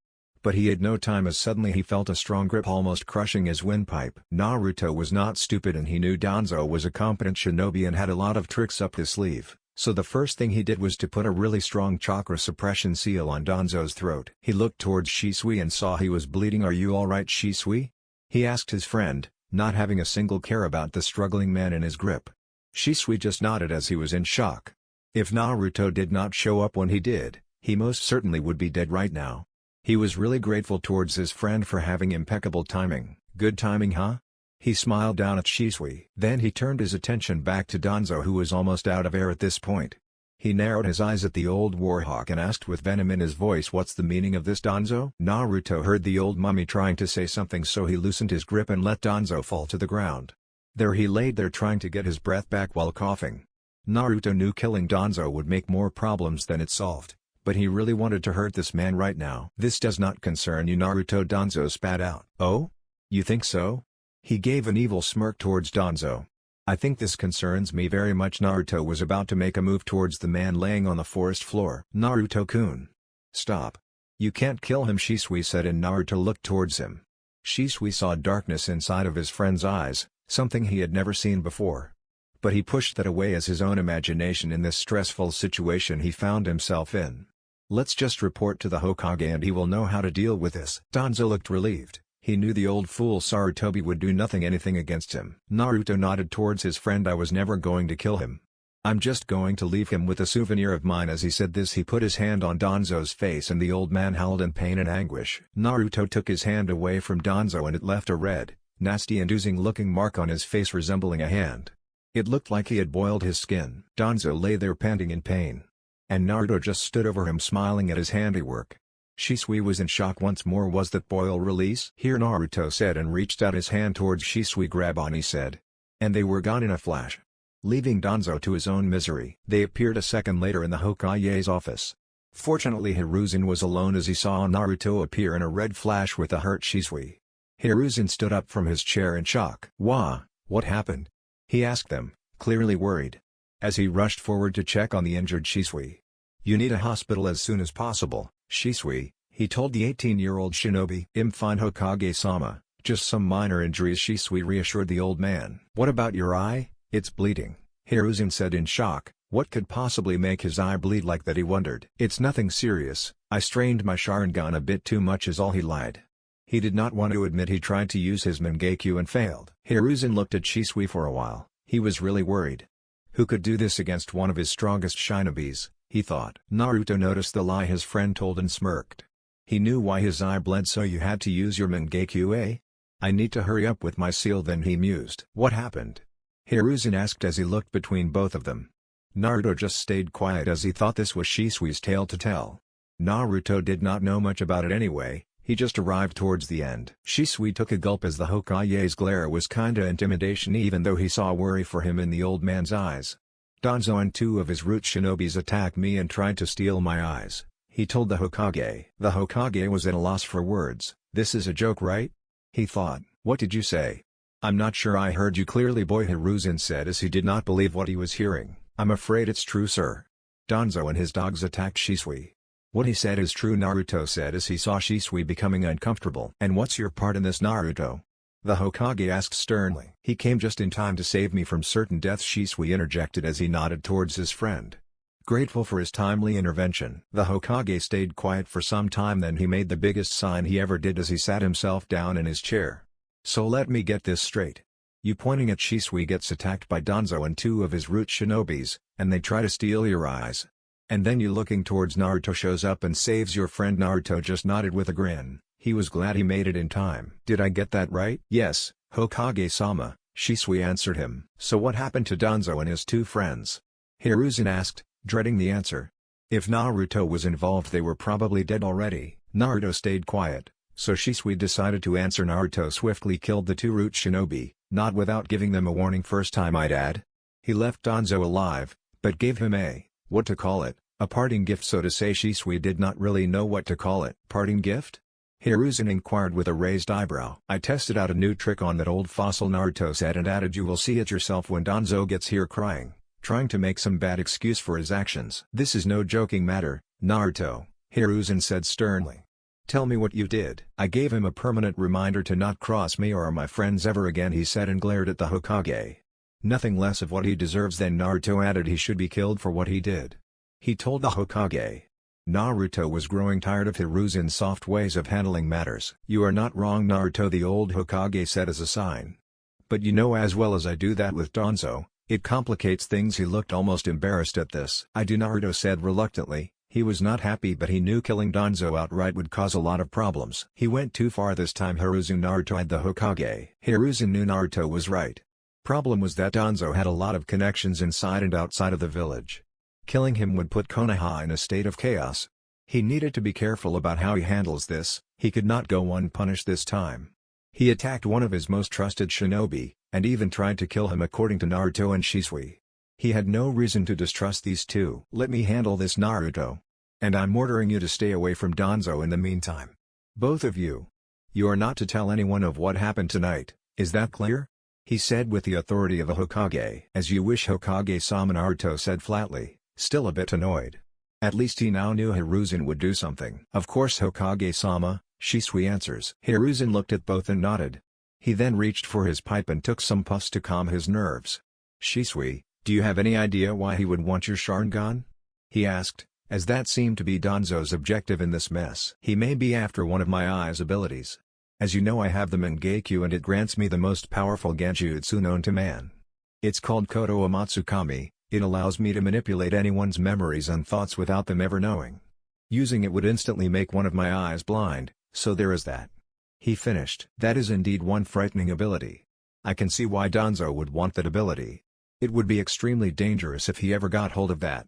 But he had no time as suddenly he felt a strong grip almost crushing his windpipe. Naruto was not stupid and he knew Danzo was a competent shinobi and had a lot of tricks up his sleeve, so the first thing he did was to put a really strong chakra suppression seal on Danzo's throat. He looked towards Shisui and saw he was bleeding. "Are you alright, Shisui?" he asked his friend, not having a single care about the struggling man in his grip. Shisui just nodded as he was in shock. If Naruto did not show up when he did, he most certainly would be dead right now. He was really grateful towards his friend for having impeccable timing. "Good timing, huh?" He smiled down at Shisui. Then he turned his attention back to Danzo, who was almost out of air at this point. He narrowed his eyes at the old warhawk and asked with venom in his voice, "What's the meaning of this, Danzo?" Naruto heard the old mummy trying to say something, so he loosened his grip and let Danzo fall to the ground. There he laid there trying to get his breath back while coughing. Naruto knew killing Danzo would make more problems than it solved, but he really wanted to hurt this man right now. "This does not concern you, Naruto," Danzo spat out. "Oh? You think so?" He gave an evil smirk towards Danzo. "I think this concerns me very much." Naruto was about to make a move towards the man laying on the forest floor. "Naruto-kun. Stop. You can't kill him," Shisui said, and Naruto looked towards him. Shisui saw darkness inside of his friend's eyes, something he had never seen before. But he pushed that away as his own imagination in this stressful situation he found himself in. "Let's just report to the Hokage and he will know how to deal with this." Danzo looked relieved. He knew the old fool Sarutobi would do anything against him. Naruto nodded towards his friend. "I was never going to kill him. I'm just going to leave him with a souvenir of mine." As he said this, he put his hand on Danzo's face and the old man howled in pain and anguish. Naruto took his hand away from Danzo and it left a red, nasty and oozing-looking mark on his face resembling a hand. It looked like he had boiled his skin. Danzo lay there panting in pain. And Naruto just stood over him smiling at his handiwork. Shisui was in shock once more. "Was that boil release?" "Here," Naruto said and reached out his hand towards Shisui. "Grab on," he said. And they were gone in a flash, leaving Danzo to his own misery. They appeared a second later in the Hokage's office. Fortunately Hiruzen was alone as he saw Naruto appear in a red flash with a hurt Shisui. Hiruzen stood up from his chair in shock. What happened?" he asked them, clearly worried. As he rushed forward to check on the injured Shisui. "You need a hospital as soon as possible, Shisui," he told the 18-year-old shinobi. "I'm fine, Hokage-sama, just some minor injuries," Shisui reassured the old man. "What about your eye?" "It's bleeding," Hiruzen said in shock. What could possibly make his eye bleed like that, he wondered. "It's nothing serious, I strained my Sharingan a bit too much," is all he lied. He did not want to admit he tried to use his Mangekyo and failed. Hiruzen looked at Shisui for a while. He was really worried. Who could do this against one of his strongest shinobis, he thought. Naruto noticed the lie his friend told and smirked. He knew why his eye bled. "So you had to use your Mangekyo, eh? I need to hurry up with my seal then," he mused. "What happened?" Hiruzen asked as he looked between both of them. Naruto just stayed quiet as he thought this was Shisui's tale to tell. Naruto did not know much about it anyway. He just arrived towards the end. Shisui took a gulp as the Hokage's glare was kinda intimidation, even though he saw worry for him in the old man's eyes. "Danzo and 2 of his root shinobis attacked me and tried to steal my eyes," he told the Hokage. The Hokage was at a loss for words. "This is a joke, right?" he thought. "What did you say?" "I'm not sure I heard you clearly, boy," Hiruzen said as he did not believe what he was hearing. "I'm afraid it's true, sir. Danzo and his dogs attacked Shisui." "What he said is true," Naruto said as he saw Shisui becoming uncomfortable. "And what's your part in this, Naruto?" the Hokage asked sternly. "He came just in time to save me from certain death," Shisui interjected as he nodded towards his friend. Grateful for his timely intervention. The Hokage stayed quiet for some time, then he made the biggest sign he ever did as he sat himself down in his chair. "So let me get this straight. You," pointing at Shisui, "gets attacked by Danzo and 2 of his root shinobis, and they try to steal your eyes. And then you," looking towards Naruto, "shows up and saves your friend." Naruto just nodded with a grin. He was glad he made it in time. "Did I get that right?" "Yes, Hokage-sama," Shisui answered him. "So what happened to Danzo and his 2 friends?" Hiruzen asked, dreading the answer. If Naruto was involved, they were probably dead already. Naruto stayed quiet, so Shisui decided to answer. "Naruto swiftly killed the 2 root shinobi, not without giving them a warning, first time I'd add. He left Danzo alive, but gave him what to call it, a parting gift, so to say. Shisui did not really know what to call it. Parting gift? Hiruzen inquired with a raised eyebrow. I tested out a new trick on that old fossil, Naruto said, and added, you will see it yourself when Danzo gets here crying, trying to make some bad excuse for his actions. This is no joking matter, Naruto, Hiruzen said sternly. Tell me what you did. I gave him a permanent reminder to not cross me or my friends ever again, he said, and glared at the Hokage. Nothing less of what he deserves. Then Naruto added he should be killed for what he did. He told the Hokage. Naruto was growing tired of Hiruzen's soft ways of handling matters. You are not wrong, Naruto, the old Hokage said as a sign. But you know as well as I do that with Danzo, it complicates things. He looked almost embarrassed at this. I do, Naruto said reluctantly. He was not happy, but he knew killing Danzo outright would cause a lot of problems. He went too far this time, Hiruzen. Naruto eyed the Hokage. Hiruzen knew Naruto was right. Problem was that Danzo had a lot of connections inside and outside of the village. Killing him would put Konoha in a state of chaos. He needed to be careful about how he handles this. He could not go unpunished this time. He attacked one of his most trusted shinobi, and even tried to kill him, according to Naruto and Shisui. He had no reason to distrust these two. Let me handle this, Naruto. And I'm ordering you to stay away from Danzo in the meantime. Both of you. You are not to tell anyone of what happened tonight, is that clear? He said with the authority of a Hokage. As you wish, Hokage-sama, Naruto said flatly, still a bit annoyed. At least he now knew Hiruzen would do something. Of course, Hokage-sama, Shisui answers. Hiruzen looked at both and nodded. He then reached for his pipe and took some puffs to calm his nerves. Shisui, do you have any idea why he would want your Sharingan? He asked, as that seemed to be Danzo's objective in this mess. He may be after one of my eyes' abilities. As you know, I have the Mangekyo, and it grants me the most powerful genjutsu known to man. It's called Koto Amatsukami. It allows me to manipulate anyone's memories and thoughts without them ever knowing. Using it would instantly make one of my eyes blind, so there is that. He finished. That is indeed one frightening ability. I can see why Danzo would want that ability. It would be extremely dangerous if he ever got hold of that.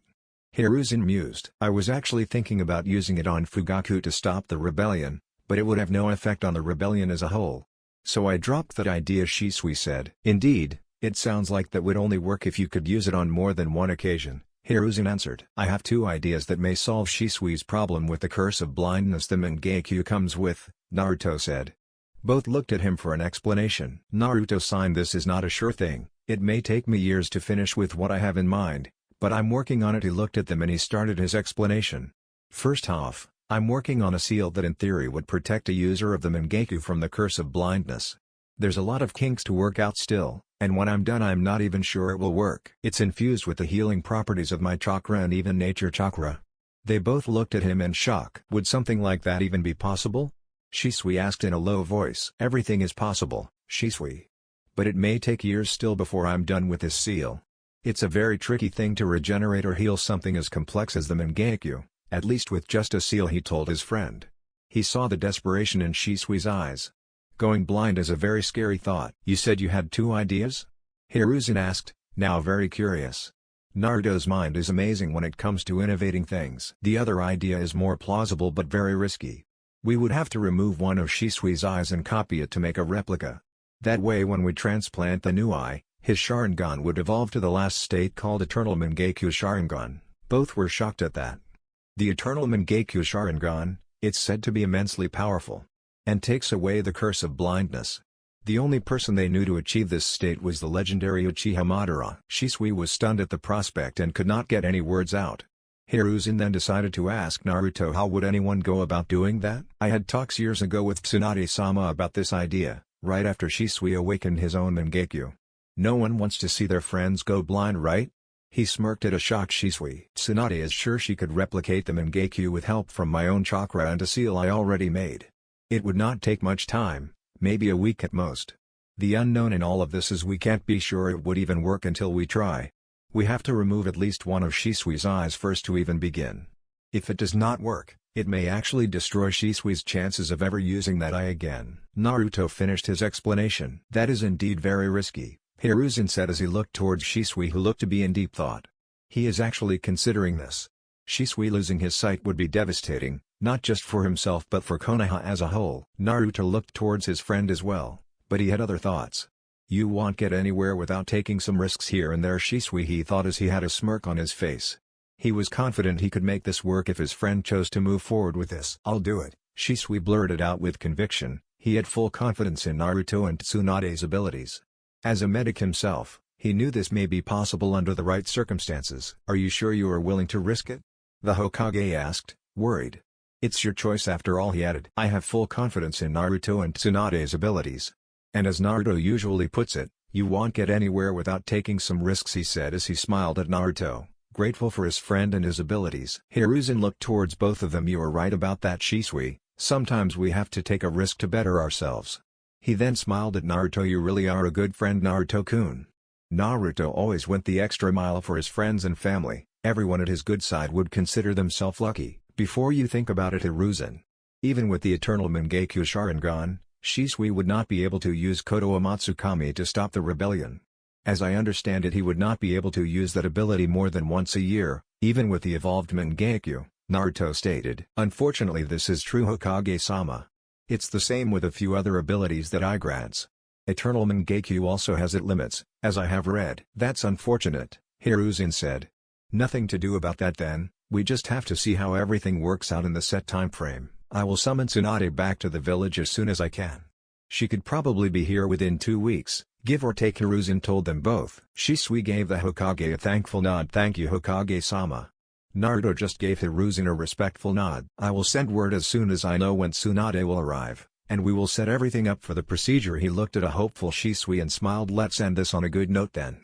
Hiruzen mused. I was actually thinking about using it on Fugaku to stop the rebellion, but it would have no effect on the rebellion as a whole. So I dropped that idea, Shisui said. Indeed. It sounds like that would only work if you could use it on more than one occasion, Hiruzen answered. I have two ideas that may solve Shisui's problem with the curse of blindness the Mangekyo comes with, Naruto said. Both looked at him for an explanation. Naruto signed. This is not a sure thing. It may take me years to finish with what I have in mind, but I'm working on it. He looked at them and he started his explanation. First off, I'm working on a seal that in theory would protect a user of the Mangekyo from the curse of blindness. There's a lot of kinks to work out still, and when I'm done I'm not even sure it will work. It's infused with the healing properties of my chakra and even nature chakra. They both looked at him in shock. Would something like that even be possible? Shisui asked in a low voice. Everything is possible, Shisui. But it may take years still before I'm done with this seal. It's a very tricky thing to regenerate or heal something as complex as the Mangekyo, at least with just a seal, he told his friend. He saw the desperation in Shisui's eyes. Going blind is a very scary thought. You said you had two ideas? Hiruzen asked, now very curious. Naruto's mind is amazing when it comes to innovating things. The other idea is more plausible but very risky. We would have to remove one of Shisui's eyes and copy it to make a replica. That way when we transplant the new eye, his Sharingan would evolve to the last state called Eternal Mangekyo Sharingan. Both were shocked at that. The Eternal Mangekyo Sharingan, it's said to be immensely powerful, and takes away the curse of blindness. The only person they knew to achieve this state was the legendary Uchiha Madara. Shisui was stunned at the prospect and could not get any words out. Hiruzen then decided to ask Naruto, how would anyone go about doing that? I had talks years ago with Tsunade-sama about this idea, right after Shisui awakened his own Mangekyo. No one wants to see their friends go blind, right? He smirked at a shocked Shisui. Tsunade is sure she could replicate the Mangekyo with help from my own chakra and a seal I already made. It would not take much time, maybe a week at most. The unknown in all of this is we can't be sure it would even work until we try. We have to remove at least one of Shisui's eyes first to even begin. If it does not work, it may actually destroy Shisui's chances of ever using that eye again. Naruto finished his explanation. That is indeed very risky, Hiruzen said as he looked towards Shisui, who looked to be in deep thought. He is actually considering this. Shisui losing his sight would be devastating, not just for himself but for Konoha as a whole. Naruto looked towards his friend as well, but he had other thoughts. You won't get anywhere without taking some risks here and there, Shisui he thought as he had a smirk on his face. He was confident he could make this work if his friend chose to move forward with this. I'll do it, Shisui blurted out with conviction. He had full confidence in Naruto and Tsunade's abilities. As a medic himself, he knew this may be possible under the right circumstances. Are you sure you are willing to risk it? The Hokage asked, worried. It's your choice after all, he added. I have full confidence in Naruto and Tsunade's abilities. And as Naruto usually puts it, you won't get anywhere without taking some risks, he said as he smiled at Naruto, grateful for his friend and his abilities. Hiruzen looked towards both of them. You are right about that, Shisui. Sometimes we have to take a risk to better ourselves. He then smiled at Naruto. You really are a good friend, Naruto-kun. Naruto always went the extra mile for his friends and family. Everyone at his good side would consider themselves lucky. Before you think about it, Hiruzen. Even with the Eternal Mangekyo Sharingan, Shisui would not be able to use Koto Amatsukami to stop the rebellion. As I understand it, he would not be able to use that ability more than once a year, even with the evolved Mangekyo, Naruto stated. Unfortunately, this is true, Hokage-sama. It's the same with a few other abilities that I grants. Eternal Mangekyo also has its limits, as I have read. That's unfortunate, Hiruzen said. Nothing to do about that then, we just have to see how everything works out in the set time frame. I will summon Tsunade back to the village as soon as I can. She could probably be here within 2 weeks, give or take, Hiruzen told them both. Shisui gave the Hokage a thankful nod. Thank you, Hokage-sama. Naruto just gave Hiruzen a respectful nod. I will send word as soon as I know when Tsunade will arrive, and we will set everything up for the procedure. He looked at a hopeful Shisui and smiled. Let's end this on a good note then.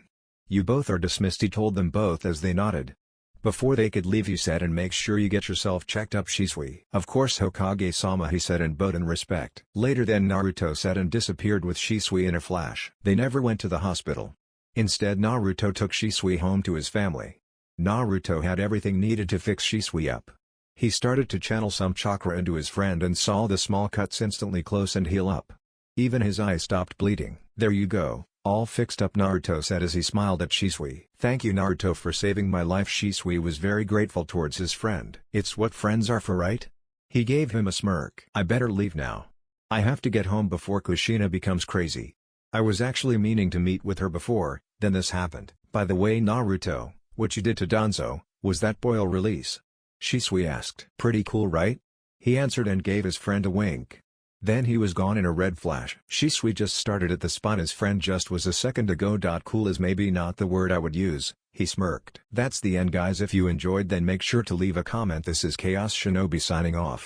You both are dismissed, he told them both as they nodded. Before they could leave, he said, and make sure you get yourself checked up, Shisui. Of course, Hokage-sama, he said and bowed in respect. Later then Naruto said and disappeared with Shisui in a flash. They never went to the hospital. Instead, Naruto took Shisui home to his family. Naruto had everything needed to fix Shisui up. He started to channel some chakra into his friend and saw the small cuts instantly close and heal up. Even his eyes stopped bleeding. There you go, all fixed up, Naruto said as he smiled at Shisui. Thank you, Naruto, for saving my life. Shisui was very grateful towards his friend. It's what friends are for, right? He gave him a smirk. I better leave now. I have to get home before Kushina becomes crazy. I was actually meaning to meet with her before, then this happened. By the way, Naruto, what you did to Danzo, was that boil release? Shisui asked. Pretty cool, right? He answered and gave his friend a wink. Then he was gone in a red flash. Shisui just started at the spot his friend just was a second ago. Cool is maybe not the word I would use, he smirked. That's the end, guys. If you enjoyed, then make sure to leave a comment. This is Chaos Shinobi signing off.